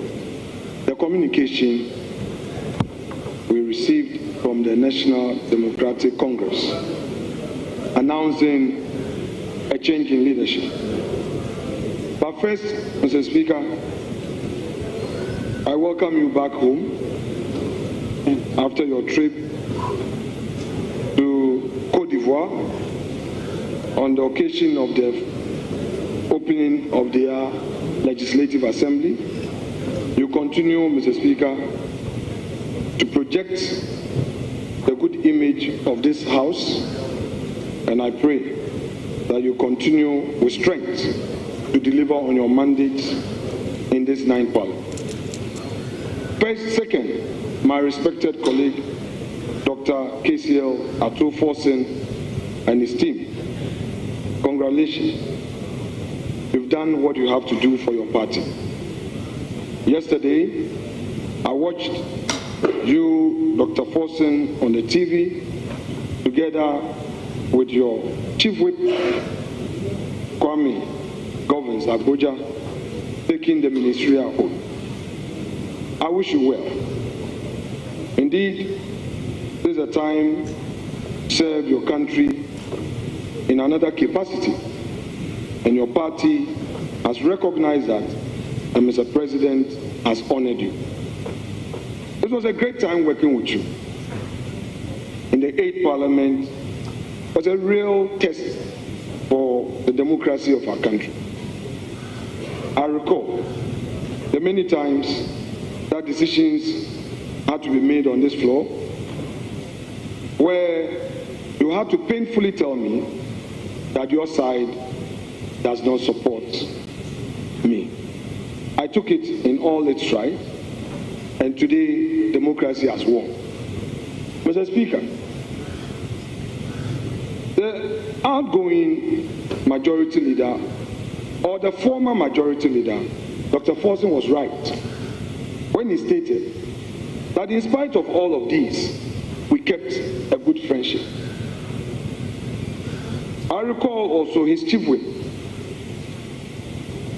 the communication we received from the National Democratic Congress announcing a change in leadership. But first, Mr. Speaker, I welcome you back home after your trip to Côte d'Ivoire on the occasion of the opening of their Legislative Assembly. You continue, Mr. Speaker, to project image of this House, and I pray that you continue with strength to deliver on your mandate in this 9th Parliament. Second, my respected colleague, Dr. KCL Ato-Forson and his team, congratulations. You've done what you have to do for your party. Yesterday, I watched you, Dr. Forson, on the TV, together with your Chief Whip, Kwame Govins Abuja, taking the ministerial oath. I wish you well. Indeed, this is a time to serve your country in another capacity, and your party has recognized that, and Mr. President has honored you. It was a great time working with you. In the 8th Parliament, it was a real test for the democracy of our country. I recall the many times that decisions had to be made on this floor, where you had to painfully tell me that your side does not support me. I took it in all its stride, and today democracy has won. Mr. Speaker, the outgoing majority leader, or the former majority leader, Dr. Forson, was right when he stated that in spite of all of these, we kept a good friendship. I recall also his chief whip,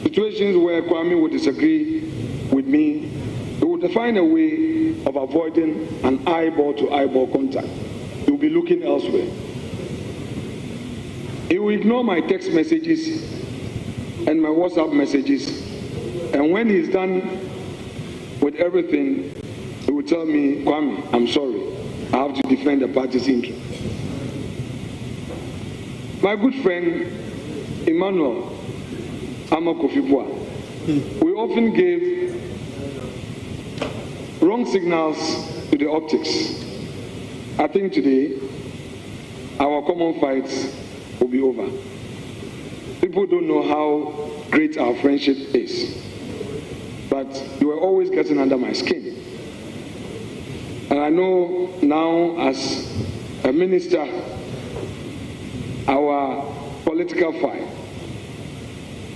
situations where Kwame would disagree with me, he would find a way of avoiding an eyeball-to-eyeball contact. He would be looking elsewhere. He will ignore my text messages and my WhatsApp messages, and when he's done with everything, he will tell me, Kwame, I'm sorry, I have to defend the party's interest. My good friend, Emmanuel Amakofibua, we often gave wrong signals to the optics. I think today, our common fights will be over. People don't know how great our friendship is, but you were always getting under my skin. And I know now, as a minister, our political fight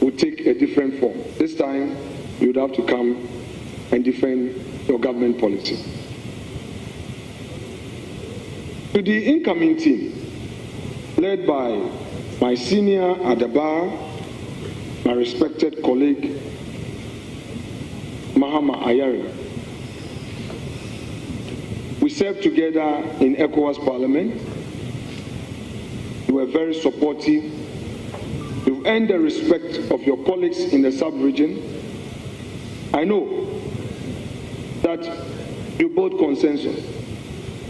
will take a different form. This time, you would have to come and defend your government policy. To the incoming team, led by my senior at the bar, my respected colleague, Mahama Ayari. We served together in ECOWAS Parliament. You were very supportive. You've earned the respect of your colleagues in the sub-region. I know that you build consensus.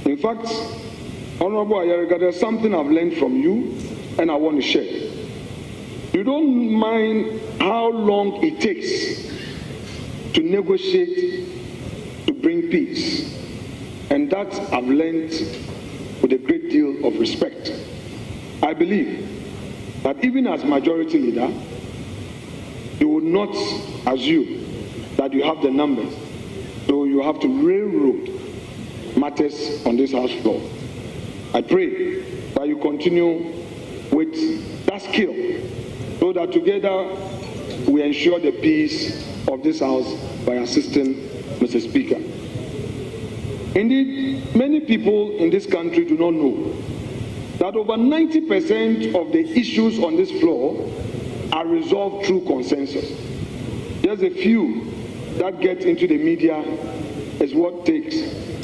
In fact, Honorable Ayariga, there's something I've learned from you, and I want to share. You don't mind how long it takes to negotiate to bring peace. And that I've learned with a great deal of respect. I believe that even as majority leader, you would not assume that you have the numbers, so you have to railroad matters on this House floor. I pray that you continue with that skill, so that together we ensure the peace of this House by assisting Mr. Speaker. Indeed, many people in this country do not know that over 90% of the issues on this floor are resolved through consensus. Just a few that get into the media is what takes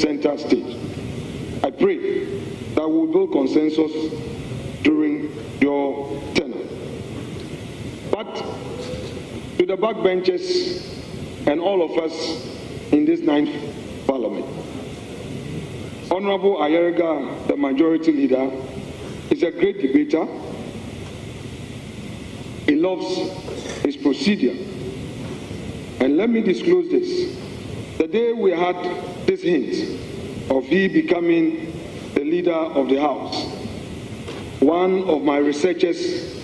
center stage. I pray that we will build consensus during your tenure. But to the backbenchers and all of us in this 9th Parliament, Honorable Ayariga, the majority leader, is a great debater. He loves his procedure. And let me disclose this. The day we had this hint of he becoming the leader of the House, one of my researchers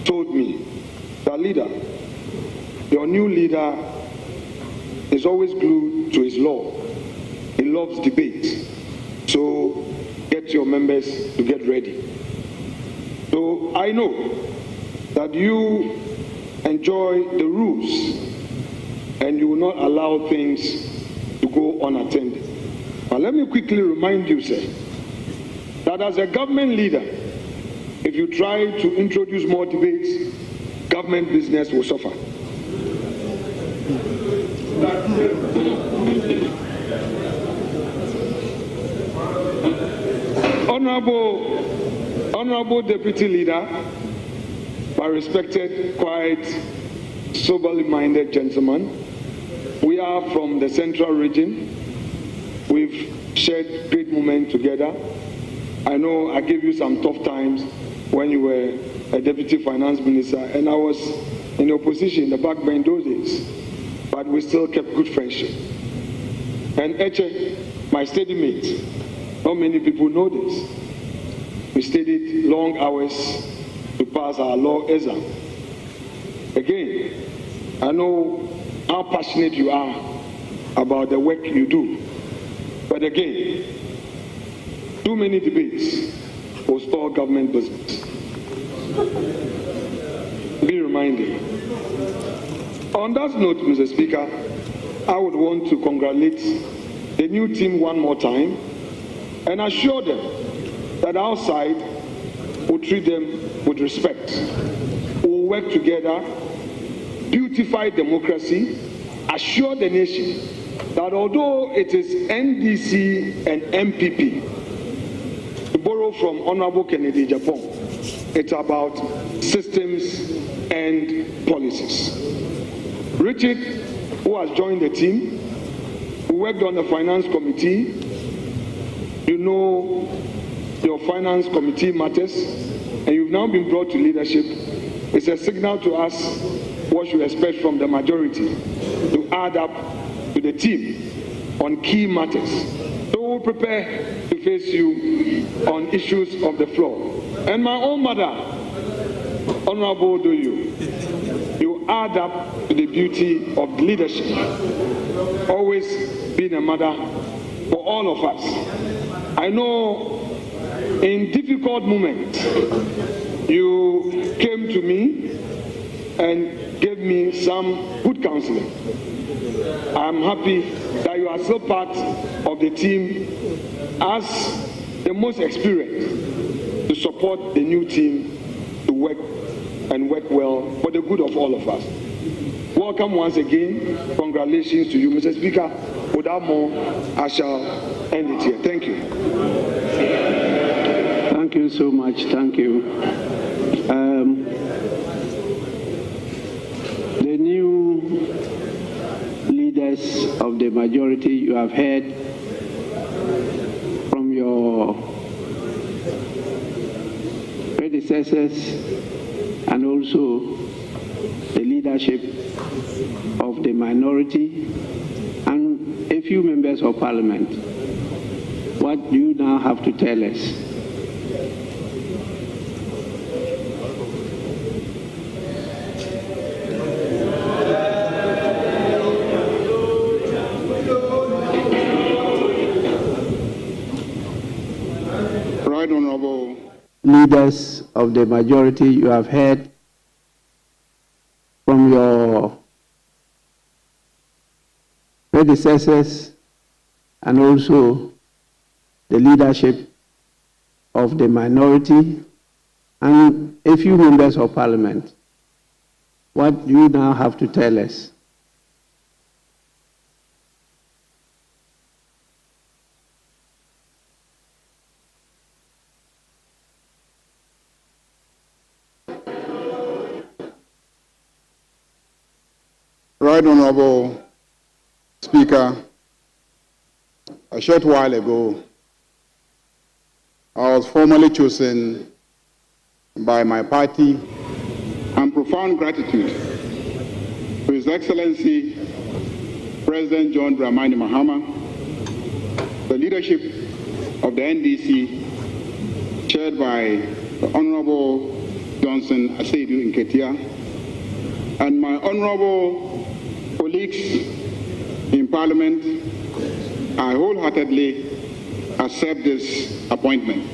told me that, leader, your new leader is always glued to his law. He loves debate. So get your members to get ready. So I know that you enjoy the rules and you will not allow things to go unattended. But let me quickly remind you, sir, that as a government leader, if you try to introduce more debates, government business will suffer. Honorable Deputy Leader, my respected, quite soberly minded gentleman, we are from the Central Region. We've shared great moments together. I know I gave you some tough times when you were a Deputy Finance Minister, and I was in opposition, the backbench those days, but we still kept good friendship. And Eche, my steady mate, not many people know this. We studied long hours to pass our law exam. Again, I know how passionate you are about the work you do. But again, too many debates will stall government business. Be reminded. On that note, Mr. Speaker, I would want to congratulate the new team one more time and assure them that our side will treat them with respect. We will work together, beautify democracy, assure the nation that although it is NDC and MPP, to borrow from Honorable Kennedy Japan, it's about systems and policies. Richard, who has joined the team, who worked on the finance committee, you know your finance committee matters, and you've now been brought to leadership. It's a signal to us what you expect from the majority to add up to the team on key matters. So we'll prepare to face you on issues of the floor. And my own mother, Honorable Doyo, you add up to the beauty of leadership. Always being a mother for all of us. I know in difficult moments, you came to me and gave me some good counseling. I'm happy that you are still part of the team as the most experienced to support the new team to work and work well for the good of all of us. Welcome once again. Congratulations to you, Mr. Speaker. Without more, I shall end it here. Thank you. Thank you so much. Thank you. The new leaders of the majority, you have heard from your predecessors and also the leadership of the minority and a few members of parliament. What do you now have to tell us? Right, Honorable Leaders of the majority, you have heard from your predecessors and also the leadership of the minority and a few members of parliament. What do you now have to tell us? Right, Honorable Speaker, a short while ago, I was formally chosen by my party, and profound gratitude to His Excellency President John Dramani Mahama, the leadership of the NDC, chaired by the Honorable Johnson Aseidu Nketia, and my honorable colleagues in Parliament, I wholeheartedly accept this appointment.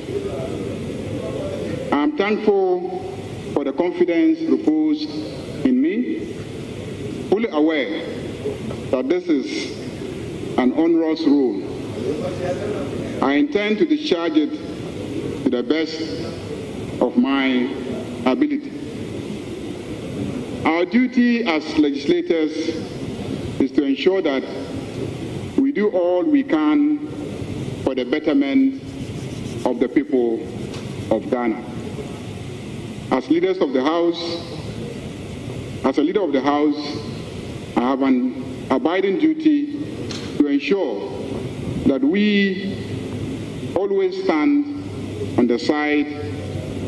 I am thankful for the confidence reposed in me, fully aware that this is an onerous role. I intend to discharge it to the best of my ability. Our duty as legislators is to ensure that we do all we can for the betterment of the people of Ghana. As leaders of the House, as a leader of the House, I have an abiding duty to ensure that we always stand on the side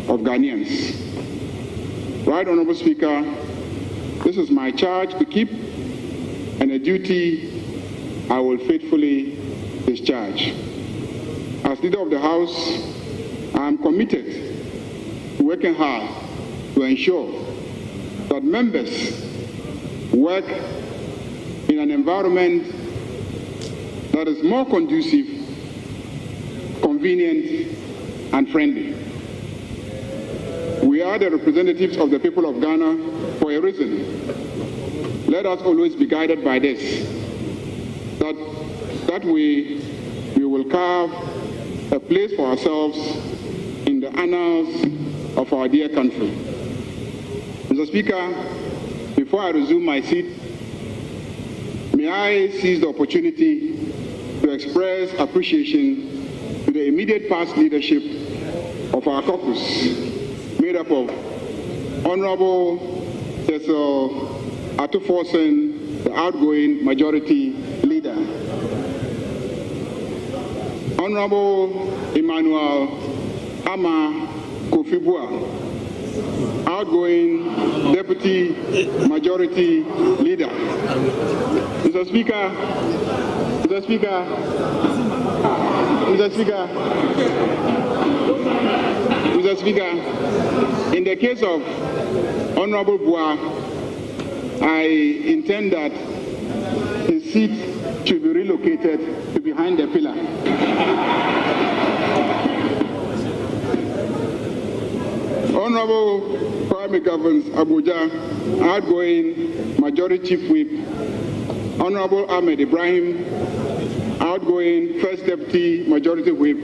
of Ghanaians. Right, Honorable Speaker, this is my charge to keep and a duty I will faithfully discharge. As leader of the House, I am committed to working hard to ensure that members work in an environment that is more conducive, convenient, and friendly. We are the representatives of the people of Ghana for a reason. Let us always be guided by this, that way we will carve a place for ourselves in the annals of our dear country. Mr. Speaker, before I resume my seat, may I seize the opportunity to express appreciation to the immediate past leadership of our caucus, made up of Honorable Cecil Atuforsen, the outgoing majority leader, Honorable Emmanuel Ama Kofibua, outgoing deputy majority leader. Mr. Speaker, in the case of Honorable Bua, I intend that his seat should be relocated to behind the pillar. Honorable Kwame Governors Abuja, outgoing Majority Chief Whip, Honorable Ahmed Ibrahim, outgoing First Deputy Majority Whip,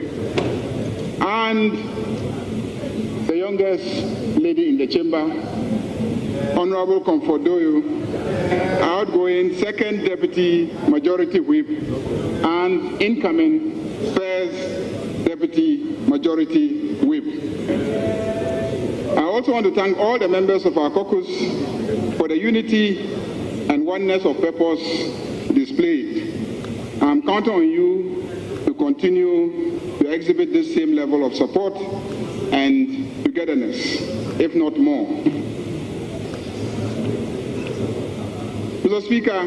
and the youngest lady in the chamber, Honorable Comfort Doyo, outgoing Second Deputy Majority Whip, and incoming First Deputy Majority Whip. I also want to thank all the members of our caucus for the unity and oneness of purpose displayed. I'm counting on you to continue to exhibit this same level of support and togetherness, if not more. Mr. Speaker,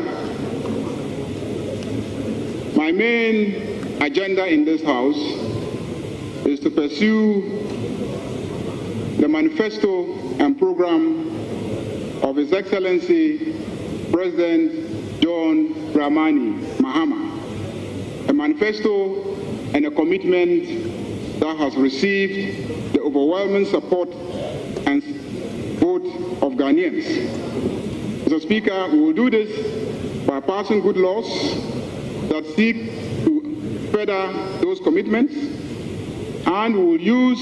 my main agenda in this House is to pursue the manifesto and program of His Excellency President John Dramani Mahama, a manifesto and a commitment that has received the overwhelming support and vote of Ghanaians. Mr. Speaker, we will do this by passing good laws that seek to further those commitments, and we will use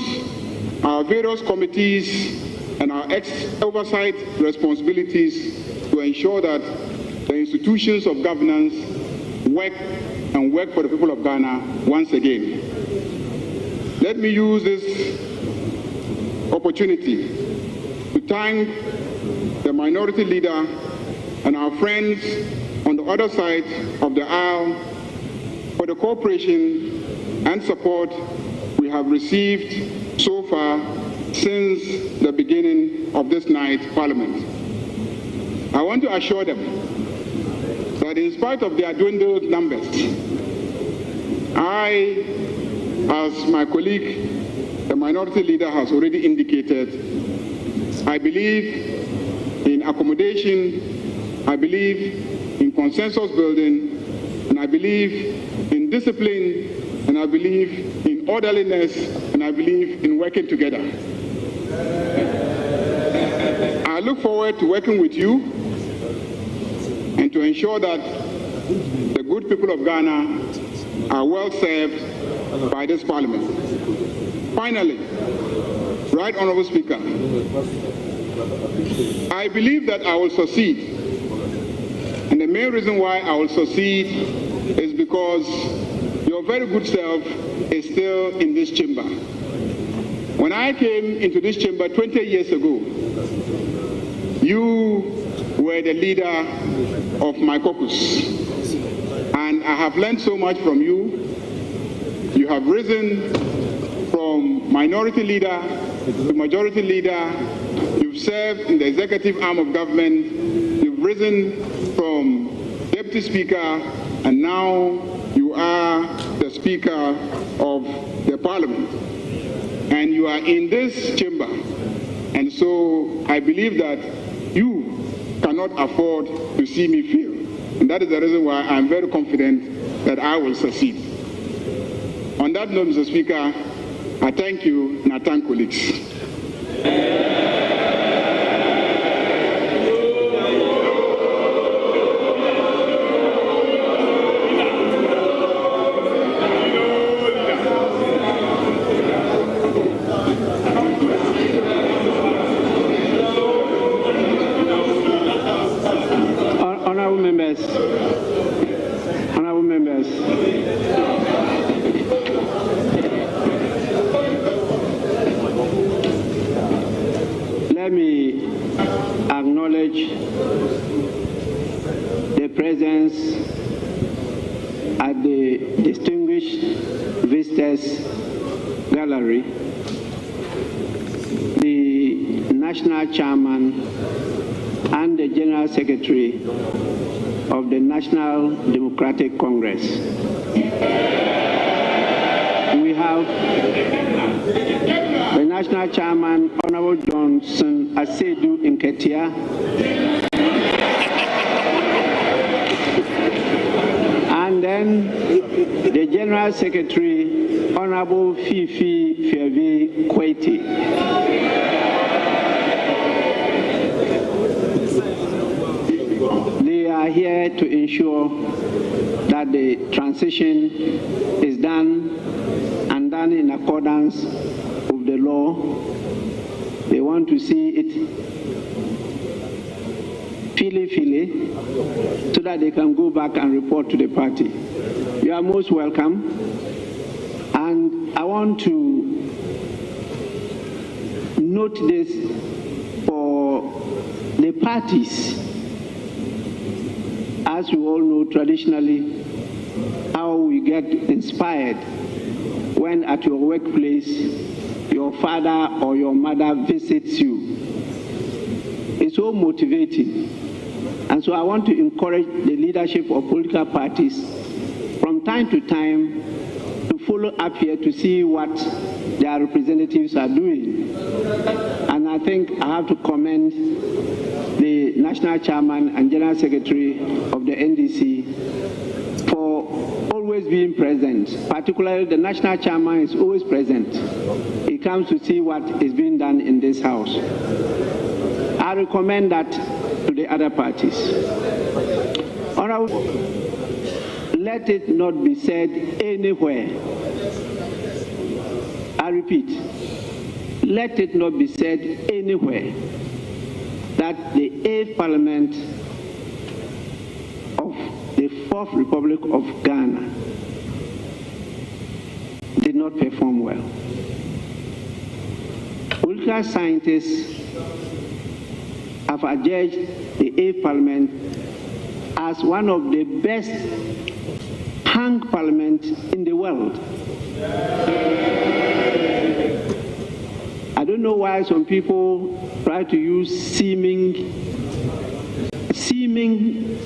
our various committees and our oversight responsibilities to ensure that the institutions of governance work for the people of Ghana once again. Let me use this opportunity to thank the minority leader and our friends on the other side of the aisle for the cooperation and support we have received so far since the beginning of this night's Parliament. I want to assure them that in spite of their dwindled numbers, I As my colleague, the minority leader, has already indicated, I believe in accommodation, I believe in consensus building, and I believe in discipline, and I believe in orderliness, and I believe in working together. I look forward to working with you and to ensure that the good people of Ghana are well served by this parliament. Finally, Right Honorable Speaker, I believe that I will succeed. And the main reason why I will succeed is because your very good self is still in this chamber. When I came into this chamber 20 years ago, you were the leader of my caucus. And I have learned so much from you. You have risen from minority leader to majority leader. You've served in the executive arm of government. You've risen from deputy speaker, and now you are the speaker of the parliament. And you are in this chamber. And so I believe that you cannot afford to see me fail. And that is the reason why I'm very confident that I will succeed. On that note, Mr. Speaker, I thank you and I thank colleagues. Honorable members, let me acknowledge the presence at the distinguished visitors gallery, the national chairman and the general secretary of the National Democratic Congress. We have the national chairman, Honorable Johnson Asedu Nketia, and then the general secretary, Honorable Fifi Fiavi Kweti. They are here to ensure that the transition is done and done in accordance with the law. They want to see it fili so that they can go back and report to the party. You are most welcome. And I want to note this for the parties. As we all know, traditionally, how we get inspired when at your workplace, your father or your mother visits you. It's so motivating. And so I want to encourage the leadership of political parties from time to time to follow up here to see what their representatives are doing. And I think I have to commend the national chairman and general secretary of the NDC for always being present. Particularly the national chairman is always present. He comes to see what is being done in this house. I recommend that to the other parties. Honorable, let it not be said anywhere. I repeat, let it not be said anywhere that the 8th Parliament of the 4th Republic of Ghana did not perform well. Political scientists have adjudged the 8th Parliament as one of the best hung parliaments in the world. I don't know why some people try to use seeming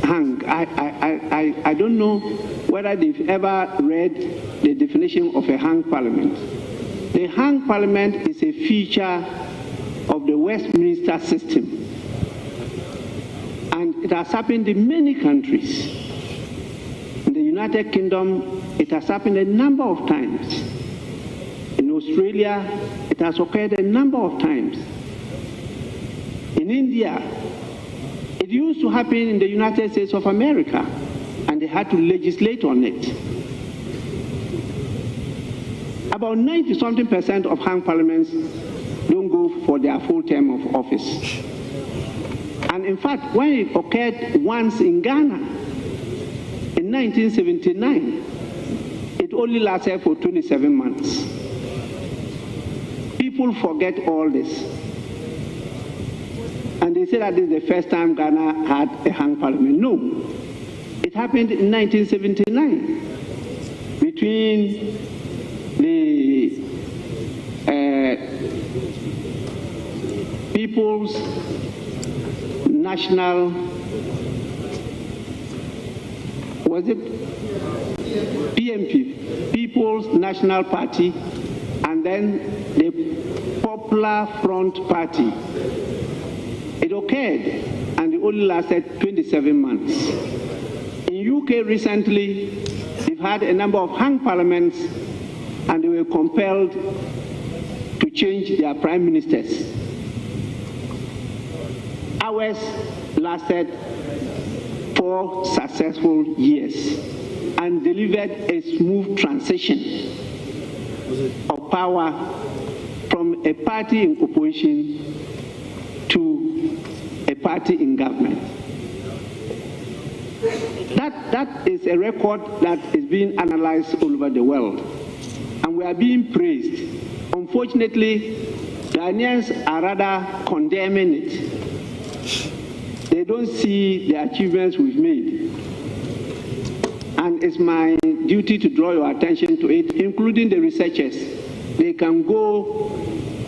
hang. I don't know whether they've ever read the definition of a hung parliament. The hung parliament is a feature of the Westminster system. And it has happened in many countries. In the United Kingdom, it has happened a number of times. In Australia, it has occurred a number of times. In India, it used to happen in the United States of America, and they had to legislate on it. About 90-something% of hung parliaments don't go for their full term of office. And in fact, when it occurred once in Ghana, in 1979, it only lasted for 27 months. People forget all this. And they say that this is the first time Ghana had a hung parliament. No. It happened in 1979 between the People's National, was it PNP, People's National Party, and then the Popular Front Party. It occurred, and it only lasted 27 months. In UK recently, they've had a number of hung parliaments, and they were compelled to change their prime ministers. Ours lasted 4 successful years and delivered a smooth transition of power from a party in opposition to a party in government. That is a record that is being analyzed all over the world, and we are being praised. Unfortunately, Ghanaians are rather condemning it. They don't see the achievements we've made. And it's my duty to draw your attention to it, including the researchers. They can go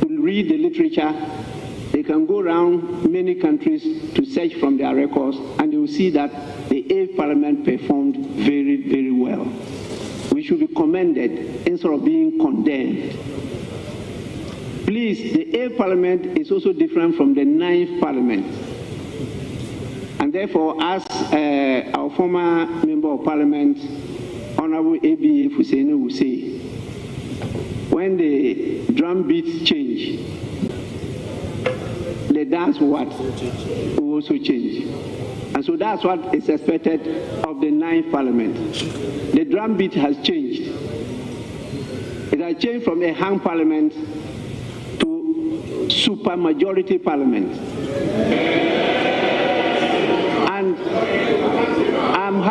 to read the literature. They can go around many countries to search from their records, and they will see that the 8th Parliament performed very, very well. We should be commended instead of being condemned. Please, the 8th Parliament is also different from the 9th Parliament. And therefore, as our former Member of Parliament, Honorable A.B.A. Fuseni, will say, when the drum beats change, the dance will also change. And so that's what is expected of the 9th Parliament. The drum beat has changed. It has changed from a hung parliament to supermajority parliament. And I'm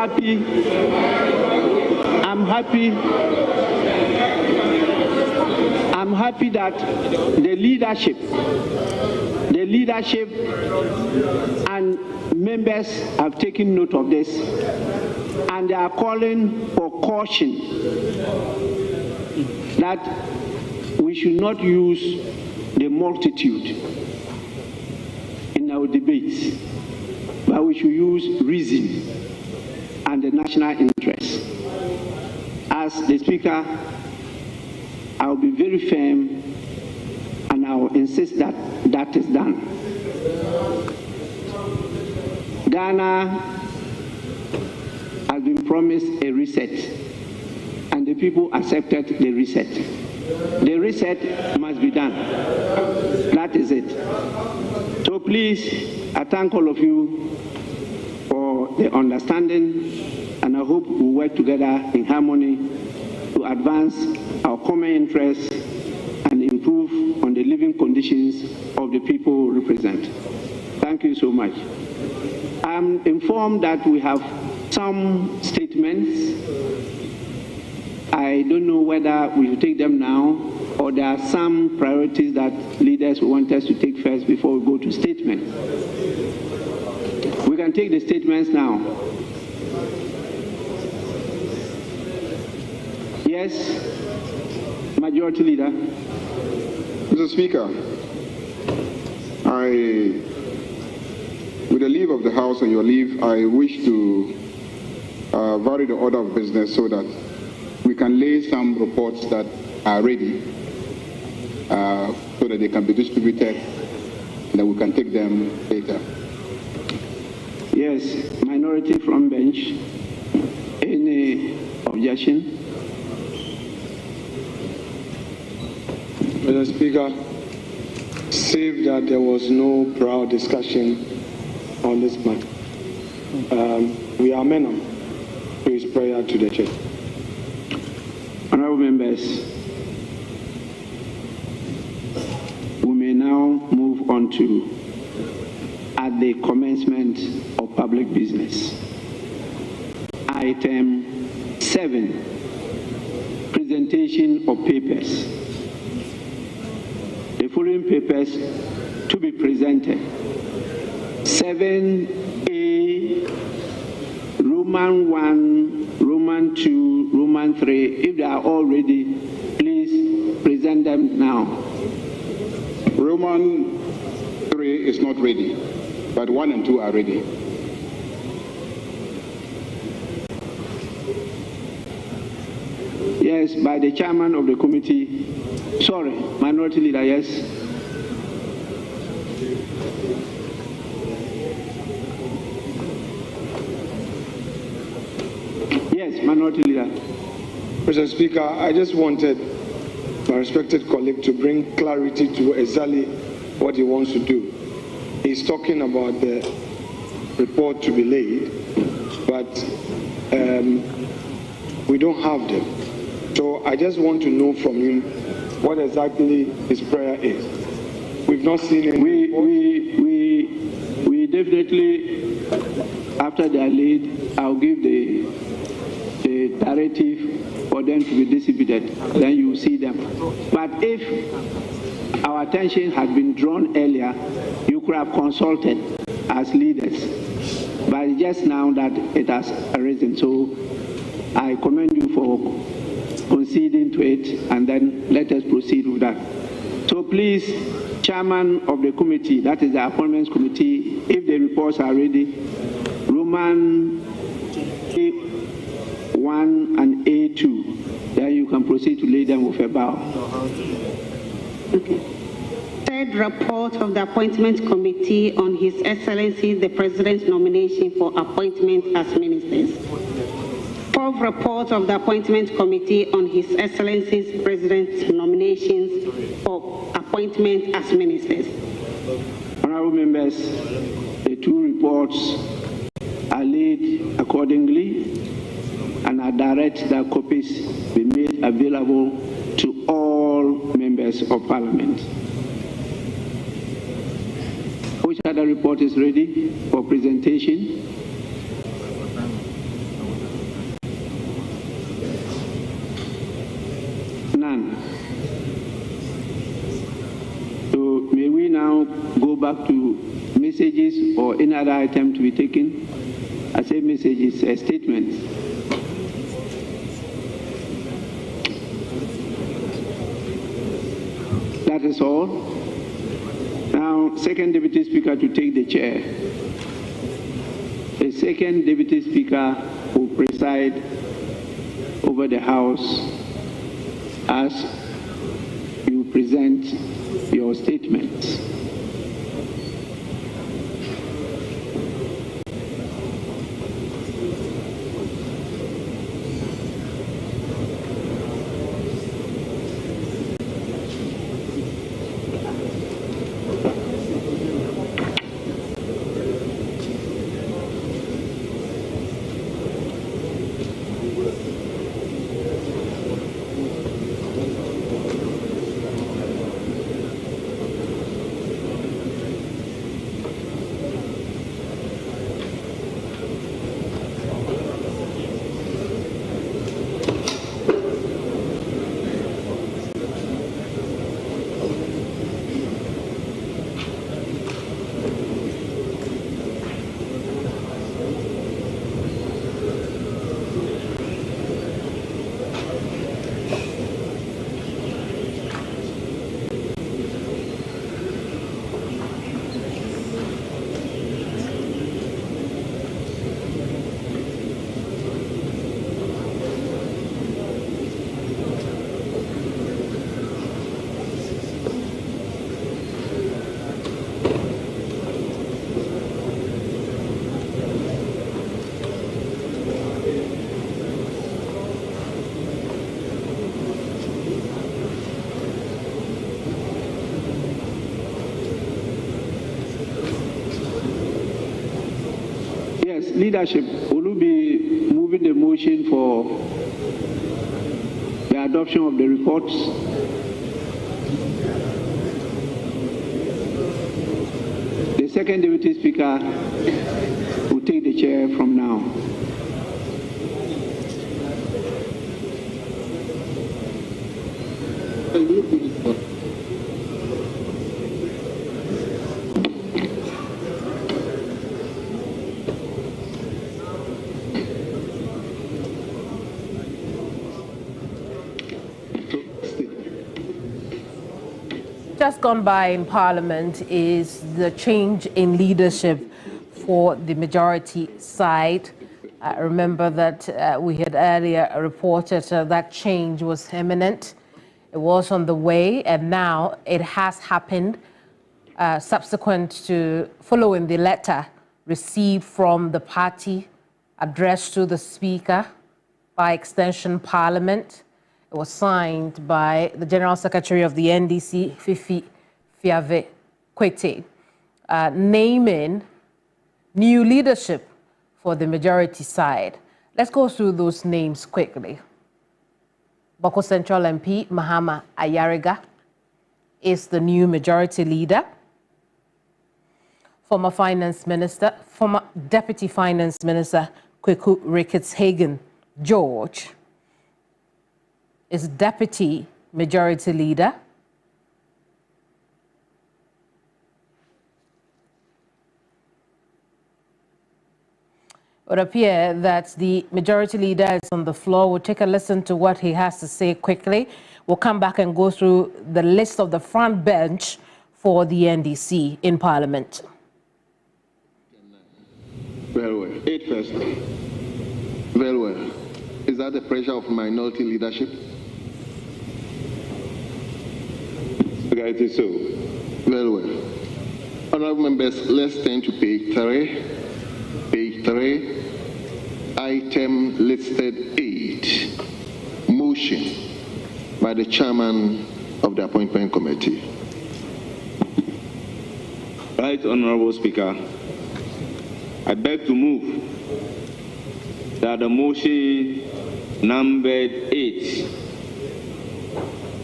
happy that the leadership and members have taken note of this, and they are calling for caution that we should not use the multitude in our debates, but we should use reason and the national interest. As the Speaker, I will be very firm, and I will insist that that is done. Ghana has been promised a reset, and the people accepted the reset. The reset must be done. That is it. So please, I thank all of you for the understanding, and I hope we work together in harmony to advance our common interests and improve on the living conditions of the people we represent. Thank you so much. I'm informed that we have some statements. I don't know whether we should take them now, or there are some priorities that leaders want us to take first before we go to statements. We can take the statements now. Yes, Majority Leader. Mr. Speaker, with the leave of the House and your leave, I wish to vary the order of business so that we can lay some reports that are ready so that they can be distributed and then we can take them later. Yes, minority from bench. Any objection? Mr. Speaker, save that there was no prior discussion on this matter. We are men to his prayer to the church. Honorable members, we may now move on to at the commencement of public business. Item 7, presentation of papers. The following papers to be presented: 7A, Roman 1, Roman 2, Roman 3. If they are all ready, please present them now. Roman 3 is not ready, but 1 and 2 are ready. Yes, by the chairman of the committee. Sorry, minority leader, yes. Yes, minority leader. Mr. Speaker, I just wanted my respected colleague to bring clarity to exactly what he wants to do. He's talking about the report to be laid, but we don't have them. So I just want to know from him what exactly his prayer is. We've not seen any. We definitely, after they are laid, I'll give the directive for them to be distributed. Then you will see them. But if our attention had been drawn earlier, you could have consulted as leaders. But just now that it has arisen, so I commend you for conceding to it, and then let us proceed with that. So please, chairman of the committee, that is the appointments committee, if the reports are ready, Roman A1 and A2, then you can proceed to lay them with a bow. Okay. Third report of the appointment committee on His Excellency the President's nomination for appointment as ministers. Fourth report of the appointment committee on His Excellency's President's nominations for appointment as ministers. Honorable members, the two reports are laid accordingly, and I direct that copies be made available to all members of Parliament. Which other report is ready for presentation? None. So may we now go back to messages or any other item to be taken? I say messages, statements. That is all. Now, second Deputy Speaker to take the chair. The second Deputy Speaker will preside over the House as you present your statements. leadership, will you be moving the motion for the adoption of the reports? The second Deputy Speaker will take the chair from now. Just gone by in Parliament is the change in leadership for the majority side. I remember that we had earlier reported that change was imminent. It was on the way, and now it has happened subsequent to following the letter received from the party addressed to the Speaker, by extension Parliament. It was signed by the General Secretary of the NDC, Fifi Fiave Kwete, naming new leadership for the majority side. Let's go through those names quickly. Boko Central MP Mahama Ayariga is the new majority leader. Former Deputy Finance Minister Kweku Ricketts-Hagen George is Deputy Majority Leader. It would appear that the Majority Leader is on the floor. We'll take a listen to what he has to say quickly. We'll come back and go through the list of the front bench for the NDC in Parliament. Very well. 8 first. Very well. Is that the pressure of minority leadership? Okay, it is so. Very well. Honorable members, let's turn to page 3. Page 3, item listed 8. Motion by the chairman of the appointment committee. Right, Honorable Speaker. I beg to move that the motion numbered 8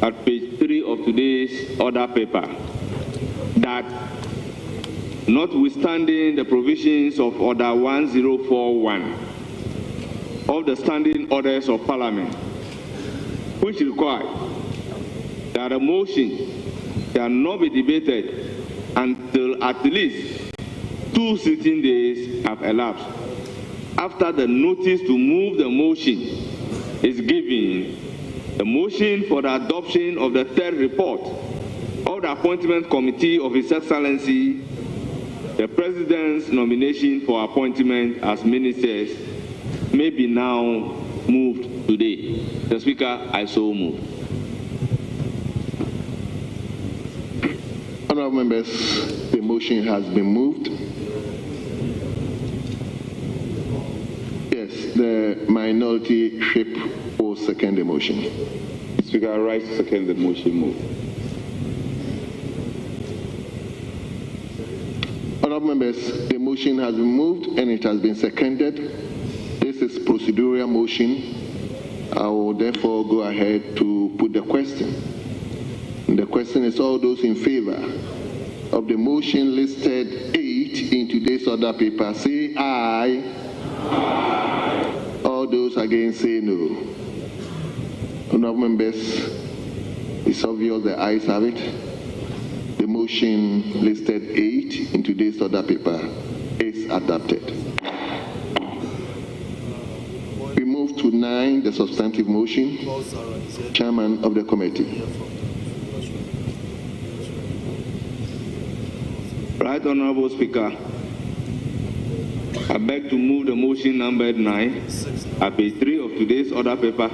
at page 3 of today's order paper, that notwithstanding the provisions of Order 1041 of the Standing Orders of Parliament, which require that a motion cannot be debated until at least 2 sitting days have elapsed after the notice to move the motion is given. The motion for the adoption of the third report of the Appointment Committee of His Excellency, the President's nomination for appointment as ministers, may be now moved today. The Speaker, I so move. Honourable members, the motion has been moved. Yes, the minority whip will second the motion. Speaker, I rise to second the motion moved. Honourable members, the motion has been moved and it has been seconded. This is procedural motion. I will therefore go ahead to put the question. And the question is, all those in favor of the motion listed 8 in today's order paper, say aye. Aye. All those against, say no. Honourable members, it's obvious the ayes have it. The motion listed 8 in today's order paper is adopted. We move to 9, the substantive motion. Chairman of the committee. Right, Honourable Speaker. I beg to move the motion numbered 9 at page 3 of today's order paper,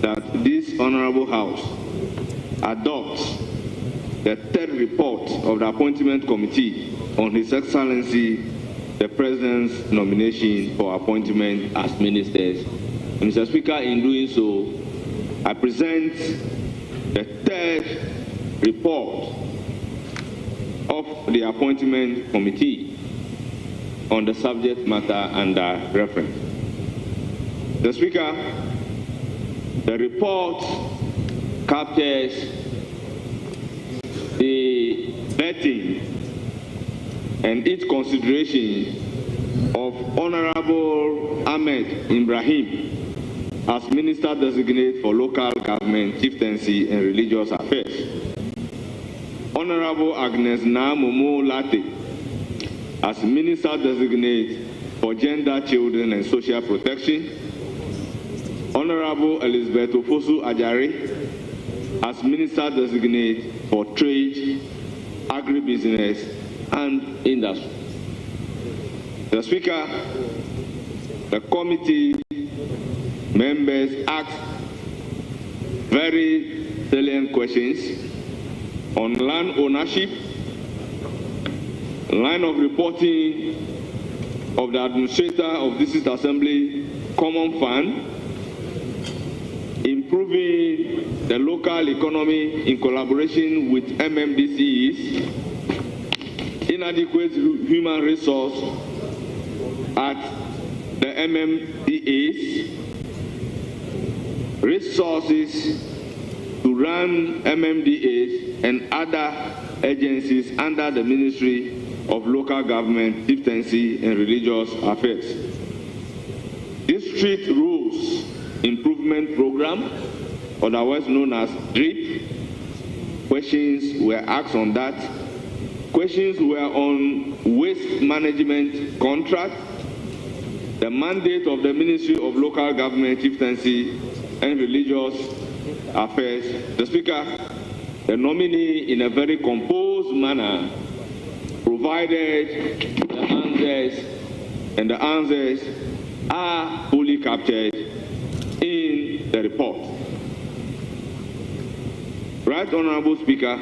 that this Honourable House adopts the third report of the Appointment Committee on His Excellency, the President's nomination for appointment as ministers. And Mr. Speaker, in doing so, I present the third report of the Appointment Committee on the subject matter under reference. The Speaker, the report captures the vetting and its consideration of Honorable Ahmed Ibrahim as Minister Designate for Local Government, Chieftaincy and Religious Affairs. Honorable Agnes Namomo Latte as Minister Designate for Gender, Children and Social Protection. Honorable Elizabeth Ofosu Ajari as Minister Designate for Trade, Agribusiness and Industry. The Speaker, the committee members asked very salient questions on land ownership, line of reporting of the administrator of District Assembly Common Fund, improving the local economy in collaboration with MMDCs, inadequate human resource at the MMDAs, resources to run MMDAs and other agencies under the Ministry of Local Government, Chieftaincy and Religious Affairs. District Rules Improvement Program, otherwise known as DRIP, questions were asked on that. Questions were on waste management contract, the mandate of the Ministry of Local Government, Chieftaincy and Religious Affairs. The Speaker, the nominee, in a very composed manner, provided the answers, and the answers are fully captured in the report. Right Honorable Speaker,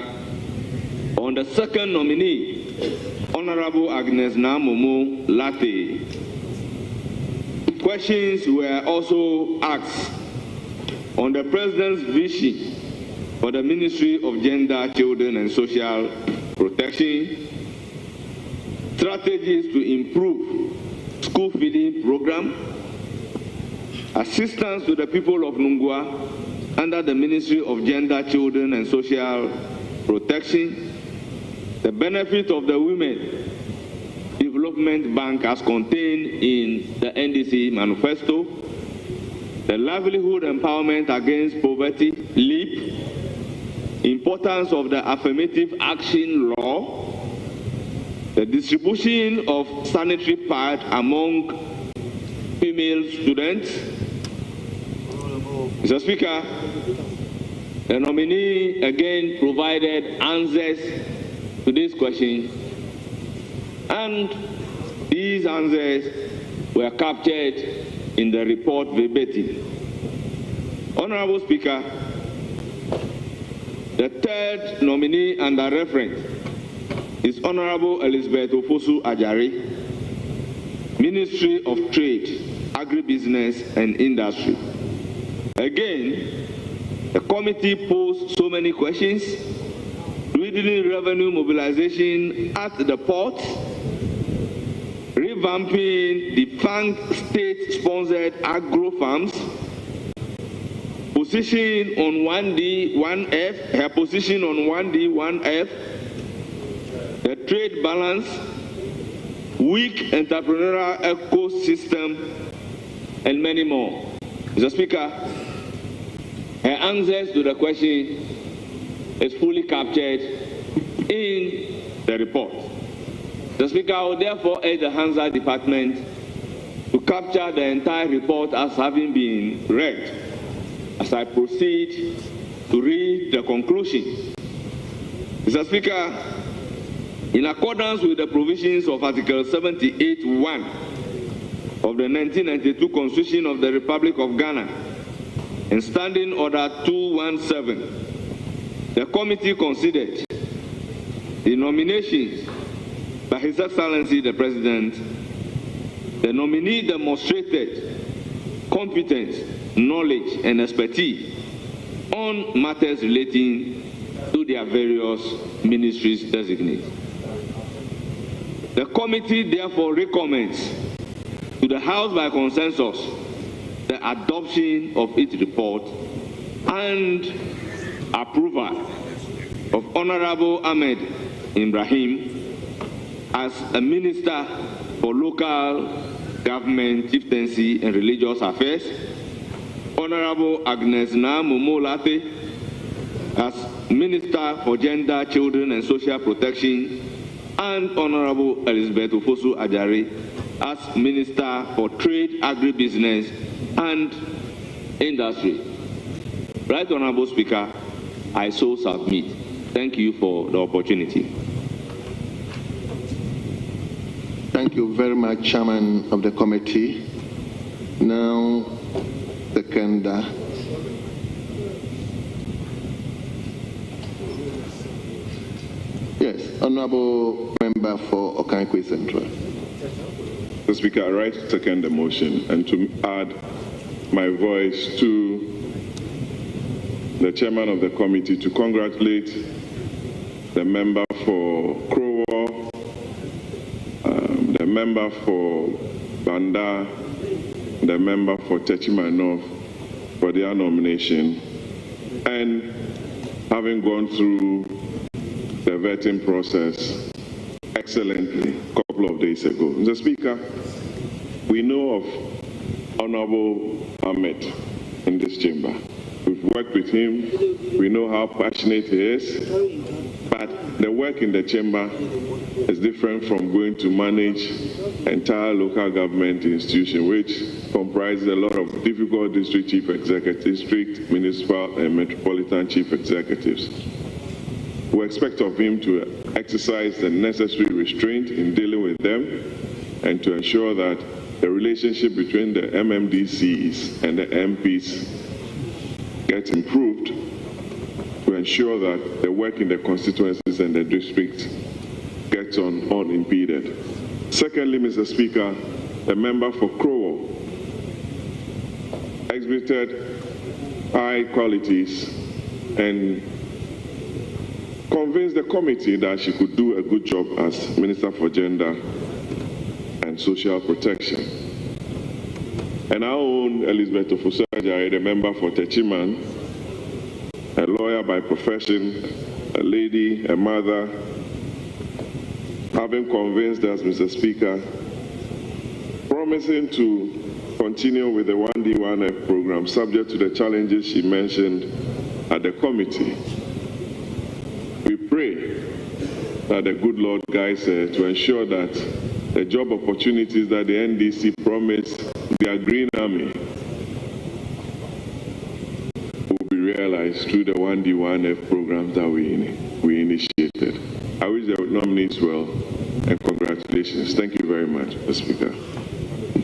on the second nominee, Honorable Agnes Namomo Latte, questions were also asked on the President's vision for the Ministry of Gender, Children and Social Protection, strategies to improve school feeding program, assistance to the people of Nungua under the Ministry of Gender, Children and Social Protection, the benefit of the Women Development Bank as contained in the NDC manifesto, the livelihood empowerment against poverty, LEAP, importance of the affirmative action law, the distribution of sanitary pads among female students. Mr. Speaker, the nominee again provided answers to this question, and these answers were captured in the report verbatim. Honorable Speaker, the third nominee under reference is Honorable Elizabeth Ofosu Ajari, Ministry of Trade, Agribusiness and Industry. Again, the committee posed so many questions, dwindling revenue mobilization at the port, revamping the state-sponsored agro farms, position on 1D, 1F, her position on 1D, 1F, the trade balance, weak entrepreneurial ecosystem, and many more. Mr. Speaker, her answers to the question is fully captured in the report. The Speaker, I will therefore urge the Hansard Department to capture the entire report as having been read as I proceed to read the conclusion. Mr. Speaker, in accordance with the provisions of Article 78(1) of the 1992 Constitution of the Republic of Ghana and Standing Order 217, the committee considered the nominations by His Excellency the President. The nominee demonstrated competence, knowledge, and expertise on matters relating to their various ministries designated. The committee therefore recommends to the House by consensus the adoption of its report and approval of Honorable Ahmed Ibrahim as a Minister for Local Government, Chieftaincy and Religious Affairs, Honorable Agnes Momolate as Minister for Gender, Children and Social Protection, and Honorable Elizabeth Ofosu Ajari as Minister for Trade, Agribusiness and Industry. Right Honorable Speaker, I so submit. Thank you for the opportunity. Thank you very much, Chairman of the committee. Now, seconder. Yes, Honorable Member for Okankwe Central. Mr. Speaker, I write to second the motion and to add my voice to the chairman of the committee to congratulate the member for Crowell, the member for Banda, the member for Techima North for their nomination, and having gone through the vetting process excellently a couple of days ago. Mr. Speaker, we know of Honorable Ahmed in this chamber. We've worked with him. We know how passionate he is. But the work in the chamber is different from going to manage entire local government institution, which comprises a lot of difficult district chief executives, district, municipal, and metropolitan chief executives. We expect of him to exercise the necessary restraint in dealing with them and to ensure that the relationship between the MMDCs and the MPs gets improved to ensure that the work in the constituencies and the districts gets on unimpeded. Secondly, Mr. Speaker, the member for Crowell exhibited high qualities and convinced the committee that she could do a good job as Minister for Gender and Social Protection. And our own Elizabeth Ofosu Ajari, the member for Techiman, a lawyer by profession, a lady, a mother, having convinced us, Mr. Speaker, promising to continue with the 1D1F program subject to the challenges she mentioned at the committee. We pray that the good Lord guides her to ensure that the job opportunities that the NDC promised their Green Army will be realized through the 1D1F programs that we initiated. I wish the nominees well and congratulations. Thank you very much, Mr. Speaker.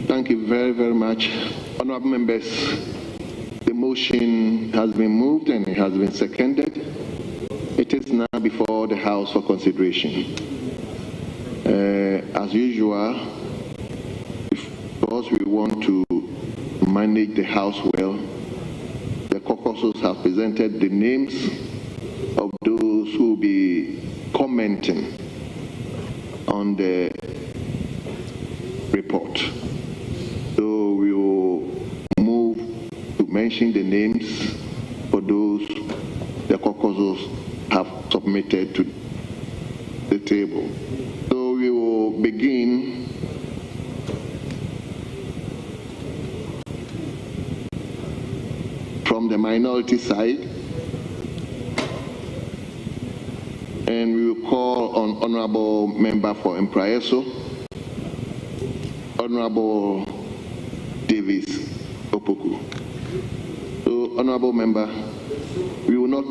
Thank you very, very much. Honorable members, the motion has been moved and it has been seconded. It is now before the House for consideration. As usual, because we want to manage the House well, the caucuses have presented the names of those who will be commenting on the report. So we will move to mention the names for those the caucuses have submitted to the table. So we will begin from the minority side, and we will call on Honorable Member for Empraeso, Honorable Davis Opoku. So, Honorable Member, we will not